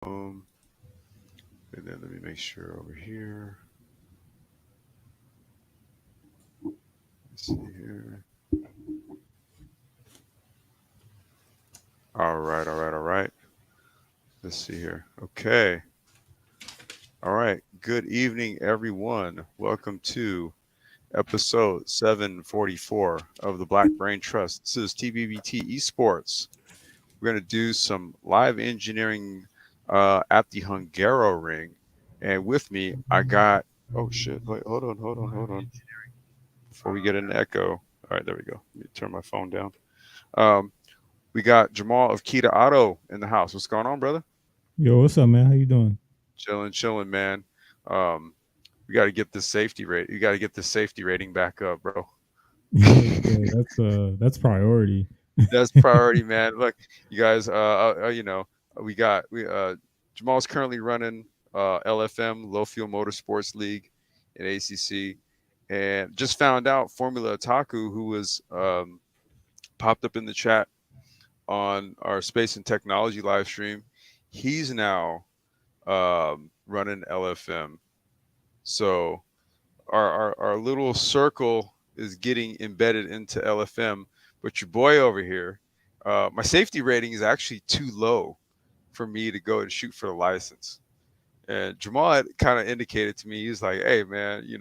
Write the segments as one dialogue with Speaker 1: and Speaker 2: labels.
Speaker 1: And then let me make sure over here. Let's see here. All right, all right, all right. Let's see here. Okay. All right. Good evening, everyone. Welcome to episode 744 of the Black Brain Trust. This is TBBT eSports. We're going to do some live engineering at the Hungaroring. And with me, I got, oh shit, wait, hold on. Before we get an echo. All right, there we go. Let me turn my phone down. Um, we got Jamal of Kita Auto in the house. What's going on, brother?
Speaker 2: Yo, what's up, man? How you doing?
Speaker 1: Chilling, man. Um, we got to get this safety rate. You got to get this safety rating back up, bro.
Speaker 2: Yeah, that's priority.
Speaker 1: That's priority, man. Look, you guys. We Jamal's currently running LFM, Low Fuel Motorsports League, in ACC, and just found out Formula Otaku, who was popped up in the chat on our Space and Technology live stream. He's now running LFM. So our little circle is getting embedded into LFM. But your boy over here, my safety rating is actually too low for me to go and shoot for the license. And Jamal had kind of indicated to me, he's like, hey, man, you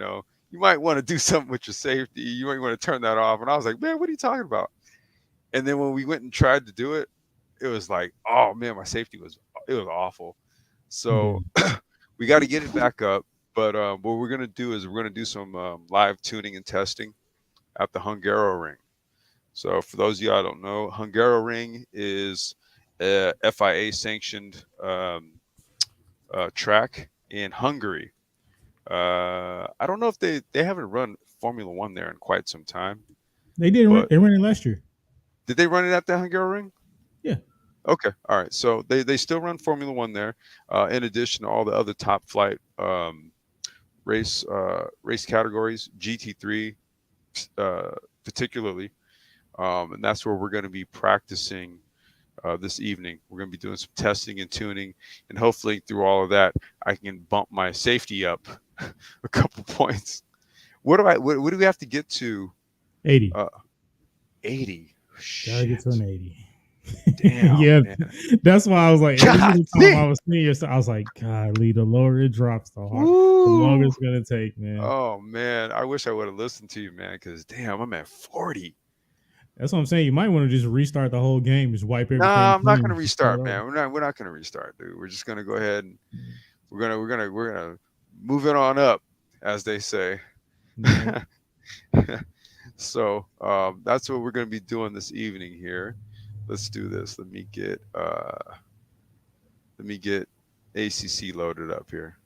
Speaker 1: might want to do something with your safety. You might want to turn that off. And I was like, man, what are you talking about? And then when we went and tried to do it, it was like, oh man, my safety was awful.
Speaker 2: Yeah.
Speaker 1: So we got to get it back up. But what we're gonna do is we're gonna do some live tuning and testing at the Hungaroring. So for those of you I don't know, Hungaroring is a FIA sanctioned track in Hungary. I don't know if they haven't run Formula One there in quite some time,
Speaker 2: They did run
Speaker 1: but
Speaker 2: they ran it last year.
Speaker 1: did they run it at the Hungaroring?
Speaker 2: Yeah.
Speaker 1: Okay, all right. So they still run Formula One there, in addition to all the other top flight race categories, GT3 uh, particularly, and that's where we're going to be practicing this evening. We're going to be doing some testing and tuning, and hopefully through all of that, I can bump my safety up a couple points. What do we have to get to?
Speaker 2: 80.
Speaker 1: Uh, 80.
Speaker 2: Gotta get to an
Speaker 1: Shit.
Speaker 2: 80.
Speaker 1: Damn,
Speaker 2: Yeah,
Speaker 1: man.
Speaker 2: that's why I was like, every
Speaker 1: God
Speaker 2: single time I
Speaker 1: damn.
Speaker 2: was seeing yourself, I was like, God, Lee, the lower it drops, the longer
Speaker 1: Woo.
Speaker 2: it's gonna take, man.
Speaker 1: Oh man, I wish I would have listened to you, man. Because damn, I'm at 40.
Speaker 2: That's what I'm saying. You might want to just restart the whole game, just wipe everything
Speaker 1: Nah, I'm not
Speaker 2: clean,
Speaker 1: gonna
Speaker 2: and just start
Speaker 1: restart,
Speaker 2: over.
Speaker 1: man. We're not gonna restart, dude. We're just gonna go ahead and we're gonna move it on up, as they say.
Speaker 2: Yeah.
Speaker 1: So that's what we're gonna be doing this evening here. Let's do this. Let me get ACC loaded up here.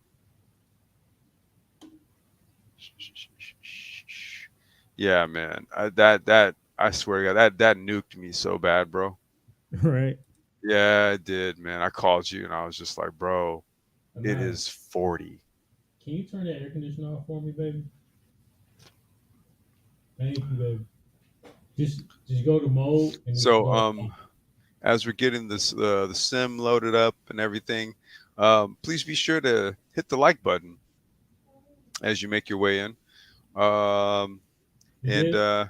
Speaker 1: Yeah, man. That I swear to God, that nuked me so bad, bro.
Speaker 2: Right.
Speaker 1: Yeah, it did, man. I called you and I was just like, bro, it
Speaker 2: Anaya,
Speaker 1: is 40.
Speaker 2: can you turn that air conditioner off for me, baby? Thank you, baby. Just go to mode and then just
Speaker 1: So
Speaker 2: go to
Speaker 1: as we're getting this the sim loaded up and everything, please be sure to hit the like button as you make your way in. Um,
Speaker 2: you
Speaker 1: and
Speaker 2: did?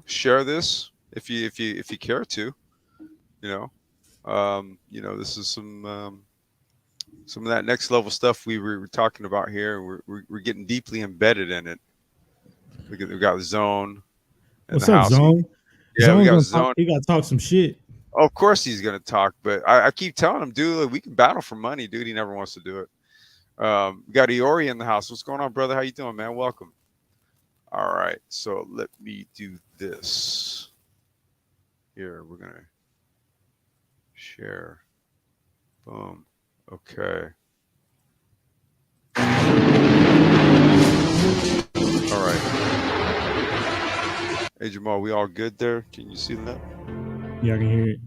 Speaker 1: share this if you care to. You this is some of that next level stuff we were talking about here. We're getting deeply embedded in it. We got Zone in the
Speaker 2: What's up,
Speaker 1: house.
Speaker 2: Zone?
Speaker 1: Yeah, we
Speaker 2: Zone's
Speaker 1: got
Speaker 2: gonna talk.
Speaker 1: Zone.
Speaker 2: He got to talk some shit.
Speaker 1: Of course he's gonna talk, but I keep telling him, dude, like, we can battle for money, dude. He never wants to do it. We got Iori in the house. What's going on, brother? How you doing, man? Welcome. All right, so let me do this. Here, we're gonna share. Boom. Okay. All right. Hey Jamal, we all good there? Can you see that?
Speaker 2: Yeah, I can hear it.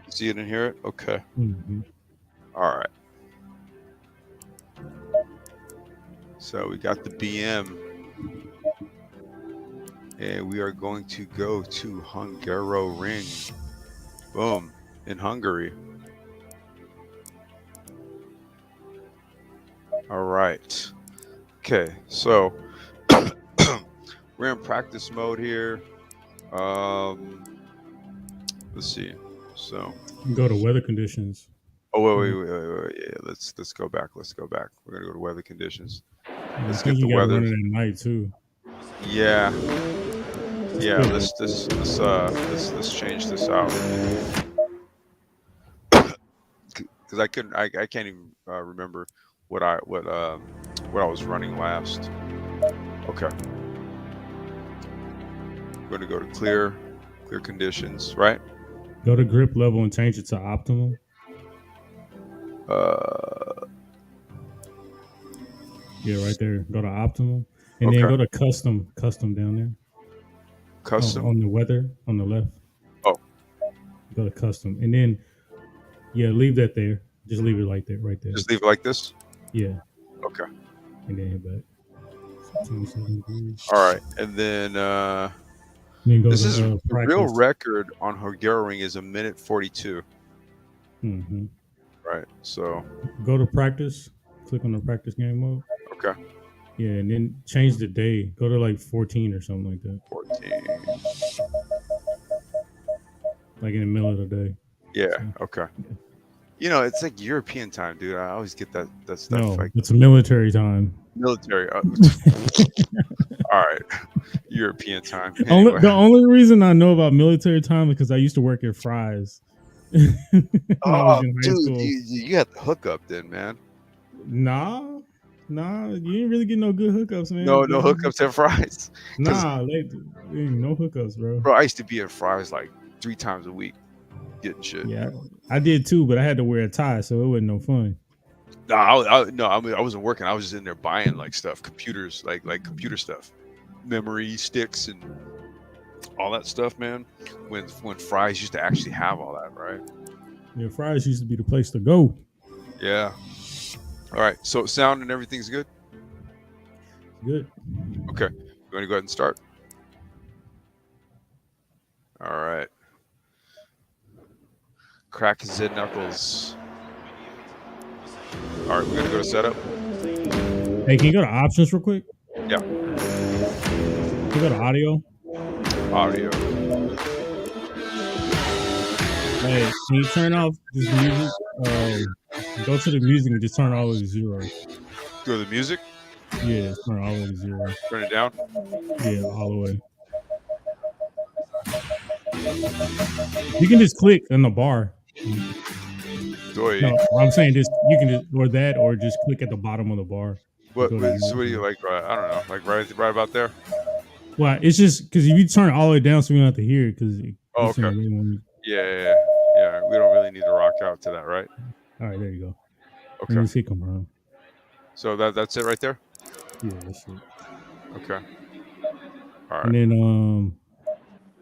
Speaker 1: See it and hear it? Okay.
Speaker 2: Mm-hmm.
Speaker 1: All right. So we got the BM, and we are going to go to Hungaroring. Boom. In Hungary. All right. Okay, so we're in practice mode here. Um, let's see. So,
Speaker 2: Go to weather conditions.
Speaker 1: oh
Speaker 2: Uh,
Speaker 1: wait. Yeah, let's go back. Let's go back. We're gonna go to weather conditions.
Speaker 2: I
Speaker 1: Let's
Speaker 2: think
Speaker 1: get the
Speaker 2: you got to
Speaker 1: weather.
Speaker 2: run it at night too.
Speaker 1: Yeah,
Speaker 2: It's
Speaker 1: yeah.
Speaker 2: still good.
Speaker 1: Let's change this out because I couldn't. I can't even remember what I was running last. Okay, I'm going to go to clear conditions. Right.
Speaker 2: Go to grip level and change it to optimal.
Speaker 1: Uh,
Speaker 2: Yeah, right there. Go to optimal, and then
Speaker 1: okay.
Speaker 2: go to custom. Custom down there. Oh,
Speaker 1: Custom.
Speaker 2: on the weather on the left.
Speaker 1: Oh,
Speaker 2: Go to custom, and then yeah, leave that there. Just leave it like that, right there.
Speaker 1: just leave it like this.
Speaker 2: Yeah,
Speaker 1: Okay.
Speaker 2: and then hit back. 27 degrees.
Speaker 1: All right, and then
Speaker 2: And then go
Speaker 1: this is
Speaker 2: to
Speaker 1: the real
Speaker 2: practice.
Speaker 1: record on Hungaroring is 1:42.
Speaker 2: Hmm.
Speaker 1: Right. So
Speaker 2: Go to practice. Click on the practice game mode.
Speaker 1: okay,
Speaker 2: Yeah, and then change the day. Go to like 14 or something like that.
Speaker 1: 14.
Speaker 2: Like in the middle of the day.
Speaker 1: Yeah.
Speaker 2: So
Speaker 1: Okay.
Speaker 2: yeah.
Speaker 1: It's like European time, dude. I always get that stuff
Speaker 2: No,
Speaker 1: like
Speaker 2: it's military time.
Speaker 1: military. All right, European time.
Speaker 2: Only
Speaker 1: Anyway.
Speaker 2: the only reason I know about military time is because I used to work at Fry's when I was
Speaker 1: Oh,
Speaker 2: in high
Speaker 1: dude,
Speaker 2: school.
Speaker 1: you got the hookup then, man.
Speaker 2: Nah, nah, you didn't really get no good hookups, man.
Speaker 1: No hookups at fries, because
Speaker 2: Nah, no hookups, bro.
Speaker 1: bro, I used to be at fries like 3 times a week getting shit.
Speaker 2: Yeah, I did too, but I had to wear a tie, so it wasn't no fun.
Speaker 1: No, no, I mean I wasn't working. I was just in there buying like stuff, computers, like computer stuff, memory sticks, and all that stuff, man. When fries used to actually have all that, right?
Speaker 2: Yeah, Fry's used to be the place to go.
Speaker 1: Yeah. All right. So sound and everything's good.
Speaker 2: Good.
Speaker 1: Okay. You want to go ahead and start? All right. Crack his head knuckles. All right, we're gonna go to setup.
Speaker 2: Hey, can you go to options real quick?
Speaker 1: Yeah.
Speaker 2: Can you go to audio?
Speaker 1: Audio.
Speaker 2: Hey, can you turn off this music? Go to the music and just turn all the way to zero.
Speaker 1: Go to the music.
Speaker 2: Yeah, turn all the way to zero.
Speaker 1: Turn it down.
Speaker 2: Yeah, all the way. You can just click on the bar.
Speaker 1: Doy.
Speaker 2: No, I'm saying just you can just or that or just click at the bottom of the bar to
Speaker 1: What?
Speaker 2: go to
Speaker 1: So what do
Speaker 2: music.
Speaker 1: you like? I don't know. Like right about there.
Speaker 2: Well, it's just because if you turn it all the way down, so we don't have to hear it because
Speaker 1: Oh,
Speaker 2: it's in
Speaker 1: okay.
Speaker 2: the way when
Speaker 1: Yeah. We don't really need to rock out to that, right?
Speaker 2: all right, there you go. And
Speaker 1: Okay.
Speaker 2: just hit confirm.
Speaker 1: So that's it right there.
Speaker 2: Yeah, that's it.
Speaker 1: Okay. All
Speaker 2: And
Speaker 1: right.
Speaker 2: then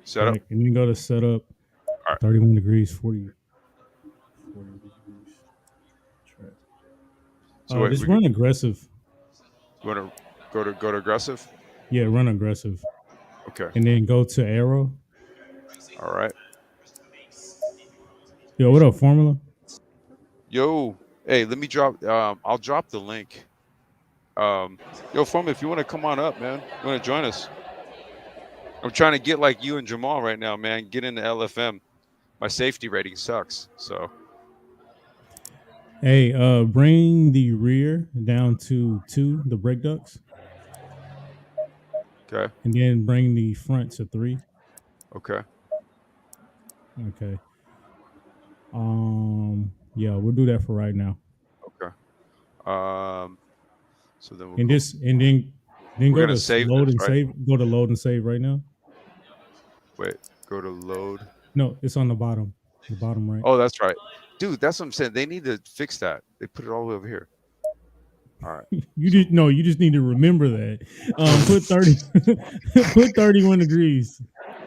Speaker 1: Setup.
Speaker 2: track, and then go to setup.
Speaker 1: All right.
Speaker 2: 31 degrees, 40 degrees. Track.
Speaker 1: So wait,
Speaker 2: Just run aggressive.
Speaker 1: you want to go to aggressive?
Speaker 2: Yeah, run aggressive.
Speaker 1: Okay.
Speaker 2: And then go to arrow.
Speaker 1: All right.
Speaker 2: Yo, what up, formula?
Speaker 1: Yo, hey, let me drop. I'll drop the link. Yo, Foreman, if you want to come on up, man, you want to join us? I'm trying to get like you and Jamal right now, man. Get into LFM. My safety rating sucks. So
Speaker 2: Hey, bring the rear down to 2, the brake ducts,
Speaker 1: okay,
Speaker 2: and then bring the front to 3.
Speaker 1: okay,
Speaker 2: Okay. Yeah, we'll do that for right now.
Speaker 1: okay. Um, so then we'll
Speaker 2: And
Speaker 1: go.
Speaker 2: this, and then
Speaker 1: We're
Speaker 2: go
Speaker 1: gonna
Speaker 2: to
Speaker 1: save
Speaker 2: load
Speaker 1: this,
Speaker 2: and
Speaker 1: right?
Speaker 2: save. Go to load and save right now.
Speaker 1: Wait, go to load.
Speaker 2: No, it's on the bottom right.
Speaker 1: Oh, that's right, dude. That's what I'm saying. They need to fix that. They put it all the way over here. All right.
Speaker 2: You just no, you just need to remember that. Put 30, put 31 degrees.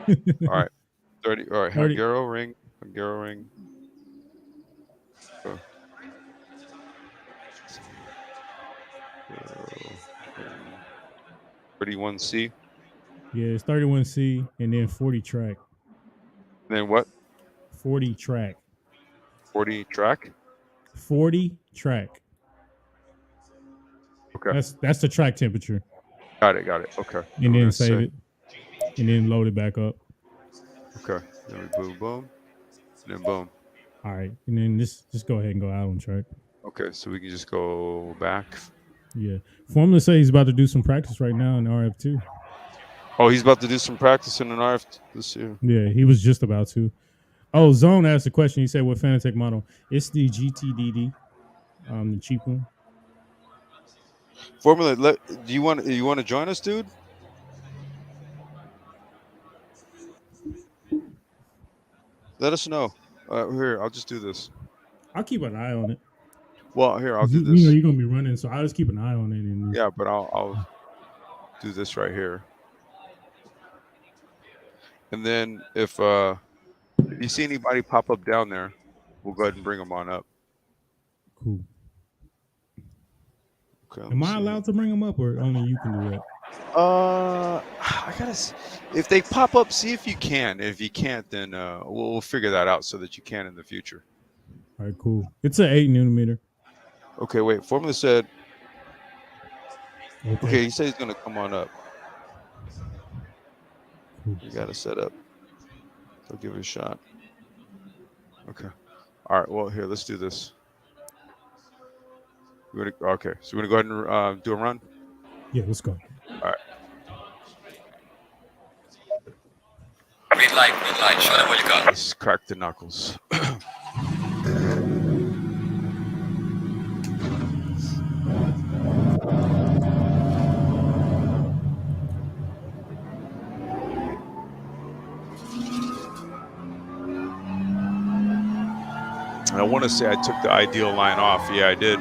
Speaker 1: All right. 30. All right.
Speaker 2: 30.
Speaker 1: Hungaroring. Uh, 31C.
Speaker 2: Yeah, it's 31C and then 40 track.
Speaker 1: Then what?
Speaker 2: 40 track.
Speaker 1: 40 track.
Speaker 2: 40 track.
Speaker 1: Okay.
Speaker 2: That's the track temperature,
Speaker 1: Got it. Got it. Okay. And
Speaker 2: and
Speaker 1: we're
Speaker 2: then
Speaker 1: gonna
Speaker 2: save
Speaker 1: say
Speaker 2: it, and then load it back up.
Speaker 1: okay. Then we boom boom. And then boom.
Speaker 2: All right, and then just go ahead and go out on track.
Speaker 1: Okay. So we can just go back.
Speaker 2: Yeah, Formula say he's about to do some practice right now in RF2.
Speaker 1: Oh, he's about to do some practice in an RF this year.
Speaker 2: Yeah, he was just about to. Oh, Zone asked a question. He said, "What Fanatec model?" It's the GTDD, the cheap one.
Speaker 1: Formula. Do you want to join us, dude? Let us know. Here, I'll just do this.
Speaker 2: I'll keep an eye on it.
Speaker 1: Well, here, I'll
Speaker 2: 'Cause
Speaker 1: do
Speaker 2: you know
Speaker 1: this.
Speaker 2: you're gonna be running, so I'll just keep an eye on it. And
Speaker 1: Yeah, but I'll do this right here. And then if you see anybody pop up down there, we'll go ahead and bring them on up.
Speaker 2: cool.
Speaker 1: Okay, let me
Speaker 2: Am I
Speaker 1: see.
Speaker 2: allowed to bring them up, or only you can do that?
Speaker 1: I gotta. If they pop up, see if you can. If you can't, then we'll figure that out so that you can in the future.
Speaker 2: All right, cool. It's an 8 nanometer.
Speaker 1: Okay, wait. Formula said.
Speaker 2: Okay,
Speaker 1: Okay, he said he's gonna come on up.
Speaker 2: cool.
Speaker 1: You gotta set up. So give it a shot. Okay. All right. Well, here, let's do this. Okay, so we're gonna go ahead and do a run.
Speaker 2: Yeah, let's go.
Speaker 1: All right.
Speaker 3: Green light, show them what you got.
Speaker 1: Let's crack the knuckles. I want to say I took the ideal line off. Yeah, I did.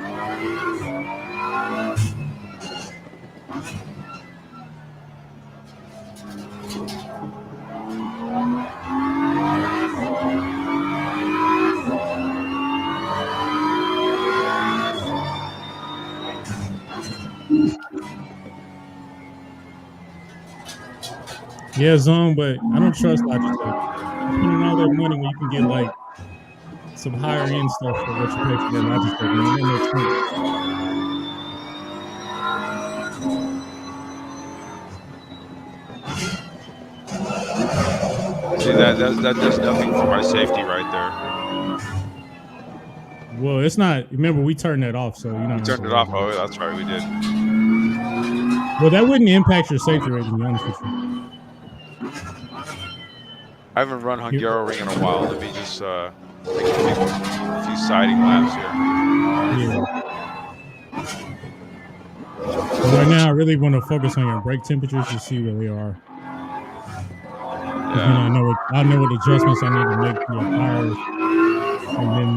Speaker 2: Yeah, Zone, but I don't trust Logitech. I'm spending all that money when you can get like some higher end stuff for what you pay for that Logitech, man. That makes sense.
Speaker 1: See that does nothing for my safety right there.
Speaker 2: Well, it's not. Remember, we turned that off, so you're not.
Speaker 1: We turned it off. Oh, that's right, we did.
Speaker 2: Well, that wouldn't impact your safety rating, to be honest with you.
Speaker 1: I haven't run Hungaroring in a while. Let me just take a few siding laps here.
Speaker 2: Yeah. But right now, I really want to focus on your brake temperatures to see where they are.
Speaker 1: Yeah.
Speaker 2: You know, I know what adjustments I need to make to your tires, and then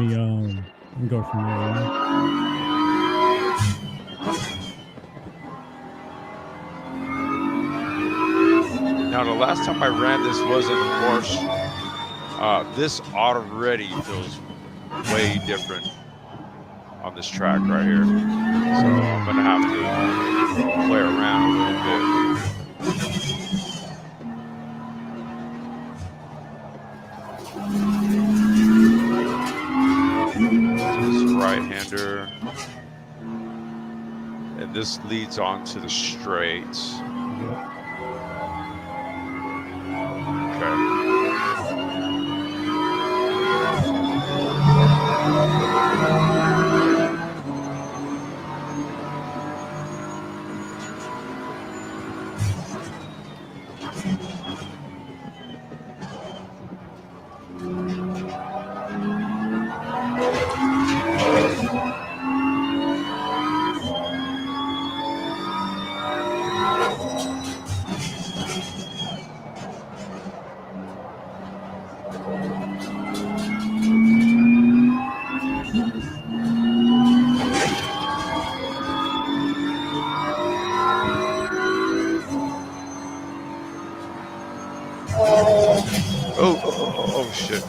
Speaker 2: we go from there. You know?
Speaker 1: Now, the last time I ran this was in Porsche. This already feels way different on this track right here. So I'm gonna have to play around a little bit. This right-hander, and this leads on to the straights. Okay. Oh, shit.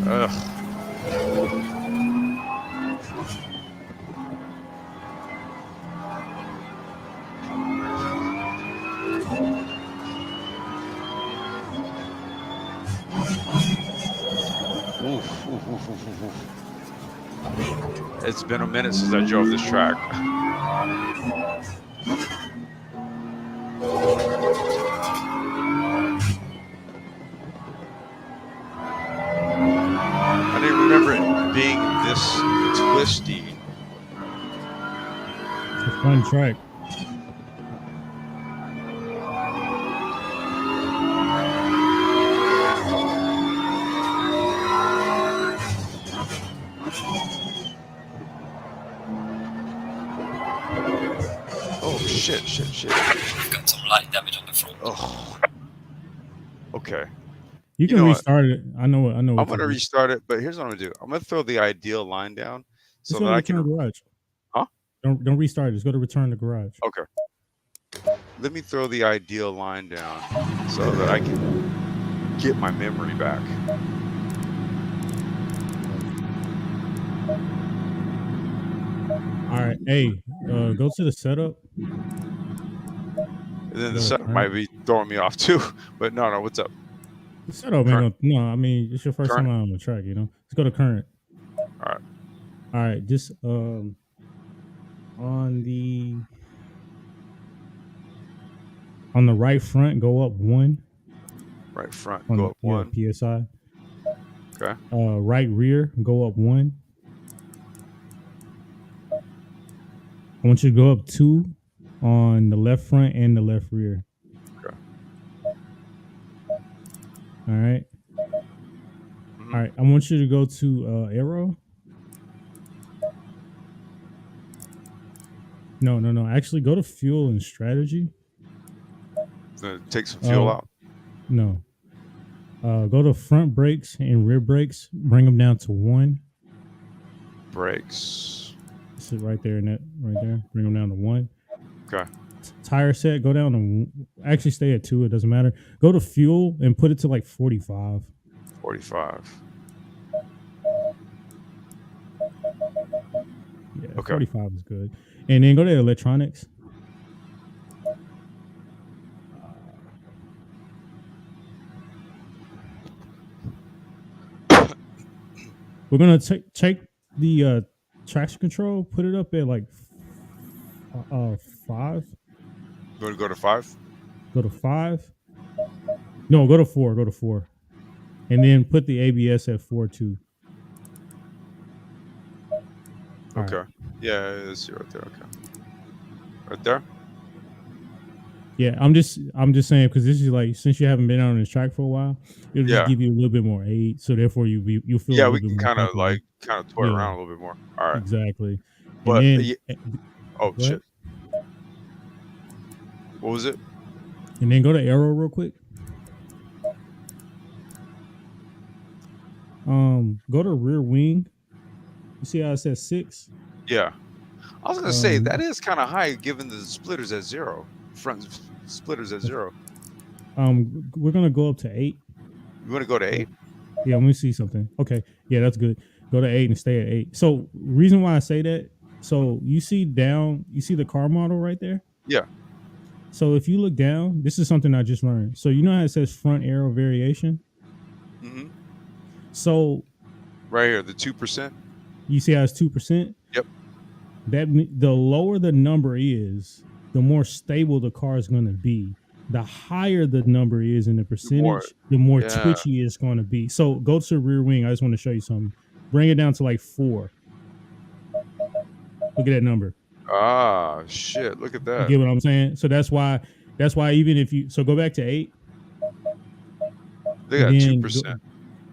Speaker 1: Ugh. Oof. It's been a minute since I drove this track. I didn't remember it being this twisty.
Speaker 2: It's a fun track.
Speaker 1: Oh shit!
Speaker 3: We've got some light damage on the front.
Speaker 1: Oh. Okay.
Speaker 2: You can
Speaker 1: know what?
Speaker 2: restart it. I know. I know.
Speaker 1: I'm gonna restart it, but here's what I'm gonna do. I'm gonna throw the ideal line down so
Speaker 2: Just go
Speaker 1: that
Speaker 2: to
Speaker 1: I
Speaker 2: return
Speaker 1: can.
Speaker 2: garage.
Speaker 1: Huh?
Speaker 2: Don't restart it. Just go to return the garage.
Speaker 1: Okay. Let me throw the ideal line down so that I can get my memory back.
Speaker 2: All right. Hey, go to the setup.
Speaker 1: And then the
Speaker 2: Go
Speaker 1: setup
Speaker 2: to
Speaker 1: might be throwing me off too. But no, what's up?
Speaker 2: The setup ain't gonna. No, I mean it's your first
Speaker 1: Current?
Speaker 2: time out on the track. You know. Let's go to current.
Speaker 1: All right.
Speaker 2: All right. Just on the right front, go up 1.
Speaker 1: Right front,
Speaker 2: On
Speaker 1: go
Speaker 2: the,
Speaker 1: up 1.
Speaker 2: PSI.
Speaker 1: Okay.
Speaker 2: Right rear, go up 1. I want you to go up 2 on the left front and the left rear.
Speaker 1: Okay.
Speaker 2: All right.
Speaker 1: Mhm.
Speaker 2: All right. I want you to go to arrow. No. Actually, go to fuel and strategy.
Speaker 1: Gonna take some fuel out.
Speaker 2: No. Go to front brakes and rear brakes. Bring them down to 1.
Speaker 1: Brakes.
Speaker 2: Sit right there in that right there. Bring them down to 1.
Speaker 1: Okay.
Speaker 2: Tire set, go down to actually stay at 2. It doesn't matter. Go to fuel and put it to like 45.
Speaker 1: 45.
Speaker 2: Yeah,
Speaker 1: Okay.
Speaker 2: 45 is good. And then go to electronics. We're gonna take the traction control, put it up at like 5.
Speaker 1: You want to go to 5?
Speaker 2: Go to 5. No, go to 4. Go to 4, and then put the ABS at 4 too.
Speaker 1: Okay.
Speaker 2: Right.
Speaker 1: Yeah, I see right there. Okay. Right there.
Speaker 2: Yeah, I'm just saying because this is like since you haven't been out on this track for a while, it'll just give you a little bit more aid. So therefore you'll feel.
Speaker 1: Yeah,
Speaker 2: a
Speaker 1: we
Speaker 2: little
Speaker 1: can
Speaker 2: bit more
Speaker 1: kind of toy around a little bit more. All right.
Speaker 2: Exactly.
Speaker 1: But
Speaker 2: and then,
Speaker 1: oh shit. What was it?
Speaker 2: And then go to arrow real quick. Go to rear wing. You see how it says 6?
Speaker 1: Yeah. I was gonna say that is kind of high given the splitters at 0. Front splitters at 0.
Speaker 2: We're gonna go up to 8.
Speaker 1: You want to go to 8?
Speaker 2: Yeah, let me see something. Okay, yeah, that's good. Go to 8 and stay at 8. So reason why I say that, so you see the car model right there?
Speaker 1: Yeah.
Speaker 2: So if you look down, this is something I just learned. So you know how it says front arrow variation?
Speaker 1: Mm-hmm.
Speaker 2: So
Speaker 1: right here, the 2%.
Speaker 2: You see how it's 2%?
Speaker 1: Yep.
Speaker 2: That the lower the number is, the more stable the car is going to be. The higher the number is in the percentage, the more twitchy it's going to be. So go to rear wing. I just want to show you something. Bring it down to like 4. Look at that number.
Speaker 1: Ah, shit. Look at that.
Speaker 2: You get what I'm saying? So that's why even if you, so go back to 8.
Speaker 1: They got 2%.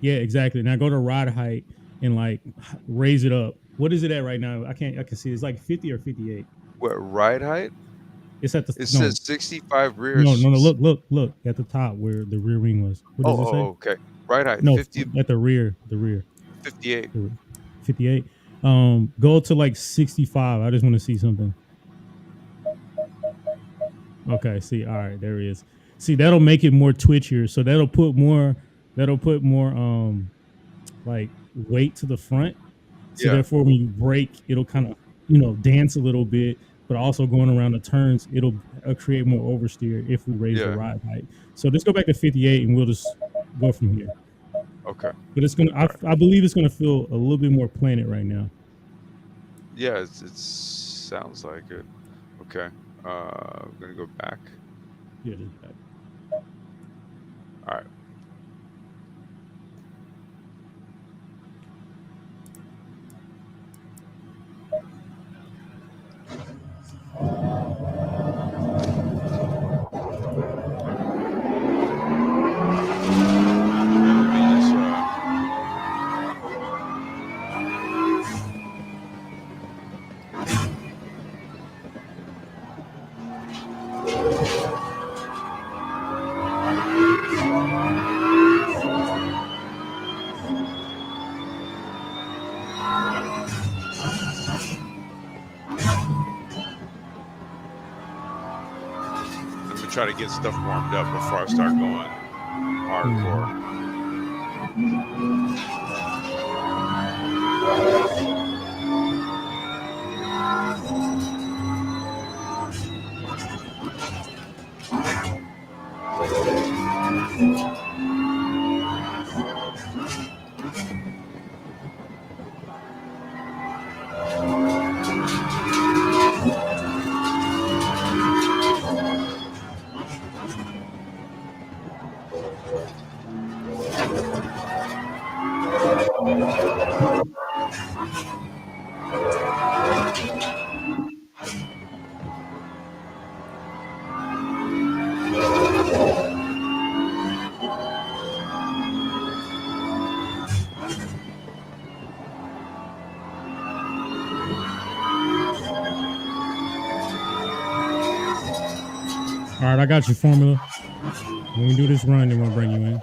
Speaker 2: Yeah, exactly. Now go to ride height and like raise it up. What is it at right now? I can see it's like 50 or 58.
Speaker 1: What, ride height?
Speaker 2: It's at the.
Speaker 1: It says 65 rear.
Speaker 2: No. Look at the top where the rear wing was. What does it say?
Speaker 1: Okay. Ride height.
Speaker 2: No,
Speaker 1: 50.
Speaker 2: At the rear.
Speaker 1: 58.
Speaker 2: 58. Go to like 65. I just want to see something. Okay. See. All right. There he is. See, that'll make it more twitchier. So that'll put more like weight to the front. So therefore, when you brake, it'll kind of dance a little bit. But also going around the turns, it'll create more oversteer if we raise the ride height. So let's go back to 58 and we'll just go from here.
Speaker 1: Okay.
Speaker 2: But it's gonna, I believe it's gonna feel a little bit more planted right now.
Speaker 1: Yeah, it sounds like it. Okay. I'm gonna go back.
Speaker 2: Yeah, just back.
Speaker 1: All right. Let me just try to get stuff warmed up before I start going hardcore.
Speaker 2: All right, I got your formula. When we do this run, then we'll bring you in.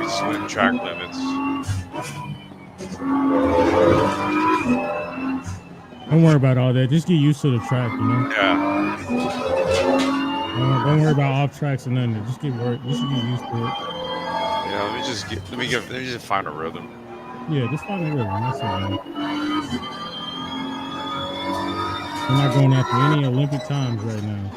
Speaker 1: Swing track limits.
Speaker 2: Don't worry about all that. Just get used to the track, you know.
Speaker 1: Yeah.
Speaker 2: Don't worry about off tracks and nothing. Just get used to it.
Speaker 1: Yeah. Let me just find a rhythm.
Speaker 2: Yeah, just find a rhythm. That's it, man. We're not going after any Olympic times right now.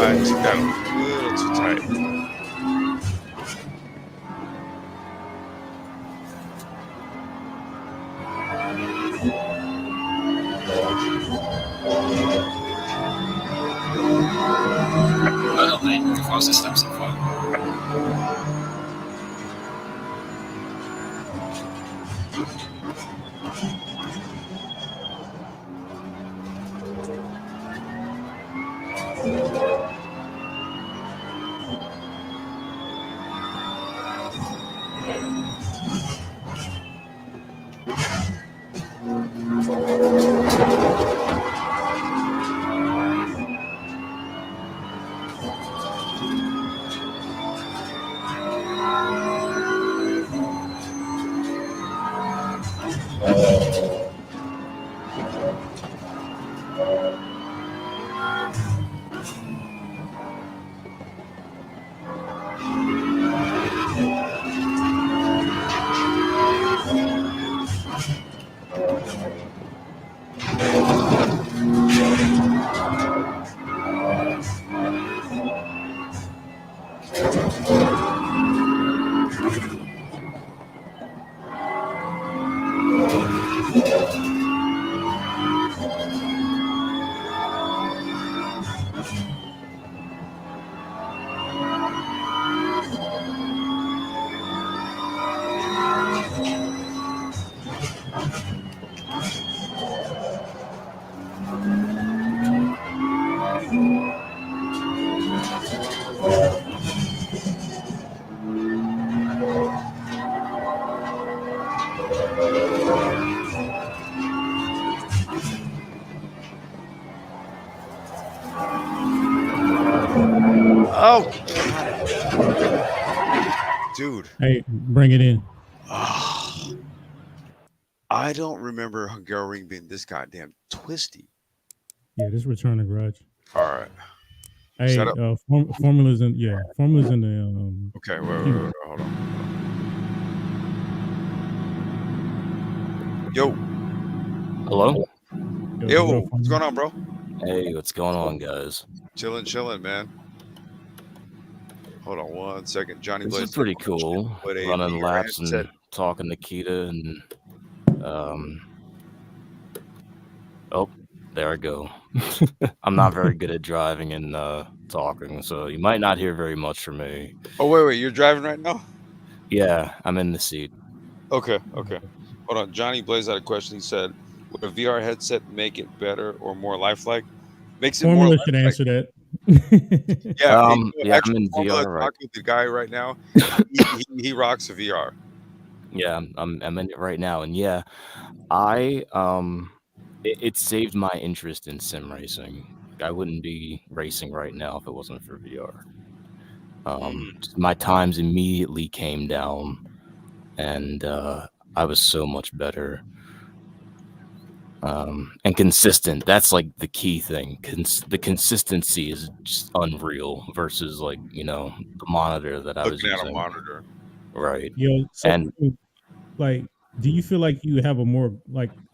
Speaker 1: I took that a little too tight.
Speaker 3: Well, mate, the fastest step so far.
Speaker 1: Oh, dude.
Speaker 2: Hey, bring it in.
Speaker 1: I don't remember Hungaroring being this goddamn twisty.
Speaker 2: Yeah, this return to garage.
Speaker 1: All right.
Speaker 2: Hey, formulas in formulas in the
Speaker 1: Okay, wait, hold on. Yo.
Speaker 4: Hello?
Speaker 1: Yo, what's going on, bro?
Speaker 4: Hey, what's going on, guys?
Speaker 1: Chilling, man. Hold on 1 second. Johnny
Speaker 4: This
Speaker 1: Blaze
Speaker 4: is pretty cool. Running laps and talking to Kita and oh, there I go. I'm not very good at driving and talking, so you might not hear very much from me.
Speaker 1: Oh, wait, you're driving right now?
Speaker 4: Yeah, I'm in the seat.
Speaker 1: Okay. Hold on. Johnny Blaze had a question. He said, would a VR headset make it better or more lifelike? Makes it
Speaker 2: Formula
Speaker 1: more
Speaker 2: should answer that.
Speaker 1: yeah,
Speaker 4: I'm in VR right.
Speaker 1: The guy right now, he rocks a VR.
Speaker 4: Yeah, I'm in it right now, and yeah, it saved my interest in sim racing. I wouldn't be racing right now if it wasn't for VR. My times immediately came down, and I was so much better. And consistent. That's like the key thing. The consistency is just unreal versus like, the monitor that I was using.
Speaker 1: Looking at a monitor.
Speaker 4: Right.
Speaker 2: Yo, so like, do you feel like you have a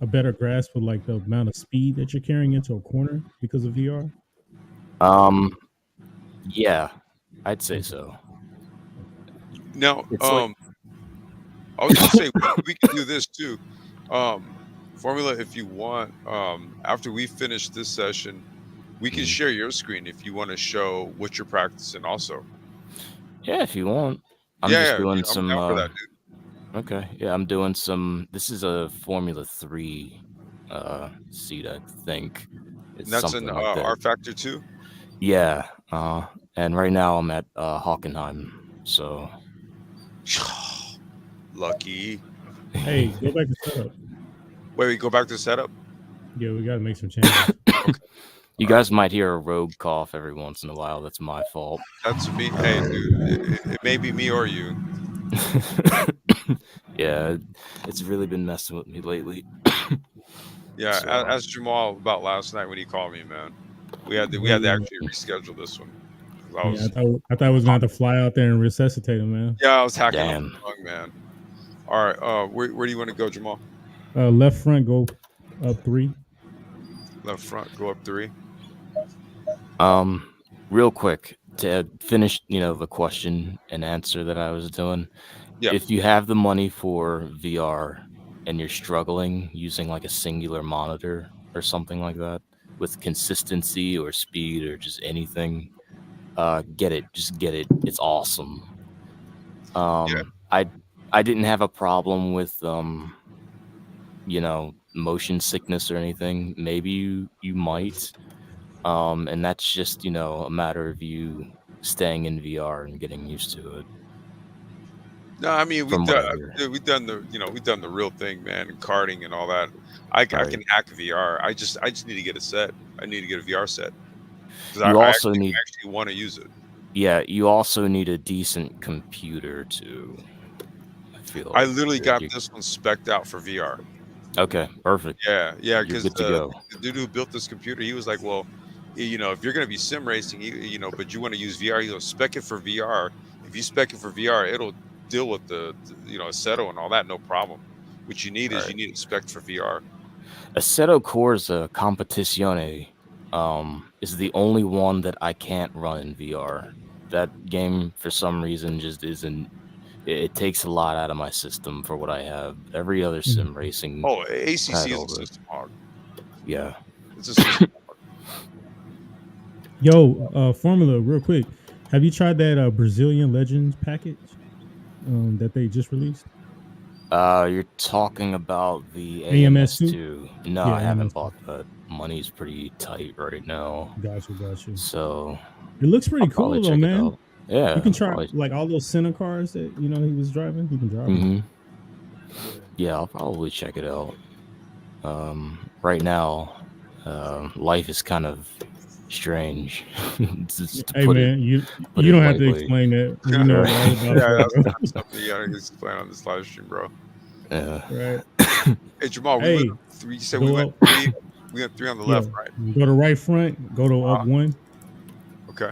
Speaker 2: better grasp of like the amount of speed that you're carrying into a corner because of VR?
Speaker 4: Yeah, I'd say so.
Speaker 1: Now, I was gonna say we can do this too. Formula, if you want, after we finish this session, we can share your screen if you want to show what you're practicing also.
Speaker 4: Yeah, if you want. I'm just doing some
Speaker 1: I'm down for that, dude.
Speaker 4: Okay. Yeah, I'm doing some. This is a Formula 3 seat. I think it's
Speaker 1: And that's an
Speaker 4: something like that.
Speaker 1: R Factor 2?
Speaker 4: Yeah. And right now I'm at Hockenheim. So
Speaker 1: Lucky.
Speaker 2: Hey, go back to setup.
Speaker 1: Wait, we go back to setup?
Speaker 2: Yeah, we got to make some changes.
Speaker 1: Okay.
Speaker 4: you guys might hear a rogue cough every once in a while. That's my fault.
Speaker 1: That's me. Hey, dude, it may be me or you.
Speaker 4: Yeah, it's really been messing with me lately.
Speaker 1: Yeah,
Speaker 4: So,
Speaker 1: ask Jamal about last night when he called me, man. We had to actually reschedule this one.
Speaker 2: I thought I was going to have to fly out there and resuscitate him, man.
Speaker 1: Yeah, I was hacking on
Speaker 4: damn.
Speaker 1: the tongue, man. All right, where do you want to go, Jamal?
Speaker 2: Left front, go up 3.
Speaker 1: Left front, go up 3.
Speaker 4: Real quick to finish, the question and answer that I was doing.
Speaker 1: Yeah.
Speaker 4: If you have the money for VR and you're struggling using like a singular monitor or something like that with consistency or speed or just anything, get it. Just get it. It's awesome. I didn't have a problem with motion sickness or anything. Maybe you might. And that's just, a matter of you staying in VR and getting used to it.
Speaker 1: No, I mean
Speaker 4: From what I hear.
Speaker 1: we've done the real thing, man, and karting and all that. I can hack VR. I just need to get a set. I need to get a VR set because I actually want to use it.
Speaker 4: Yeah, you also need a decent computer too. I feel like
Speaker 1: I literally got this one spec'd out for VR.
Speaker 4: Okay, perfect.
Speaker 1: Yeah,
Speaker 4: You're
Speaker 1: because
Speaker 4: good to go.
Speaker 1: the dude who built this computer, he was like, well, if you're gonna be sim racing, but you want to use VR, you spec it for VR. If you spec it for VR, it'll deal with the Assetto and all that, no problem. What you need is you need it spec for VR.
Speaker 4: Assetto Corsa Competizione is the only one that I can't run in VR. That game, for some reason, just isn't. It takes a lot out of my system for what I have. Every other sim racing.
Speaker 1: Oh, ACC is a system hog.
Speaker 4: Yeah.
Speaker 1: It's a system hog.
Speaker 2: Yo, Formula, real quick. Have you tried that Brazilian Legends package that they just released?
Speaker 4: You're talking about the AMS2? No,
Speaker 2: yeah,
Speaker 4: I haven't bought that. Money's pretty tight right now.
Speaker 2: Got you.
Speaker 4: So
Speaker 2: it looks pretty cool though, man.
Speaker 4: Yeah,
Speaker 2: you can try like all those Senna cars that he was driving. You can drive them.
Speaker 4: Yeah, I'll probably check it out. Right now, life is kind of strange.
Speaker 2: Hey man, you don't have to explain that. You know all about
Speaker 1: that's something you gotta explain on this live stream, bro.
Speaker 4: Yeah.
Speaker 2: Right.
Speaker 1: Hey Jamal, we went 3. You said we went 3. We went 3 on the left, right?
Speaker 2: Go to right front. Go to up 1.
Speaker 1: Okay.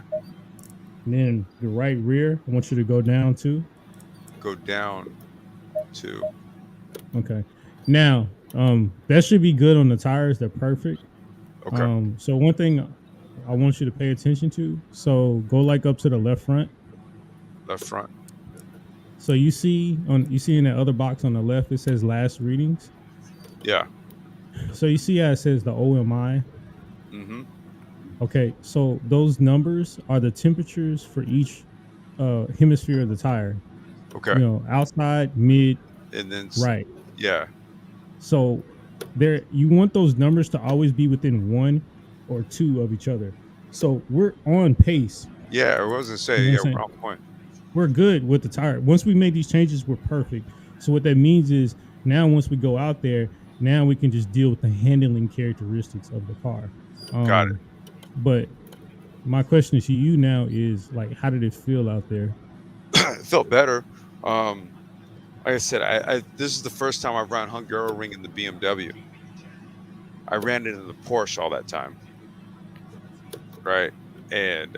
Speaker 2: And then the right rear, I want you to go down 2.
Speaker 1: Go down 2.
Speaker 2: Okay. Now, that should be good on the tires. They're perfect.
Speaker 1: Okay.
Speaker 2: So one thing I want you to pay attention to. So go like up to the left front.
Speaker 1: Left front.
Speaker 2: So you see in that other box on the left, it says last readings.
Speaker 1: Yeah.
Speaker 2: So you see how it says the OMI.
Speaker 1: Mm-hmm.
Speaker 2: Okay, so those numbers are the temperatures for each hemisphere of the tire.
Speaker 1: Okay.
Speaker 2: Outside, mid,
Speaker 1: and then
Speaker 2: right.
Speaker 1: Yeah.
Speaker 2: So you want those numbers to always be within 1 or 2 of each other. So we're on pace.
Speaker 1: Yeah, I was gonna say, we're on point.
Speaker 2: We're good with the tire. Once we made these changes, we're perfect. So what that means is now once we go out there, now we can just deal with the handling characteristics of the car.
Speaker 1: Got it.
Speaker 2: But my question to you now is, like, how did it feel out there?
Speaker 1: It felt better. Like I said, I this is the first time I've run Hungaroring in the BMW. I ran it in the Porsche all that time, right? And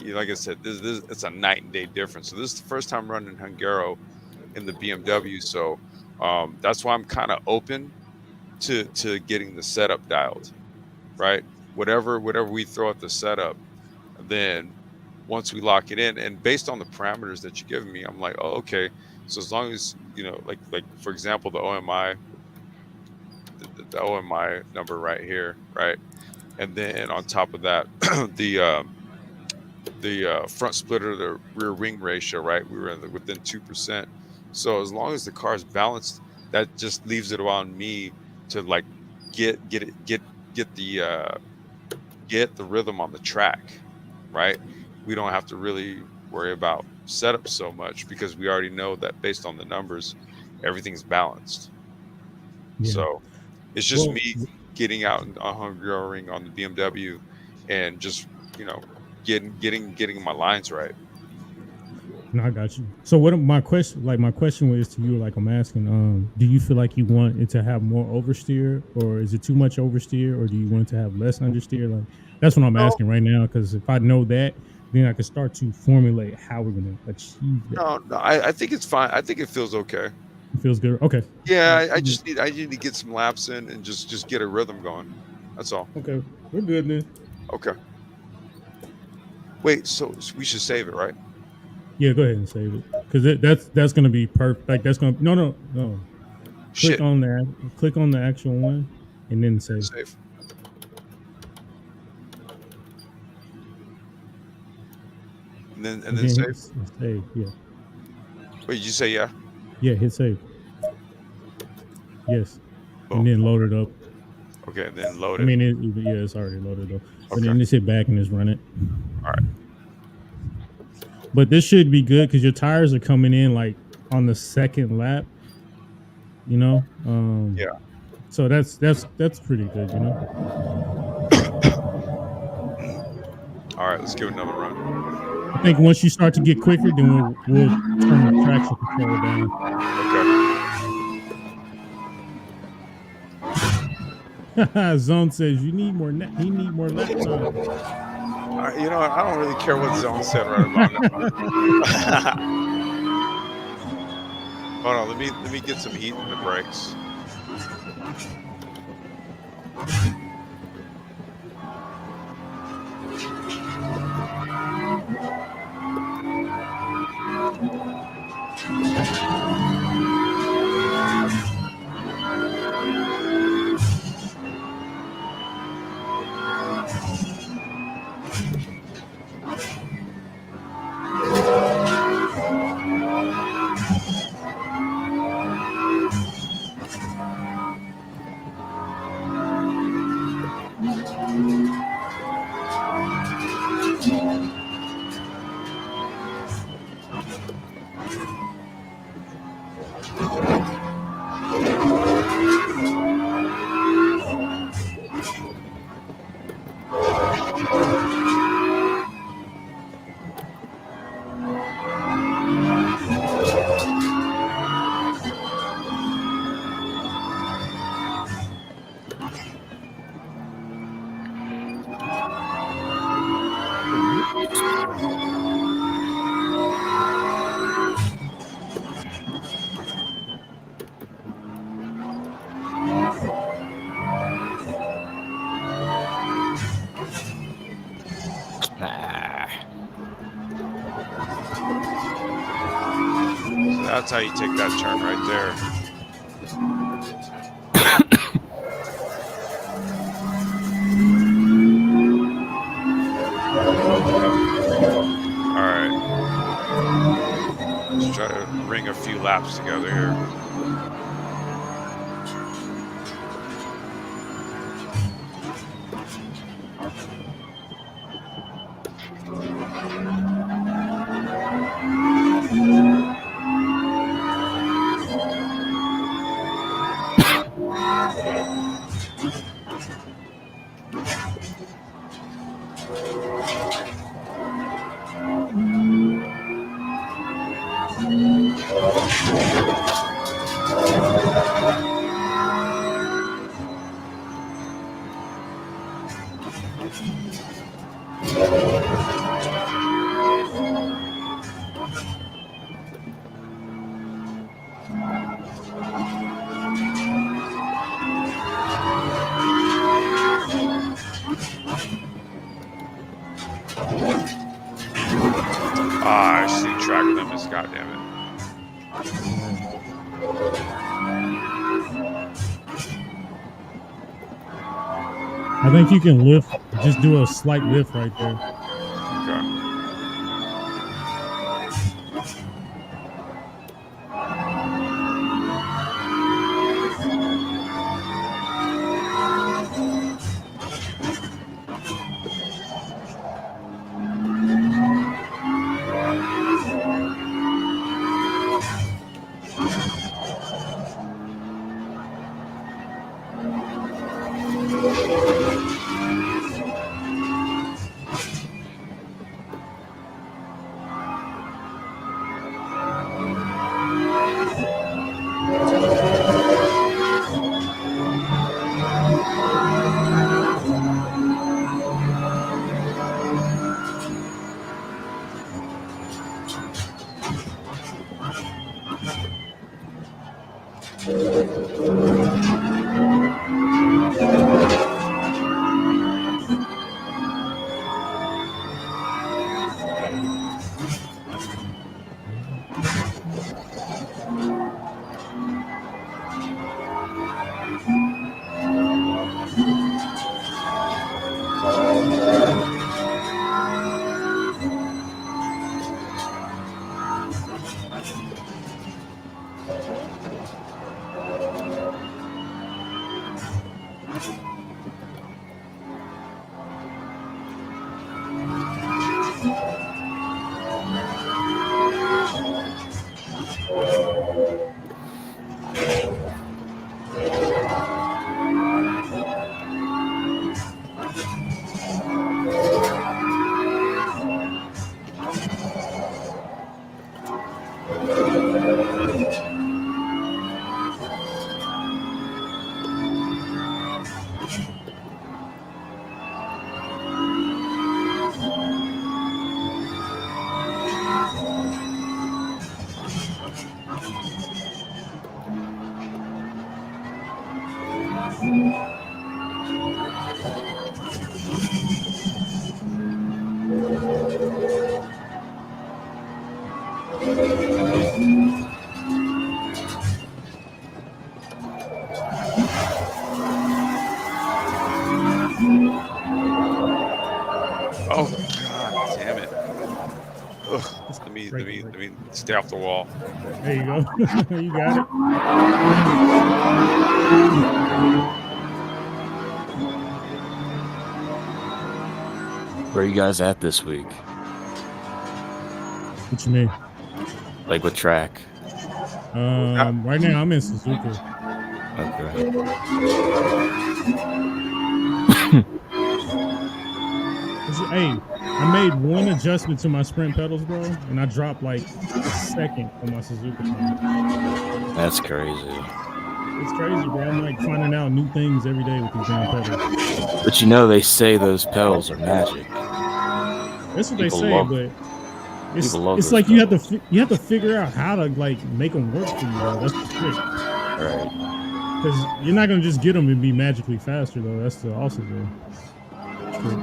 Speaker 1: like I said, this it's a night and day difference. So this is the first time running Hungaro in the BMW. So that's why I'm kind of open to getting the setup dialed, right? Whatever we throw at the setup, then once we lock it in, and based on the parameters that you're giving me, I'm like, oh, okay. So as long as like for example, the OMI, the OMI number right here, right, and then on top of that, the front splitter, the rear wing ratio, right, we were within 2%. So as long as the car is balanced, that just leaves it on me to like get the rhythm on the track, right? We don't have to really worry about setup so much because we already know that based on the numbers, everything's balanced.
Speaker 2: Yeah.
Speaker 1: So it's just
Speaker 2: Well,
Speaker 1: me getting out on Hungaroring on the BMW and just getting my lines right.
Speaker 2: no, I got you. So what my question, my question was to you, like I'm asking, do you feel like you want it to have more oversteer, or is it too much oversteer, or do you want it to have less understeer? Like that's what I'm
Speaker 1: No,
Speaker 2: asking right now, because if I know that, then I can start to formulate how we're gonna achieve that.
Speaker 1: no, I think it's fine. I think it feels okay.
Speaker 2: It feels good. Okay. All right.
Speaker 1: Yeah, I need to get some laps in and just get a rhythm going. That's all.
Speaker 2: Okay. We're good then.
Speaker 1: Okay. Wait, so we should save it, right?
Speaker 2: Yeah, go ahead and save it, because that's gonna be perfect. Like that's gonna no. Click
Speaker 1: Shit.
Speaker 2: on that. Click on the actual one, and then save.
Speaker 1: Save. And then
Speaker 2: Again,
Speaker 1: save.
Speaker 2: hit save. Yeah.
Speaker 1: Wait, you say yeah?
Speaker 2: Yeah. Hit save. Yes.
Speaker 1: Boom.
Speaker 2: And then load it up.
Speaker 1: Okay, and then load
Speaker 2: I
Speaker 1: it.
Speaker 2: mean, it's already loaded up. But
Speaker 1: Okay.
Speaker 2: then just hit back and just run it.
Speaker 1: All right.
Speaker 2: But this should be good because your tires are coming in like on the second lap. You know.
Speaker 1: Yeah.
Speaker 2: So that's pretty good. You know.
Speaker 1: All right, let's give it another run.
Speaker 2: I think once you start to get quicker, then we'll turn the traction control down.
Speaker 1: Okay.
Speaker 2: Zone says you need more. He need more lap time.
Speaker 1: You know what? I don't really care what Zone said right about now. Hold on, let me get some heat in the brakes. That's how you take that turn right there. All right. Let's try to ring a few laps together here. I see track limits, goddammit.
Speaker 2: I think you can lift, just do a slight lift right there.
Speaker 1: Okay. Oh God damn it! Ugh. Let me stay off the wall.
Speaker 2: There you go. You got it.
Speaker 4: Where are you guys at this week?
Speaker 2: What you mean?
Speaker 4: Like what track?
Speaker 2: Right now I'm in Suzuka.
Speaker 4: Okay.
Speaker 2: Hey, I made one adjustment to my sprint pedals, bro, and I dropped like a second on my Suzuka phone.
Speaker 4: That's crazy.
Speaker 2: It's crazy, bro. I'm like finding out new things every day with these damn pedals.
Speaker 4: But you know, they say those pedals are magic.
Speaker 2: That's what they say, but it's like
Speaker 4: pedals.
Speaker 2: you have to figure out how to like make them work for you, bro. That's the trick.
Speaker 4: Right.
Speaker 2: Because you're not gonna just get them and be magically faster, though. That's also the trick.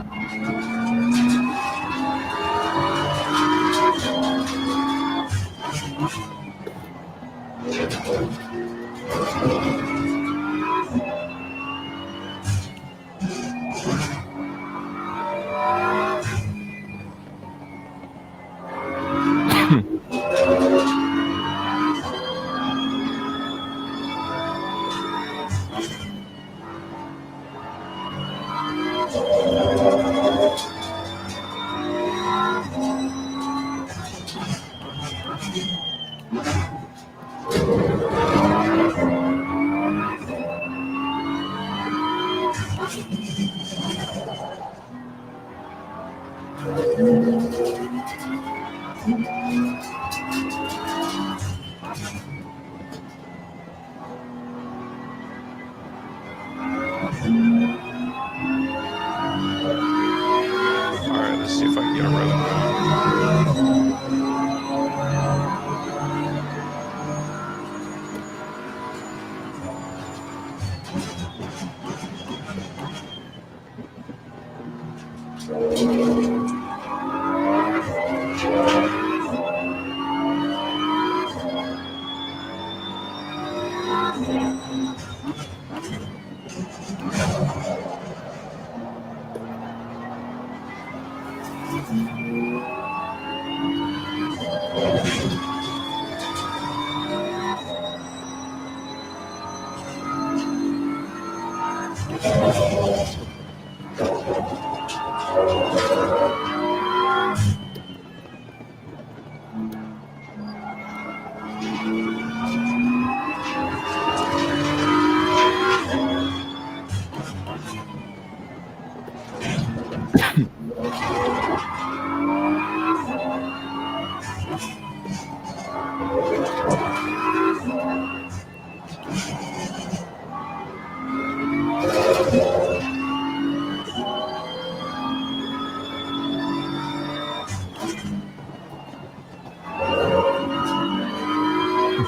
Speaker 1: Alright, let's see if I can get a rhythm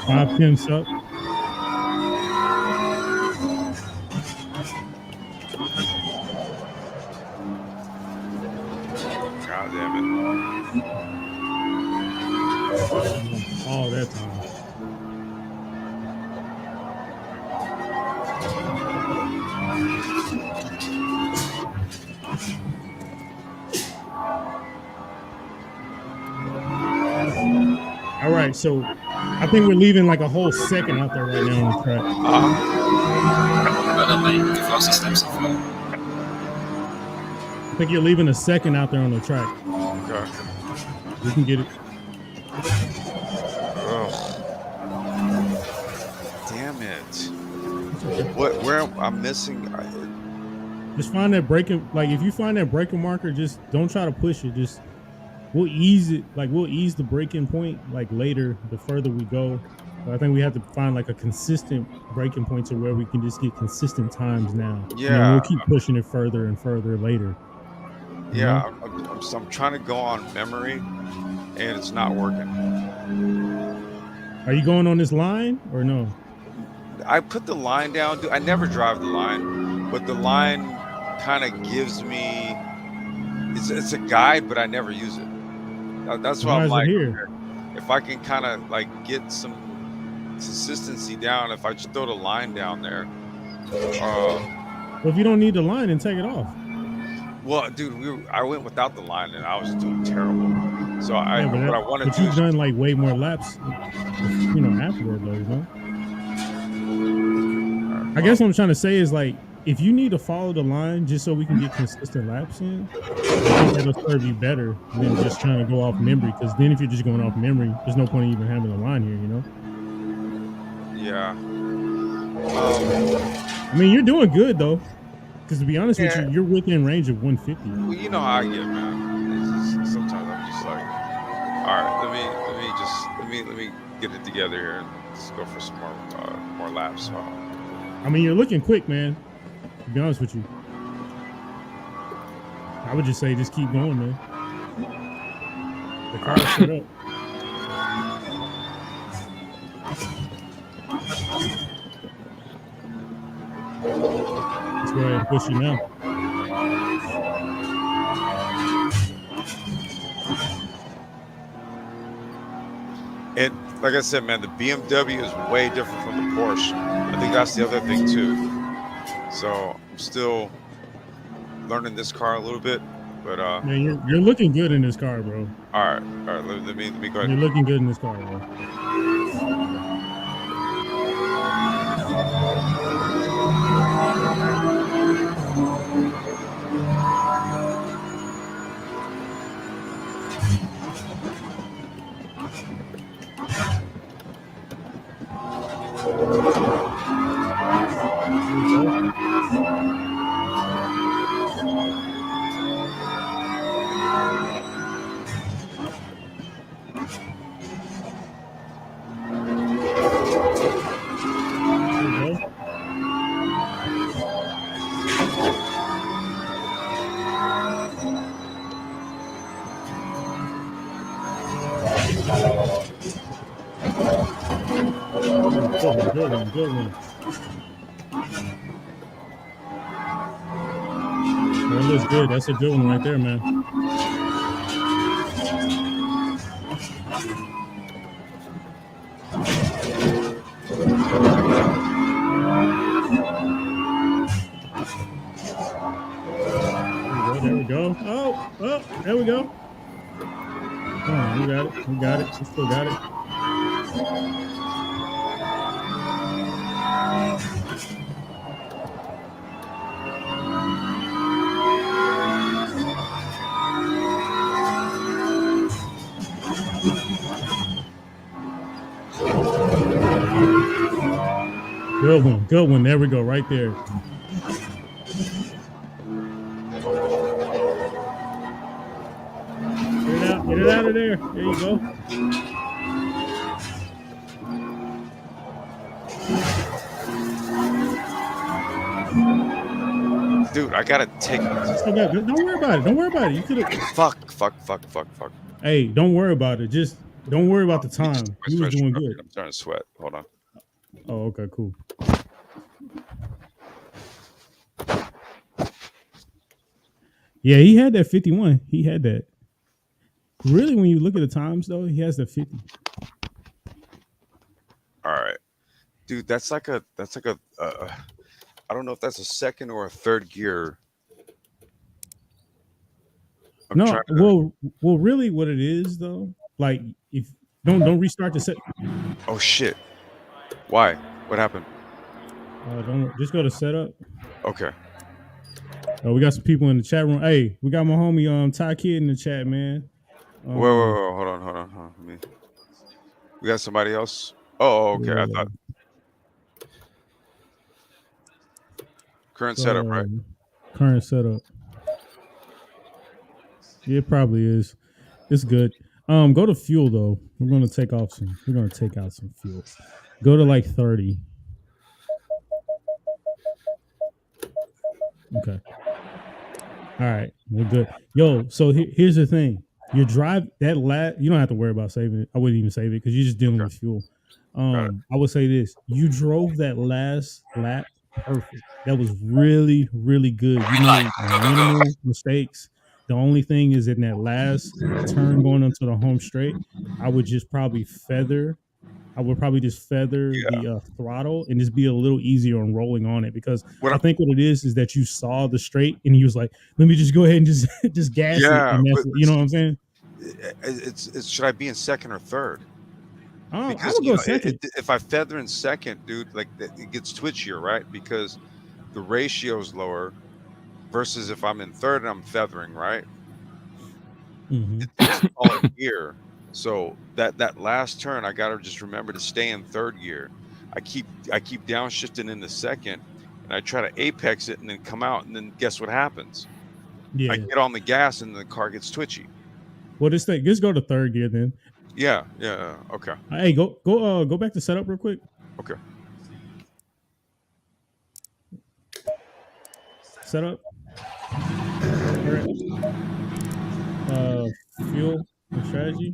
Speaker 2: 5 tenths up.
Speaker 1: God damn it.
Speaker 2: All that time. All right, so I think we're leaving like a whole second out there right now on the track. I think you're leaving a second out there on the track.
Speaker 1: Okay.
Speaker 2: We can get it.
Speaker 1: Oh. Damn it. Where I'm missing?
Speaker 2: Just find that braking. Like if you find that braking marker, just don't try to push it. Just we'll ease it. Like we'll ease the braking point like later. The further we go, but I think we have to find like a consistent braking point to where we can just get consistent times now.
Speaker 1: Yeah.
Speaker 2: And we'll keep pushing it further and further later.
Speaker 1: Yeah, I'm trying to go on memory, and it's not working.
Speaker 2: Are you going on this line or no?
Speaker 1: I put the line down. I never drive the line, but the line kind of gives me. It's a guide, but I never use it. That's why I'm like,
Speaker 2: here?
Speaker 1: If I can kind of like get some consistency down, if I just throw the line down there.
Speaker 2: Well, if you don't need the line, then take it off.
Speaker 1: Well, dude, I went without the line and I was doing terrible. So what I want to do.
Speaker 2: But you've done like way more laps, afterward though, you know. I guess what I'm trying to say is like, if you need to follow the line just so we can get consistent laps in, I think that'll serve you better than just trying to go off memory. Because then if you're just going off memory, there's no point in even having a line here, you know.
Speaker 1: Yeah.
Speaker 2: I mean, you're doing good though. Because to be honest with you, you're within range of 150.
Speaker 1: Well, you know how I get, man. Sometimes I'm just like, all right, let me get it together here and let's go for some more laps.
Speaker 2: I mean, you're looking quick, man. To be honest with you, I would just say just keep going, man. The car is set up. Let's go ahead and push you now.
Speaker 1: And like I said, man, the BMW is way different from the Porsche. I think that's the other thing too. So I'm still learning this car a little bit, but
Speaker 2: man, you're looking good in this car, bro.
Speaker 1: All right. Let me go ahead.
Speaker 2: You're looking good in this car, bro. Good one. That looks good. That's a good one right there, man. There we go. Oh, there we go. Oh, we got it. We got it. We still got it. Good one. There we go, right there. Get it out of there. There you go.
Speaker 1: Dude, I gotta take.
Speaker 2: Okay, don't worry about it. Don't worry about it. You could have.
Speaker 1: Fuck.
Speaker 2: Hey, don't worry about it. Just don't worry about the time. You was doing good.
Speaker 1: I'm starting to sweat. Hold on.
Speaker 2: Oh, okay, cool. Yeah, he had that 51. He had that. Really, when you look at the times, though, he has the 50.
Speaker 1: All right, dude. That's like a. I don't know if that's a second or a third gear.
Speaker 2: Well, really, what it is though, like if don't restart the set.
Speaker 1: Oh shit! Why? What happened?
Speaker 2: Don't just go to setup.
Speaker 1: Okay.
Speaker 2: Oh, we got some people in the chat room. Hey, we got my homie Ty Kid in the chat, man.
Speaker 1: Whoa, hold on. We got somebody else. Oh, okay. Yeah. I thought current setup, right?
Speaker 2: Current setup. Yeah, it probably is. It's good. Go to fuel though. We're gonna take out some fuel. Go to like 30. Okay. All right, we're good. Yo, so here's the thing. Your drive that you don't have to worry about saving it. I wouldn't even save it because you're just dealing with fuel. I would say this: you drove that last lap perfect. That was really, really good. You made minimal mistakes. The only thing is in that last turn going onto the home straight, I would probably just feather the throttle and just be a little easier on rolling on it because I think what it is that you saw the straight and you was like, let me just go ahead and just gas it. And you know what I'm saying?
Speaker 1: It's should I be in second or third?
Speaker 2: Because I would go second.
Speaker 1: If I feather in second, dude, like it gets twitchier, right? Because the ratio is lower versus if I'm in third and I'm feathering, right? It's all in gear. So that last turn, I gotta just remember to stay in third gear. I keep downshifting into second, and I try to apex it and then come out, and then guess what happens?
Speaker 2: Yeah,
Speaker 1: I get on the gas and the car gets twitchy.
Speaker 2: Well, just go to third gear then.
Speaker 1: Yeah, okay.
Speaker 2: Hey, go back to setup real quick.
Speaker 1: Okay.
Speaker 2: Setup. All right. Fuel and strategy.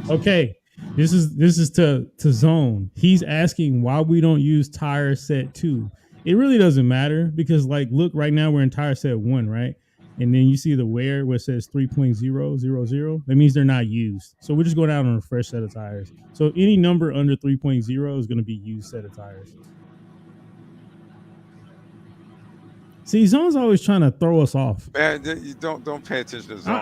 Speaker 2: Okay, this is to Zone. He's asking why we don't use tire set 2. It really doesn't matter because look, right now we're in tire set 1, right? And then you see the where it says 3.000. That means they're not used. So we're just going out on a fresh set of tires. So any number under 3.0 is going to be used set of tires. See, Zone's always trying to throw us off.
Speaker 1: Man, you don't pay attention to Zone.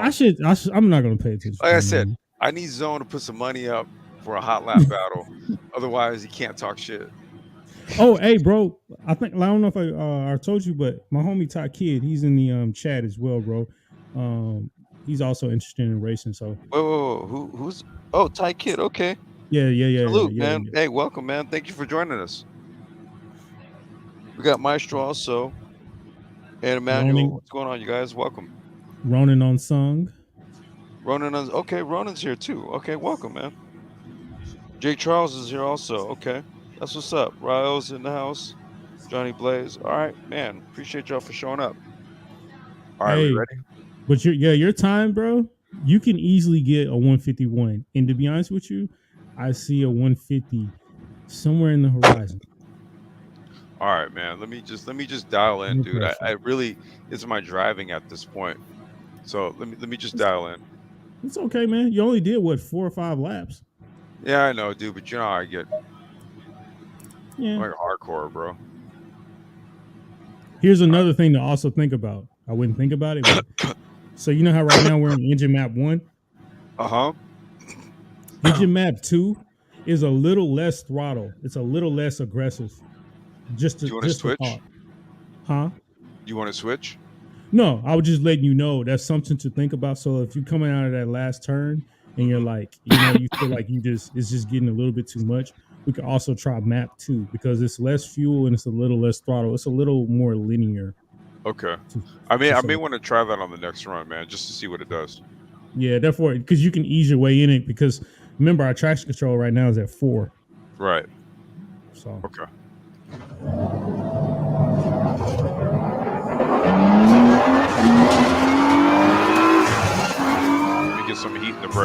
Speaker 2: I'm not going to pay attention.
Speaker 1: Like I said, I need Zone to put some money up for a hot lap battle. Otherwise, he can't talk shit.
Speaker 2: Oh, hey, bro. I don't know if I told you, but my homie Ty Kid, he's in the chat as well, bro. He's also interested in racing. So,
Speaker 1: whoa. Who's? Oh, Ty Kid. Okay.
Speaker 2: Yeah.
Speaker 1: Salute, man. Yeah. Hey, welcome, man. Thank you for joining us. We got Maestro also. And Emmanuel, what's going on, you guys? Welcome.
Speaker 2: Ronan on song.
Speaker 1: Okay, Ronan's here too. Okay, welcome, man. Jake Charles is here also. Okay, that's what's up. Ryle's in the house. Johnny Blaze. All right, man. Appreciate y'all for showing up. All right, we ready?
Speaker 2: But your time, bro. You can easily get a 151. And to be honest with you, I see a 150 somewhere in the horizon.
Speaker 1: All right, man. Let me just dial in, dude. I really, it's my driving at this point. So let me just dial in.
Speaker 2: It's okay, man. You only did 4 or 5 laps.
Speaker 1: Yeah, I know, dude. But you know how I get.
Speaker 2: Yeah.
Speaker 1: I'm like hardcore, bro.
Speaker 2: Here's another thing to also think about. I wouldn't think about it. But, so you know how right now we're in engine map 1? Engine map 2 is a little less throttle. It's a little less aggressive.
Speaker 1: Do you want to switch?
Speaker 2: Huh?
Speaker 1: You want to switch?
Speaker 2: No, I was just letting you know that's something to think about. So if you're coming out of that last turn and you're like, you feel like it's just getting a little bit too much, we could also try map 2 because it's less fuel and it's a little less throttle. It's a little more linear.
Speaker 1: Okay. I may want to try that on the next run, man, just to see what it does.
Speaker 2: Yeah, therefore, because you can ease your way in it because remember our traction control right now is at 4.
Speaker 1: Right.
Speaker 2: So.
Speaker 1: Okay.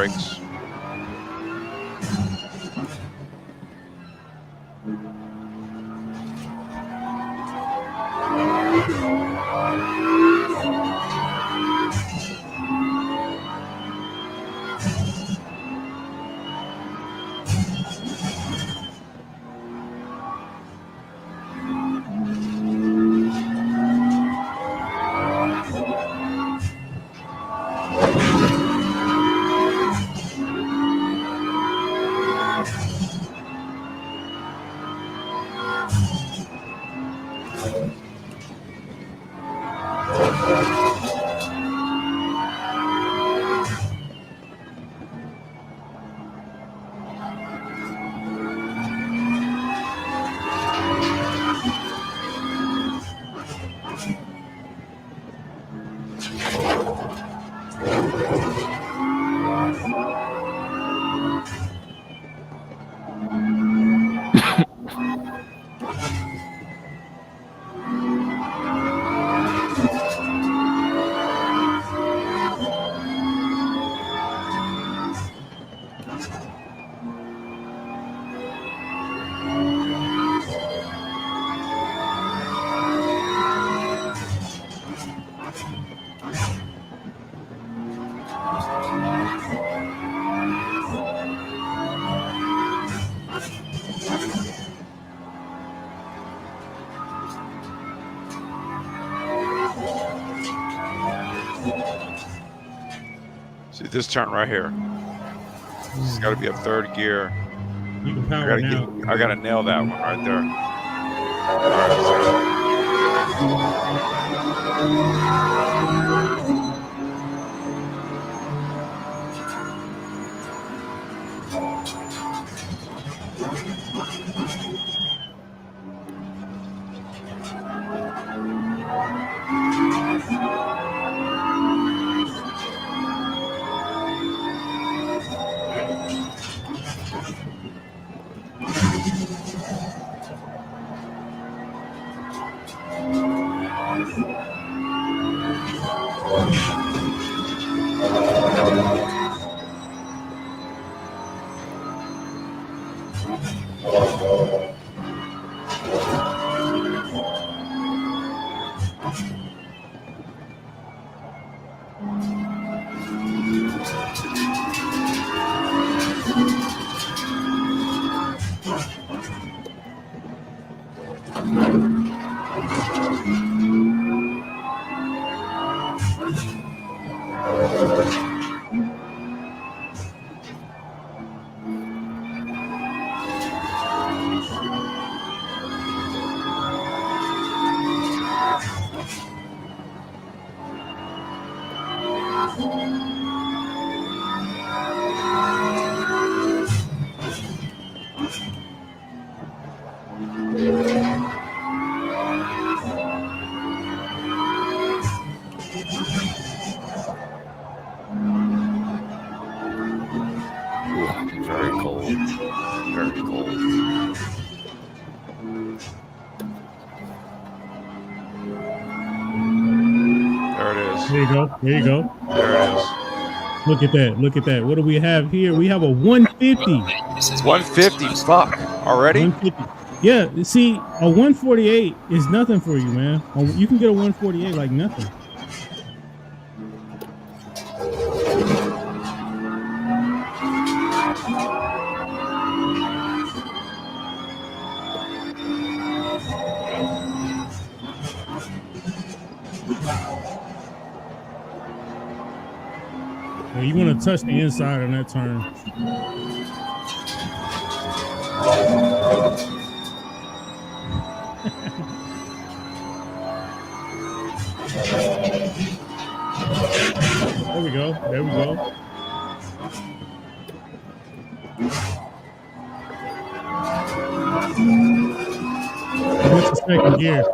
Speaker 1: brakes. See this turn right here. It's got to be a third gear.
Speaker 2: You can power now.
Speaker 1: I gotta nail that one right there.
Speaker 4: Very cold. Very cold.
Speaker 1: There it is.
Speaker 2: There you go. There you go.
Speaker 1: There it is.
Speaker 2: Look at that. Look at that. What do we have here? We have a 150.
Speaker 1: 150. Fuck. Already?
Speaker 2: 150. Yeah. See, a 148 is nothing for you, man. You can get a 148 like nothing. Yeah, you want to touch the inside on that turn. There we go. There we go. What's the second gear?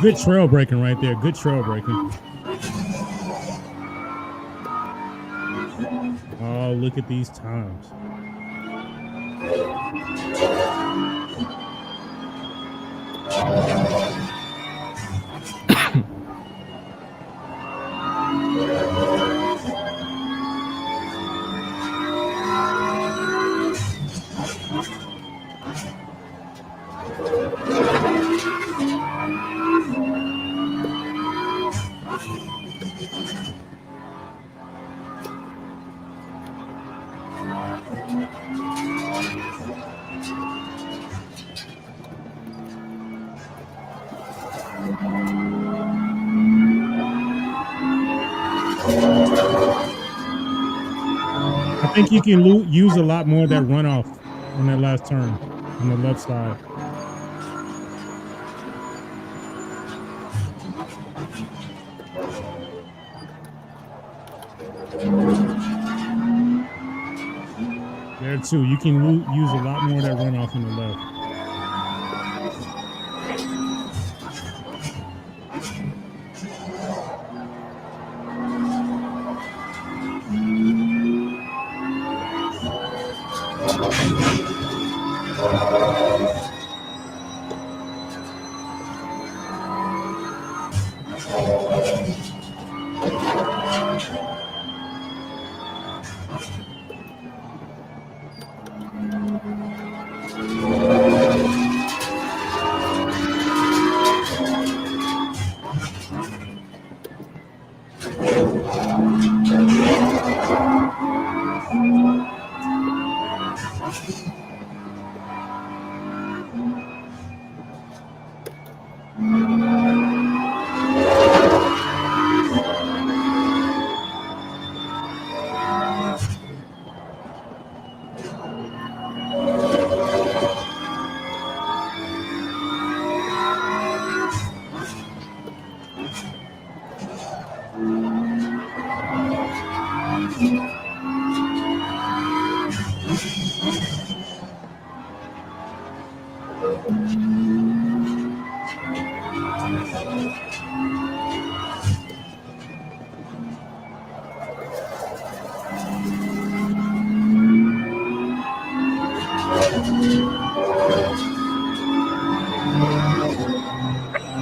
Speaker 2: Good trail braking right there. Good trail braking. Oh, look at these times. think you can use a lot more of that runoff on that last turn on the left side. There too, you can use a lot more of that runoff on the left.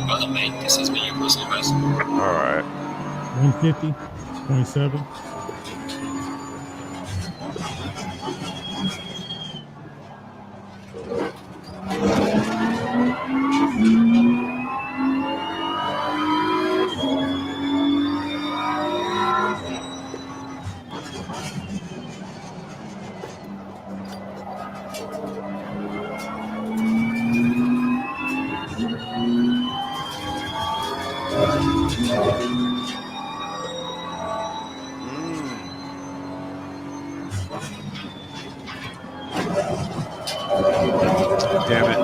Speaker 3: Brother, mate, this has been your personal best.
Speaker 1: All right.
Speaker 2: 150.7.
Speaker 1: Damn it.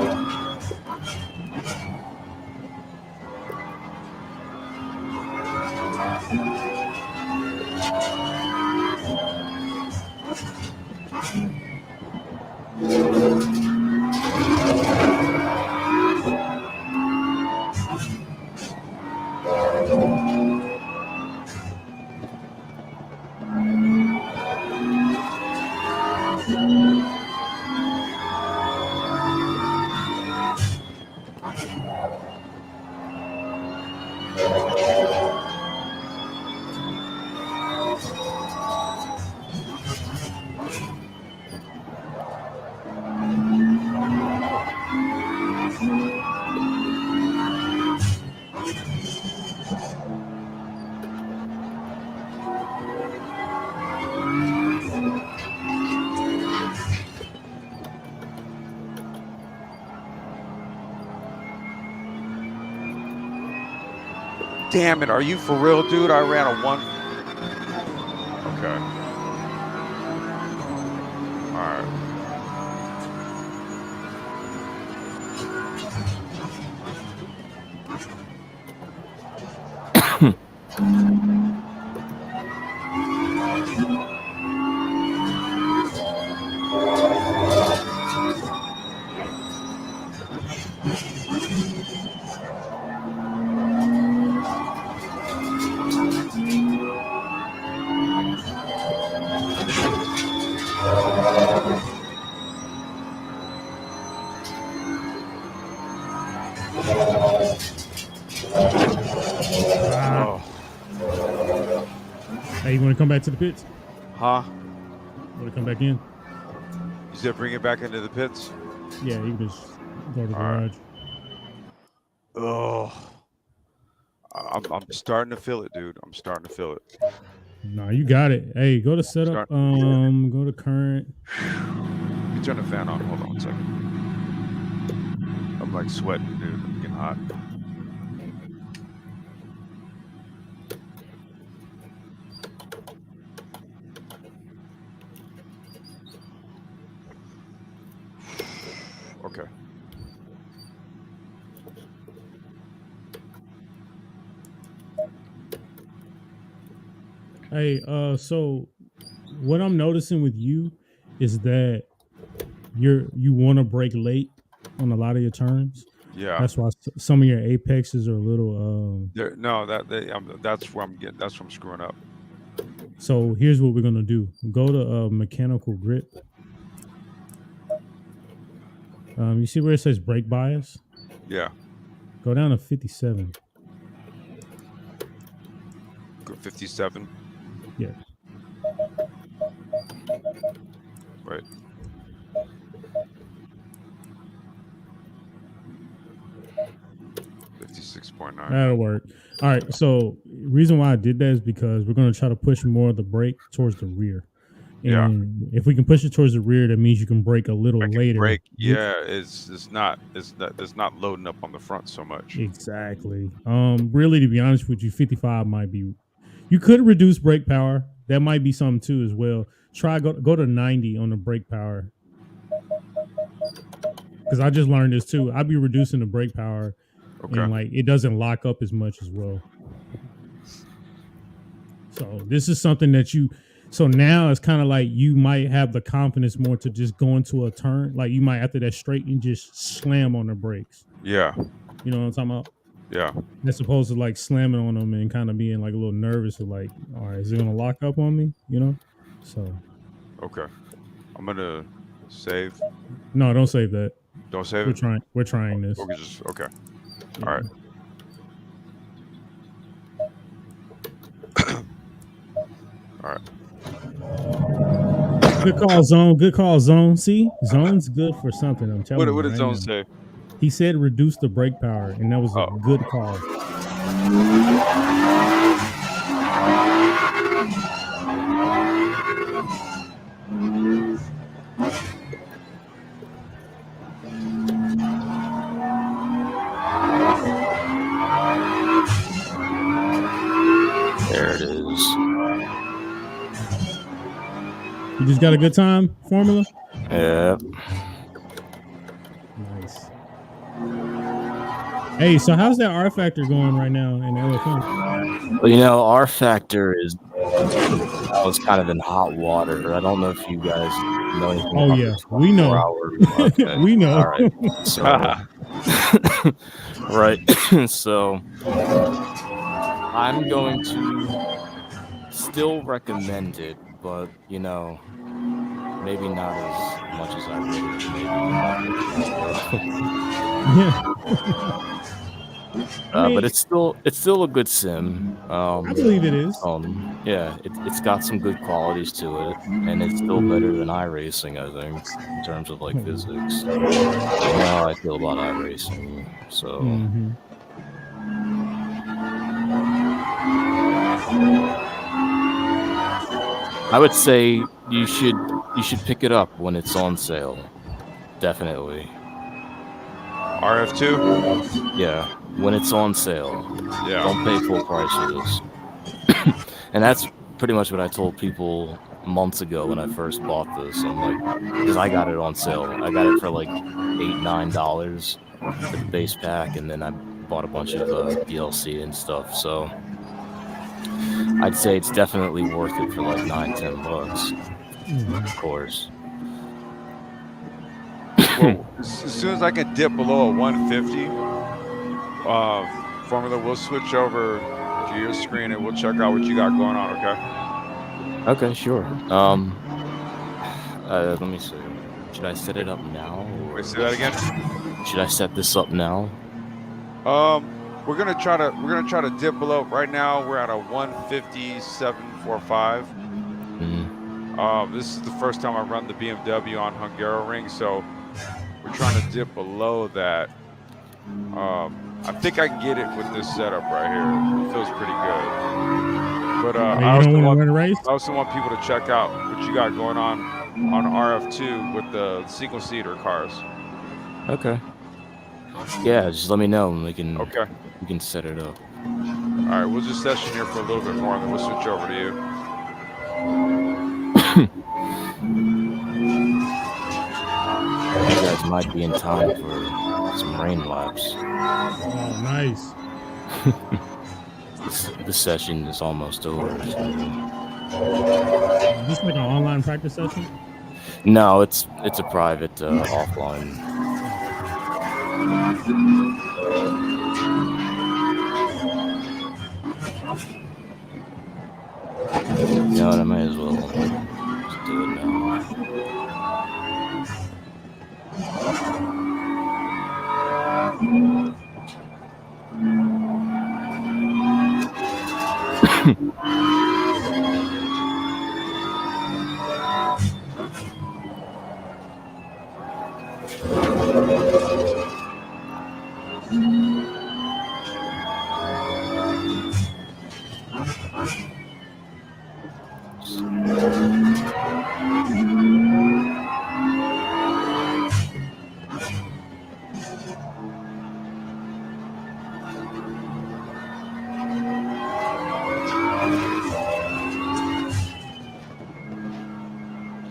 Speaker 1: Damn it, are you for real, dude? I ran a 1. Okay. All right.
Speaker 2: Hey, you want to come back to the pits?
Speaker 1: Huh?
Speaker 2: Want to come back in?
Speaker 1: You said bring it back into the pits?
Speaker 2: Yeah, you can just go to the garage.
Speaker 1: Oh, I'm starting to feel it, dude. I'm starting to feel it.
Speaker 2: No, you got it. Hey, go to setup. Go to current.
Speaker 1: Let me turn the fan on. Hold on 1 second. I'm like sweating, dude. I'm getting hot. Okay.
Speaker 2: Hey, so what I'm noticing with you is that you want to break late on a lot of your turns.
Speaker 1: Yeah.
Speaker 2: That's why some of your apexes are a little.
Speaker 1: No, that's where I'm getting. That's where I'm screwing up.
Speaker 2: So here's what we're gonna do: go to mechanical grip. You see where it says brake bias?
Speaker 1: Yeah.
Speaker 2: Go down to 57.
Speaker 1: 57.
Speaker 2: Yeah.
Speaker 1: Right.
Speaker 2: That'll work. All right. So reason why I did that is because we're going to try to push more of the brake towards the rear. And if we can push it towards the rear, that means you can brake a little later.
Speaker 1: Brake, yeah, it's not loading up on the front so much.
Speaker 2: Exactly. Really, to be honest with you, 55 might be. You could reduce brake power. That might be something too as well. Try go to 90 on the brake power. Because I just learned this too. I'd be reducing the brake power, and like it doesn't lock up as much as well. So this is something that you. So now it's kind of like you might have the confidence more to just go into a turn. Like you might after that straight and just slam on the brakes.
Speaker 1: Yeah.
Speaker 2: You know what I'm talking about?
Speaker 1: Yeah.
Speaker 2: As opposed to like slamming on them and kind of being like a little nervous of like, all right, is it gonna lock up on me? You know? So.
Speaker 1: Okay. I'm gonna save.
Speaker 2: No, don't save that.
Speaker 1: Don't save
Speaker 2: it. We're trying this.
Speaker 1: Okay. All right. All right.
Speaker 2: Good call, Zone. Good call, Zone. See, Zone's good for something. I'm telling you.
Speaker 1: What did Zone say?
Speaker 2: He said reduce the brake power, and that was a good call.
Speaker 4: There it is.
Speaker 2: You just got a good time, Formula?
Speaker 4: Yeah.
Speaker 2: Nice. Hey, so how's that R factor going right now in LFM?
Speaker 4: Well, you know, R factor is I was kind of in hot water. I don't know if you guys know anything.
Speaker 2: Oh yeah, we know.
Speaker 4: Okay.
Speaker 2: We know.
Speaker 4: All right. So, right. So I'm going to still recommend it, but you know, maybe not as much as I would. But it's still a good sim.
Speaker 2: I believe it is.
Speaker 4: Yeah, it's got some good qualities to it, and it's still better than iRacing, I think, in terms of like physics. You know how I feel about iRacing, so.
Speaker 2: Mm-hmm.
Speaker 4: I would say you should pick it up when it's on sale. Definitely.
Speaker 1: RF2?
Speaker 4: Yeah, when it's on sale.
Speaker 1: Yeah.
Speaker 4: Don't pay full price for this. And that's pretty much what I told people months ago when I first bought this. I'm like, because I got it on sale. I got it for like $8-9 for the base pack, and then I bought a bunch of DLC and stuff. So I'd say it's definitely worth it for like $9-10. Of course.
Speaker 1: Well, as soon as I can dip below a 150, Formula, we'll switch over to your screen and we'll check out what you got going on. Okay.
Speaker 4: Okay, sure. Let me see. Should I set it up now?
Speaker 1: Wait, say that again.
Speaker 4: Should I set this up now?
Speaker 1: We're gonna try to dip below. Right now, we're at a 157.45. This is the first time I run the BMW on Hungaroring, so we're trying to dip below that. I think I can get it with this setup right here. It feels pretty good. But I also want people to check out what you got going on RF2 with the single-seater cars.
Speaker 4: Okay. Yeah, just let me know and we can set it up.
Speaker 1: All right, we'll just session here for a little bit more, and then we'll switch over to you.
Speaker 4: You guys might be in time for some rain laps.
Speaker 2: Oh, nice.
Speaker 4: This session is almost over. So.
Speaker 2: Is this like an online practice session?
Speaker 4: No, it's a private offline. You know what? I might as well just do it now.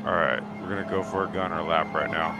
Speaker 1: All right, we're gonna go for a gunner lap right now.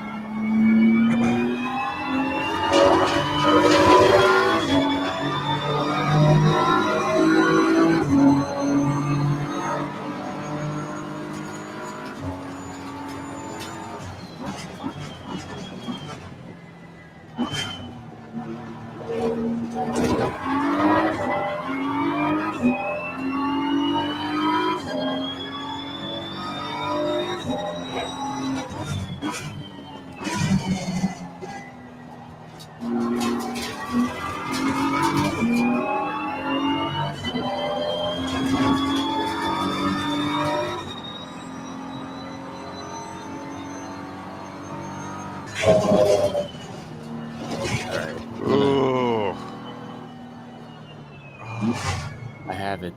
Speaker 1: Ooh.
Speaker 4: I have it.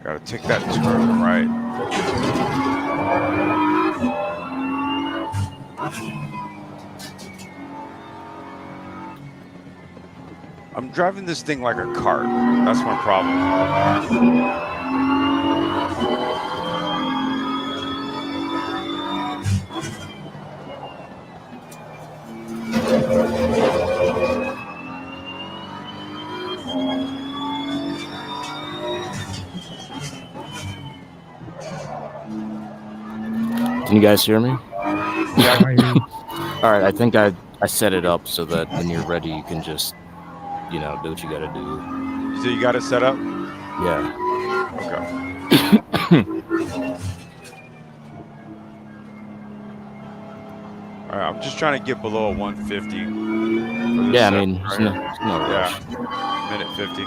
Speaker 1: Gotta take that turn right. I'm driving this thing like a cart. That's my problem.
Speaker 4: Can you guys hear me?
Speaker 2: Yeah, I hear you.
Speaker 4: All right, I think I set it up so that when you're ready, you can just, do what you gotta do.
Speaker 1: So you got it set up?
Speaker 4: Yeah.
Speaker 1: Okay. All right, I'm just trying to get below a 150.
Speaker 4: Yeah, I mean, there's no rush.
Speaker 1: Yeah, minute 50.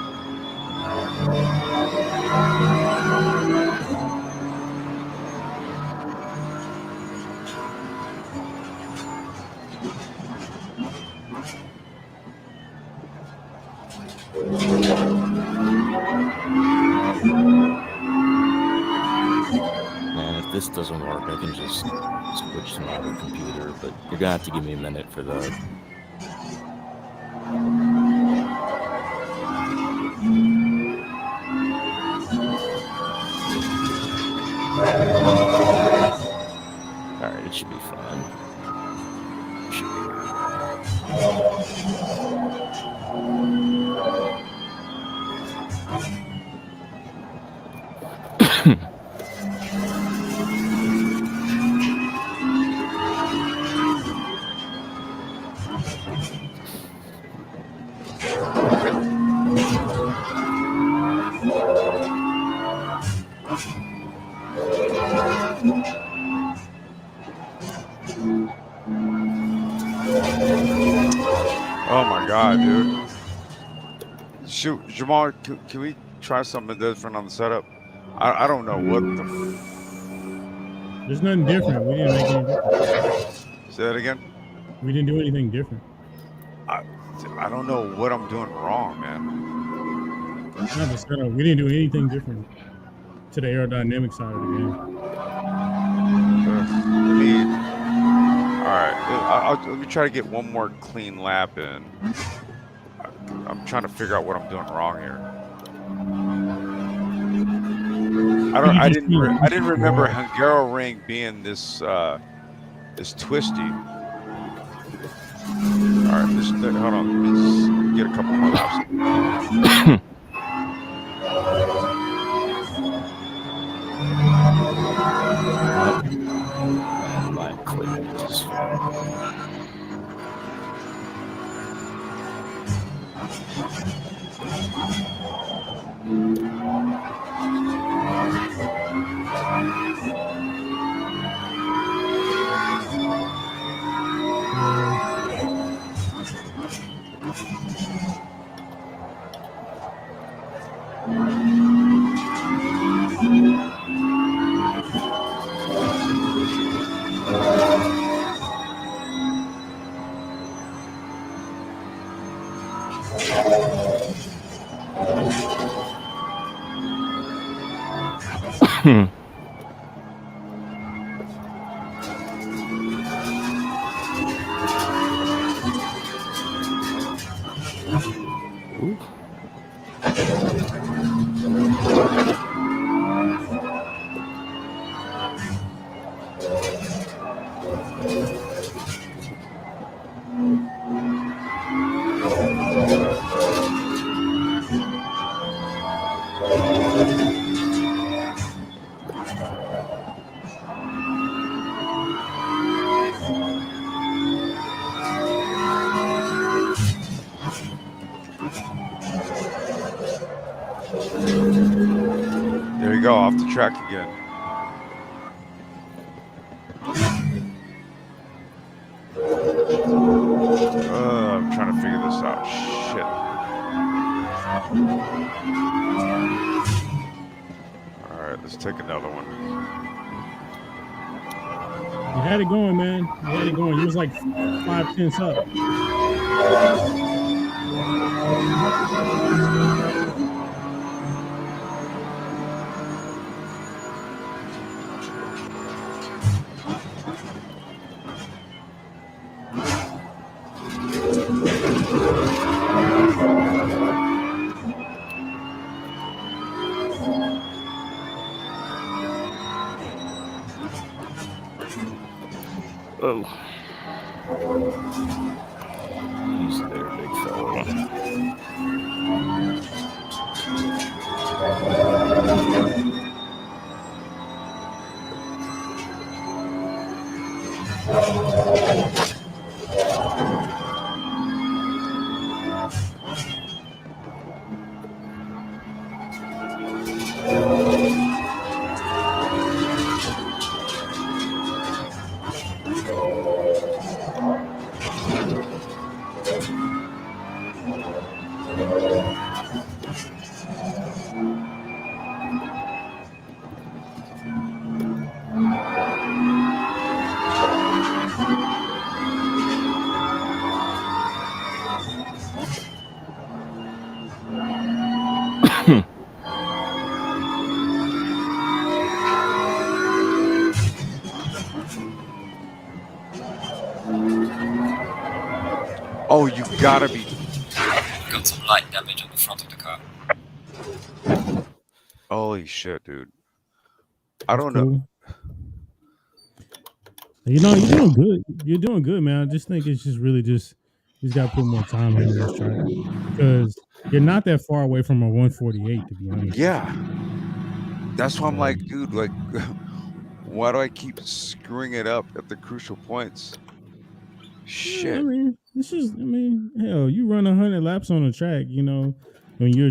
Speaker 4: Man, if this doesn't work, I can just switch to my other computer, but you're gonna have to give me a minute for that. Alright, it should be fine. Should be.
Speaker 1: Oh my god, dude. Shoot, Jamal, can we try something different on the setup? I don't know what the
Speaker 2: There's nothing different. We didn't make any difference.
Speaker 1: Say that again?
Speaker 2: We didn't do anything different.
Speaker 1: I don't know what I'm doing wrong, man.
Speaker 2: Not the setup. We didn't do anything different to the aerodynamic side of the game.
Speaker 1: All right, let me try to get one more clean lap in. I'm trying to figure out what I'm doing wrong here. I didn't remember Hungaroring being this twisty. All right, hold on. Let me get a couple more laps.
Speaker 4: And my equipment just Ooh.
Speaker 1: There you go, off the track again. I'm trying to figure this out. Shit. All right, let's take another one.
Speaker 2: You had it going, man. You had it going. You was like 5/10 up.
Speaker 4: Oh. He's there, big fella.
Speaker 1: Oh, you gotta be.
Speaker 3: Got some light damage on the front of the car.
Speaker 1: Holy shit, dude. I don't know.
Speaker 2: You know, you're doing good. You're doing good, man. I just think it's just really you just got to put more time into this track because you're not that far away from a 148, to be honest.
Speaker 1: Yeah. That's why I'm like, dude, like, why do I keep screwing it up at the crucial points? Shit.
Speaker 2: Yeah, I mean, hell, you run 100 laps on a track, you know, when you're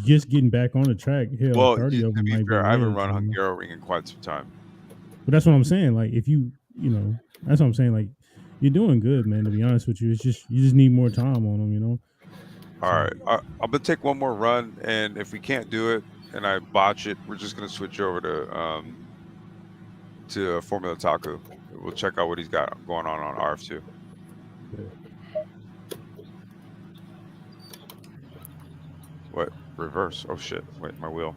Speaker 2: just getting back on the track. Hell,
Speaker 1: well,
Speaker 2: 30 of them might be.
Speaker 1: I haven't run Hungaroring in quite some time.
Speaker 2: But that's what I'm saying. Like, if you know, that's what I'm saying. Like, you're doing good, man. To be honest with you, it's just you just need more time on them, you know.
Speaker 1: All right, I'm gonna take one more run, and if we can't do it and I botch it, we're just gonna switch over to Formula Taku. We'll check out what he's got going on RF2. What? Reverse? Oh shit! Wait, my wheel.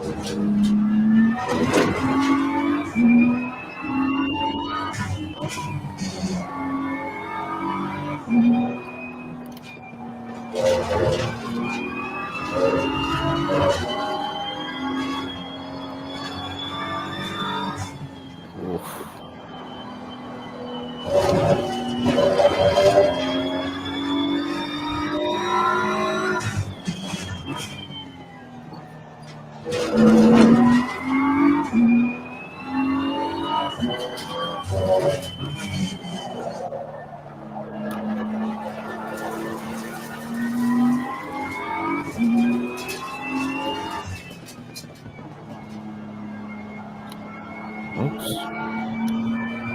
Speaker 4: Oops.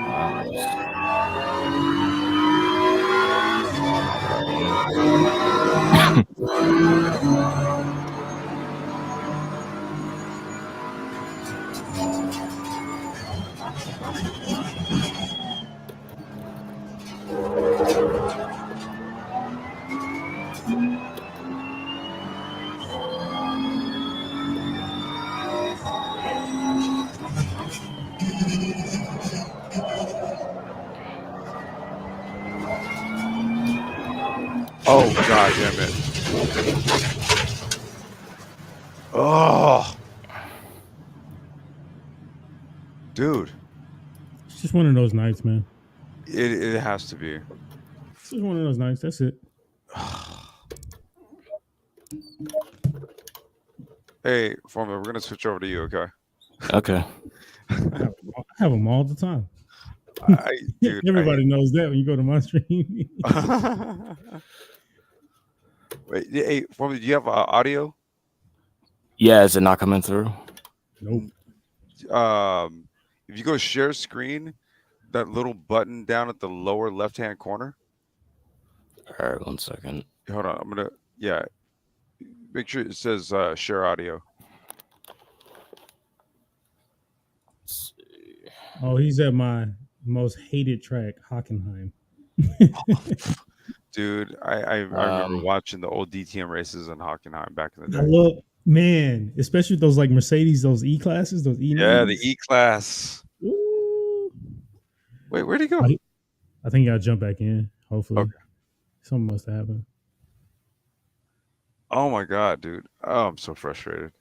Speaker 4: Mouse.
Speaker 1: Oh god damn it. Oh, dude,
Speaker 2: It's just one of those nights, man.
Speaker 1: it has to be.
Speaker 2: It's just one of those nights. That's it.
Speaker 1: Hey, Formula, we're gonna switch over to you, okay?
Speaker 4: Okay.
Speaker 2: I have them all the time.
Speaker 1: Dude,
Speaker 2: Everybody knows that when you go to my stream.
Speaker 1: Wait, hey, Formula, do you have audio?
Speaker 4: Yeah, is it not coming through?
Speaker 2: Nope.
Speaker 1: If you go share screen, that little button down at the lower left-hand corner.
Speaker 4: All right, 1 second.
Speaker 1: Hold on, I'm gonna make sure it says share audio.
Speaker 4: Let's see.
Speaker 2: Oh, he's at my most hated track, Hockenheim.
Speaker 1: Dude, I remember watching the old DTM races in Hockenheim back in the day.
Speaker 2: I love, man, especially those like Mercedes, those E classes, those E.
Speaker 1: Yeah, the E class.
Speaker 2: Ooh.
Speaker 1: Wait, where'd he go?
Speaker 2: I think I'll jump back in. Hopefully,
Speaker 1: Okay.
Speaker 2: something must have happened.
Speaker 1: Oh my god, dude! Oh, I'm so frustrated.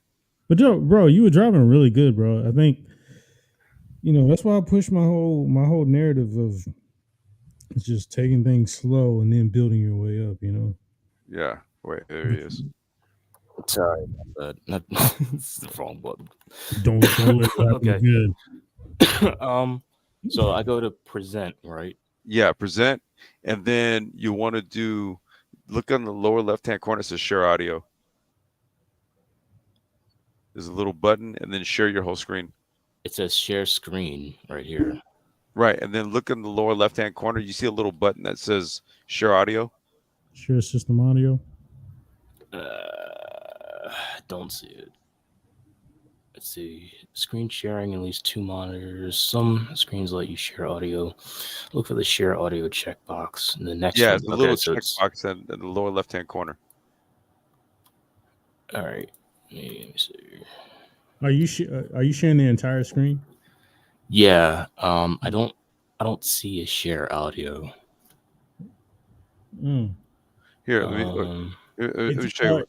Speaker 2: But Joe, bro, you were driving really good, bro. I think, that's why I push my whole narrative of just taking things slow and then building your way up.
Speaker 1: Yeah. Wait, there he is.
Speaker 4: Sorry about that. That's the wrong button.
Speaker 2: Don't let that
Speaker 4: Okay.
Speaker 2: good.
Speaker 4: So I go to present, right?
Speaker 1: Yeah, present, and then you want to look on the lower left-hand corner. It says share audio. There's a little button, and then share your whole screen.
Speaker 4: It says share screen right here.
Speaker 1: Right, and then look in the lower left-hand corner. You see a little button that says share audio.
Speaker 2: Share system audio.
Speaker 4: Don't see it. Let's see. Screen sharing at least 2 monitors. Some screens let you share audio. Look for the share audio checkbox. The next
Speaker 1: Yeah,
Speaker 4: one.
Speaker 1: it's a little checkbox in the lower left-hand corner.
Speaker 4: All right. Let me see.
Speaker 2: Are you sharing the entire screen?
Speaker 4: Yeah. I don't see a share audio.
Speaker 1: Here, let me show you.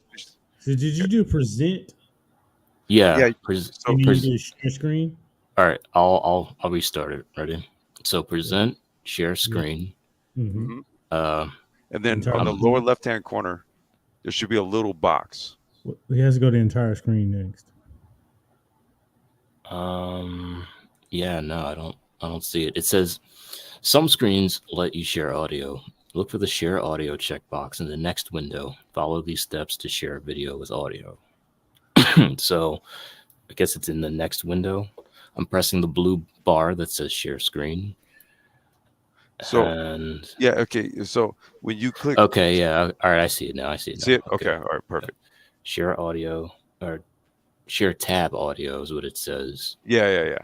Speaker 2: So did you do present?
Speaker 4: Yeah.
Speaker 2: So you do share screen?
Speaker 4: All right. I'll restart it. Ready? So present, share screen.
Speaker 2: Mm-hmm.
Speaker 1: And then on the lower left-hand corner, there should be a little box.
Speaker 2: He has to go to the entire screen next.
Speaker 4: Yeah, no, I don't see it. It says some screens let you share audio. Look for the share audio checkbox in the next window. Follow these steps to share a video with audio. So I guess it's in the next window. I'm pressing the blue bar that says share screen.
Speaker 1: So okay. So when you click,
Speaker 4: okay, yeah, all right, I see it now.
Speaker 1: See it? Okay, all right, perfect.
Speaker 4: Share audio or share tab audio is what it says.
Speaker 1: Yeah.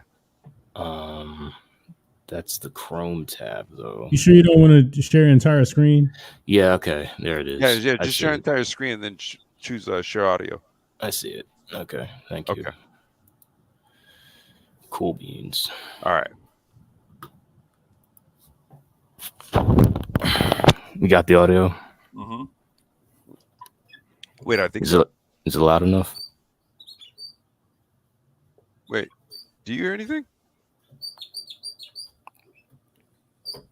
Speaker 4: That's the Chrome tab, though.
Speaker 2: You sure you don't want to share entire screen?
Speaker 4: Yeah, okay, there it is.
Speaker 1: Yeah, just share entire screen and then choose share audio.
Speaker 4: I see it. Okay, thank you.
Speaker 1: Okay,
Speaker 4: Cool beans.
Speaker 1: All right.
Speaker 4: We got the audio.
Speaker 1: Mm-hmm. Wait, I think
Speaker 4: Is
Speaker 1: so.
Speaker 4: Is it loud enough?
Speaker 1: Wait, do you hear anything?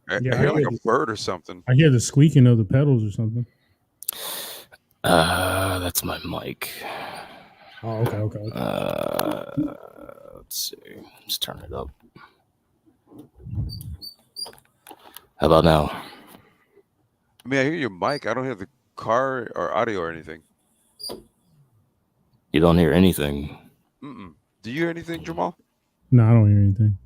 Speaker 1: I
Speaker 2: Yeah,
Speaker 1: hear like a bird or something.
Speaker 2: I hear the squeaking of the pedals or something.
Speaker 4: That's my mic.
Speaker 2: Oh, okay.
Speaker 4: Let's see. Let's turn it up. How about now?
Speaker 1: I mean, I hear your mic. I don't hear the car or audio or anything.
Speaker 4: You don't hear anything.
Speaker 1: Mm-mm. Do you hear anything, Jamal?
Speaker 2: No, I don't hear anything.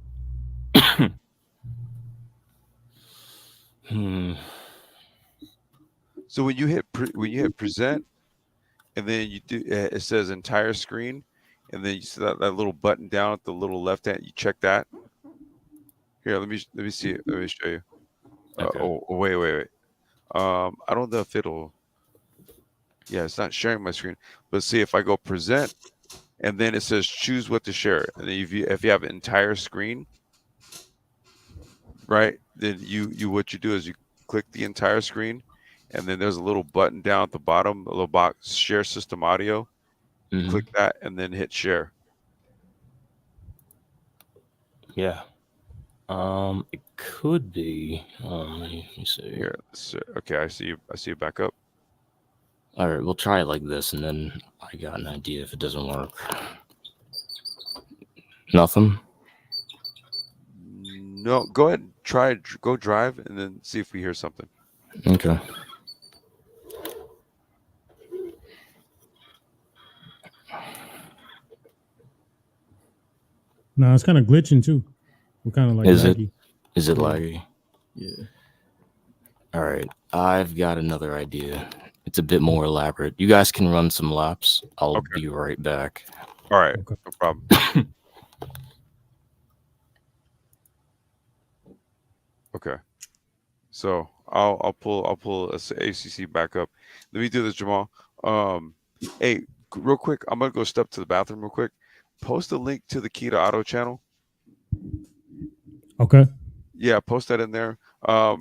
Speaker 1: So when you hit present, and then you do it says entire screen, and then you see that little button down at the little left hand. You check that. Here, let me see it. Let me show you.
Speaker 4: Okay.
Speaker 1: Wait. I don't know if it'll. Yeah, it's not sharing my screen. But see, if I go present, and then it says choose what to share, and then if you have an entire screen, right? Then you what you do is you click the entire screen, and then there's a little button down at the bottom, a little box, share system audio. You click that, and then hit share.
Speaker 4: Yeah. It could be. Let me see.
Speaker 1: Here, okay, I see you. I see you back up.
Speaker 4: All right, we'll try it like this, and then I got an idea if it doesn't work. Nothing?
Speaker 1: No, go ahead and go drive, and then see if we hear something.
Speaker 4: Okay.
Speaker 2: No, it's kind of glitching too. We're kind of like laggy.
Speaker 4: Is it laggy?
Speaker 2: Yeah.
Speaker 4: All right, I've got another idea. It's a bit more elaborate. You guys can run some laps. I'll be right back.
Speaker 1: All right,
Speaker 2: Okay.
Speaker 1: no problem. Okay, so I'll pull ACC back up. Let me do this, Jamal. Hey, real quick, I'm gonna go step to the bathroom real quick. Post a link to the Key to Auto channel.
Speaker 2: Okay.
Speaker 1: Yeah, post that in there. For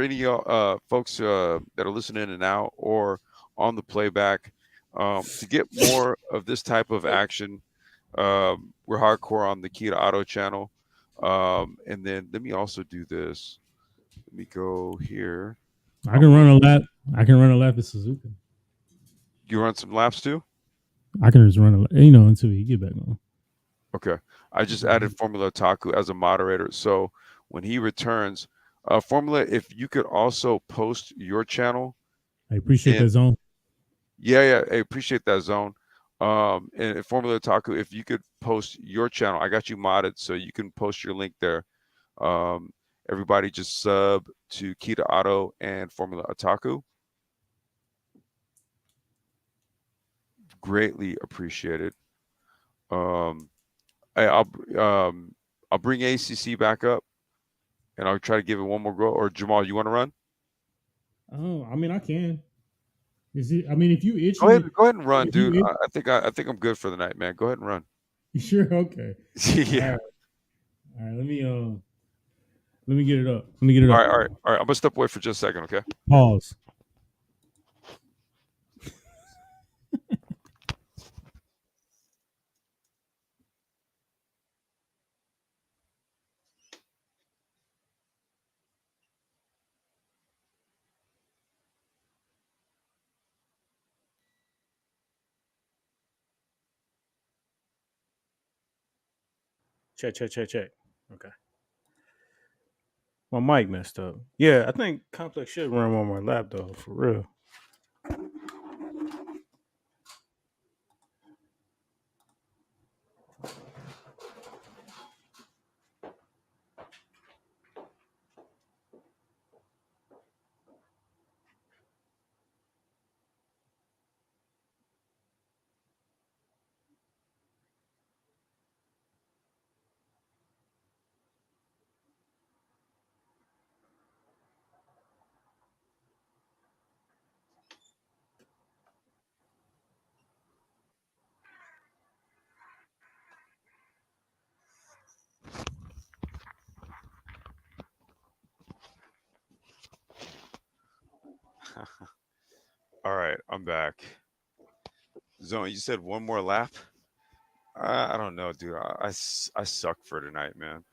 Speaker 1: any folks that are listening in and out or on the playback, to get more of this type of action, we're hardcore on the Key to Auto channel. And then let me also do this. Let me go here.
Speaker 2: I can run a lap. I can run a lap at Suzuka.
Speaker 1: You run some laps too?
Speaker 2: I can just run a lap, until we get back on.
Speaker 1: Okay. I just added Formula Taku as a moderator. So when he returns, Formula, if you could also post your channel.
Speaker 2: I appreciate that zone.
Speaker 1: Yeah, I appreciate that zone. And Formula Taku, if you could post your channel, I got you modded, so you can post your link there. Everybody just sub to Kita Auto and Formula Otaku. Greatly appreciated. I'll bring ACC back up, and I'll try to give it one more go. Or Jamal, you want to run?
Speaker 2: Oh, I mean, I can. Is it? I mean, if you itch,
Speaker 1: Go ahead and run, dude. I think I'm good for the night, man. Go ahead and run.
Speaker 2: You sure? Okay.
Speaker 1: Yeah.
Speaker 2: All right. Let me get it up. Let me get it up.
Speaker 1: All right. I'm gonna step away for just a second, okay?
Speaker 2: Pause. Check. Okay. My mic messed up. Yeah, I think Complex should run on my lap though, for real.
Speaker 1: All right, I'm back. Zone, you said one more lap. I don't know, dude. I suck for tonight, man.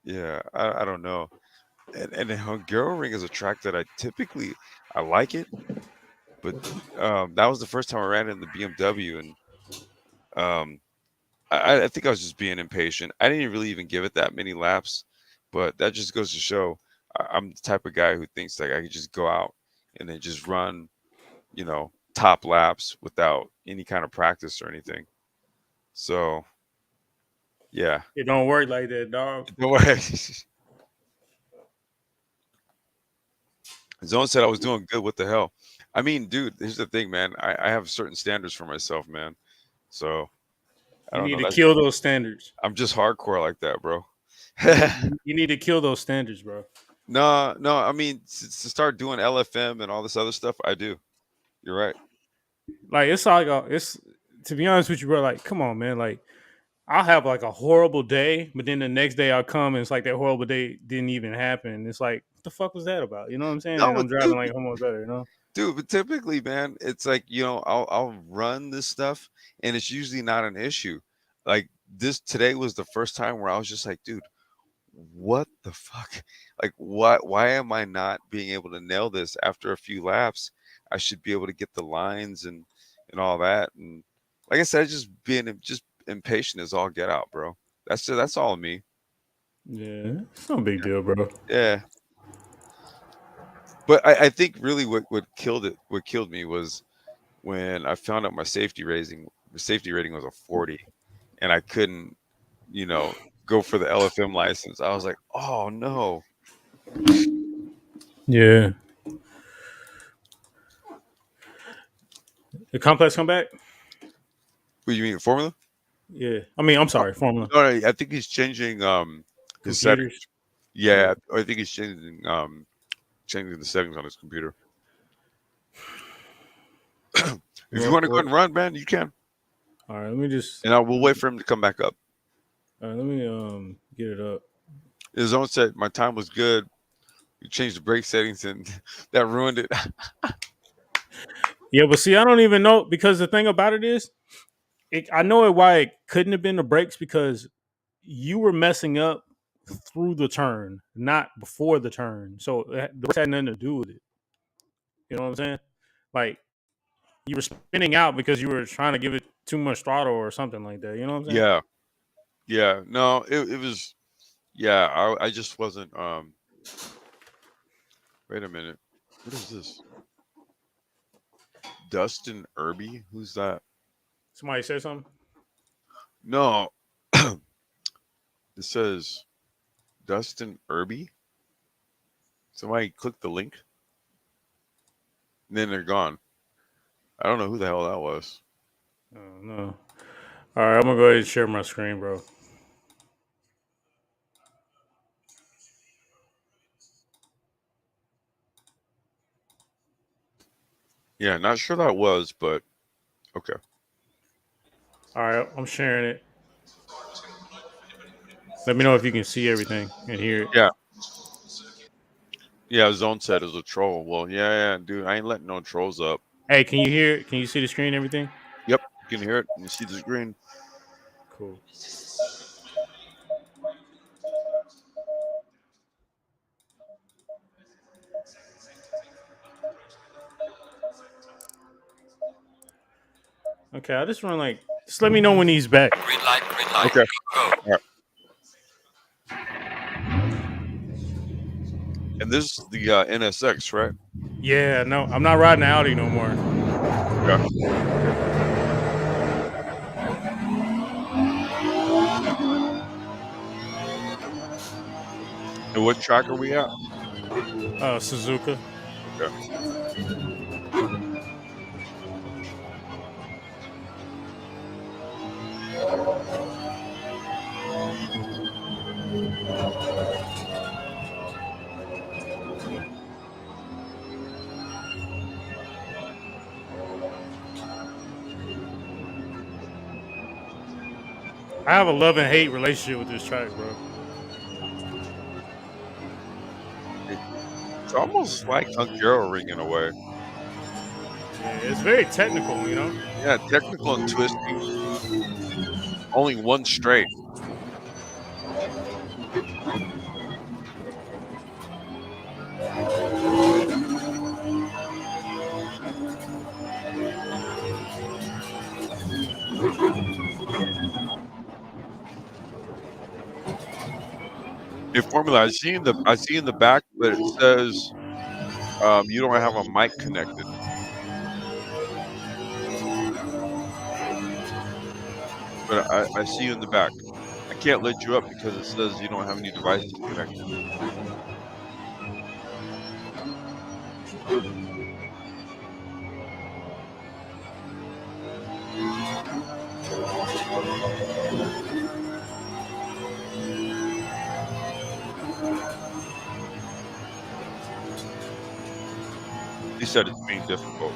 Speaker 1: Yeah, I don't know. And Hungaroring is a track that I like it, but that was the first time I ran in the BMW, and um, I think I was just being impatient. I didn't really even give it that many laps, but that just goes to show I'm the type of guy who thinks like I could just go out and then just run, top laps without any kind of practice or anything. So yeah,
Speaker 5: It don't work like that, dog.
Speaker 1: no way. Zone said I was doing good. What the hell? I mean, dude, here's the thing, man. I have certain standards for myself, man. So I
Speaker 5: You
Speaker 1: don't
Speaker 5: need
Speaker 1: know.
Speaker 5: to kill those standards.
Speaker 1: I'm just hardcore like that, bro.
Speaker 5: You need to kill those standards, bro.
Speaker 1: No, no. I mean, to start doing LFM and all this other stuff, I do. You're right.
Speaker 5: Like it's like it's to be honest with you, bro. Like, come on, man. Like, I'll have like a horrible day, but then the next day I'll come and it's like that horrible day didn't even happen. It's like, what the fuck was that about? You know what I'm saying?
Speaker 1: No,
Speaker 5: And
Speaker 1: but
Speaker 5: I'm driving like almost better, you know?
Speaker 1: but typically, man, it's like I'll run this stuff, and it's usually not an issue. Like this today was the first time where I was just like, dude, what the fuck? Like, what? Why am I not being able to nail this after a few laps? I should be able to get the lines and all that. And like I said, just being just impatient is all get out, bro. That's all me.
Speaker 5: Yeah, it's no big deal, bro.
Speaker 1: Yeah. But I think really what killed me was when I found out my safety rating was a 40, and I couldn't, go for the LFM license. I was like, oh no.
Speaker 5: Yeah. The complex come back?
Speaker 1: What do you mean, formula?
Speaker 5: Yeah. I mean, I'm sorry, Formula.
Speaker 1: No, I think he's changing his settings.
Speaker 5: Computers.
Speaker 1: Yeah, I think he's changing the settings on his computer. If you want to go and run, man, you can.
Speaker 5: All right, let me just
Speaker 1: And we'll wait for him to come back up.
Speaker 5: all right, let me get it up.
Speaker 1: His own said my time was good. You changed the brake settings and that ruined it.
Speaker 5: Yeah, but see, I don't even know because the thing about it is, I know why it couldn't have been the brakes because you were messing up through the turn, not before the turn. So the brakes had nothing to do with it. You know what I'm saying? Like you were spinning out because you were trying to give it too much throttle or something like that. You know what I'm saying?
Speaker 1: Yeah. Yeah. No, it was I just wasn't wait a minute. What is this? Dustin Irby? Who's that?
Speaker 5: Somebody said something.
Speaker 1: No. It says Dustin Irby. Somebody clicked the link. And then they're gone. I don't know who the hell that was.
Speaker 5: Oh no. All right, I'm gonna go ahead and share my screen, bro.
Speaker 1: Yeah, not sure that was, but okay.
Speaker 5: All right, I'm sharing it. Let me know if you can see everything and hear it.
Speaker 1: Yeah. Yeah, Zone said it was a troll. Well, yeah, dude. I ain't letting no trolls up.
Speaker 5: Hey, can you hear it? Can you see the screen and everything?
Speaker 1: Yep, you can hear it. You see the screen.
Speaker 5: Cool. Okay, I just run like. Just let me know when he's back.
Speaker 3: Green light, green light.
Speaker 1: Okay.
Speaker 3: Go.
Speaker 1: All right. And this is the NSX, right?
Speaker 5: Yeah, no, I'm not riding the Audi no more.
Speaker 1: Yeah. And what track are we at?
Speaker 5: Suzuka.
Speaker 1: Okay.
Speaker 5: I have a love and hate relationship with this track, bro.
Speaker 1: almost like Hungaroring in a way.
Speaker 5: Yeah, it's very technical, you know.
Speaker 1: Yeah, technical and twisty. Only one straight. In Formula, I see in the back, but it says you don't have a mic connected. But I see you in the back. I can't let you up because it says you don't have any devices connected. He said it's being difficult.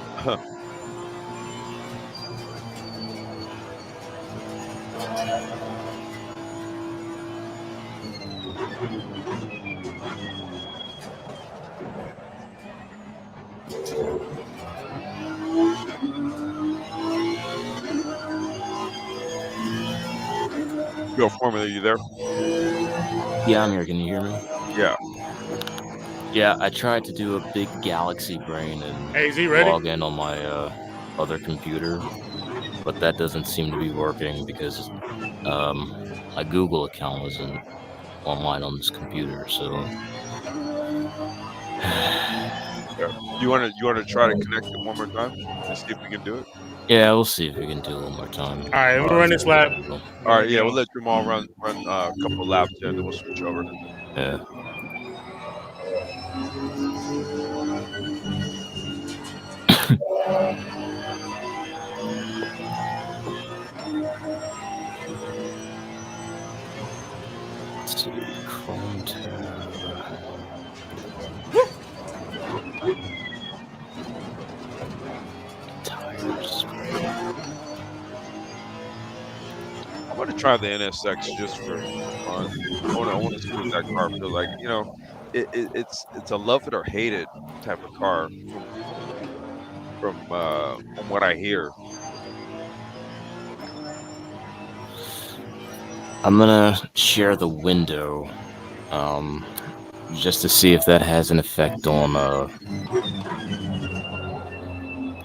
Speaker 1: Yo, Formula, you there?
Speaker 4: Yeah, I'm here. Can you hear me?
Speaker 1: Yeah.
Speaker 4: Yeah, I tried to do a big galaxy brain and
Speaker 5: Hey, is he ready?
Speaker 4: log in on my other computer, but that doesn't seem to be working because my Google account isn't online on this computer. So,
Speaker 1: Yeah. You wanna try to connect it one more time and see if we can do it?
Speaker 4: yeah, we'll see if we can do it one more time.
Speaker 5: All right, we'll run this lap.
Speaker 1: All right, yeah, we'll let Jamal run a couple laps in, then we'll switch over.
Speaker 4: Yeah. Let's see, Chrome tab. Tires.
Speaker 1: I'm gonna try the NSX just for fun. I wanna see what that car feels like. You know, it's a love it or hate it type of car from what I hear.
Speaker 4: I'm gonna share the window, just to see if that has an effect on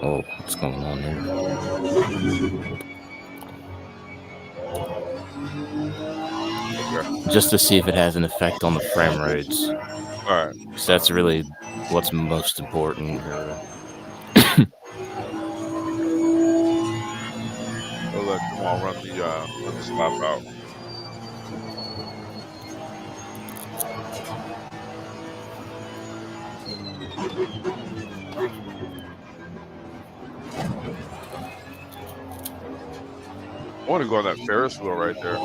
Speaker 4: oh, what's going on here?
Speaker 1: Okay.
Speaker 4: Just to see if it has an effect on the frame rates.
Speaker 1: All right.
Speaker 4: So that's really what's most important here.
Speaker 1: I'll let Jamal run this lap out. I want to go on that Ferris wheel right there.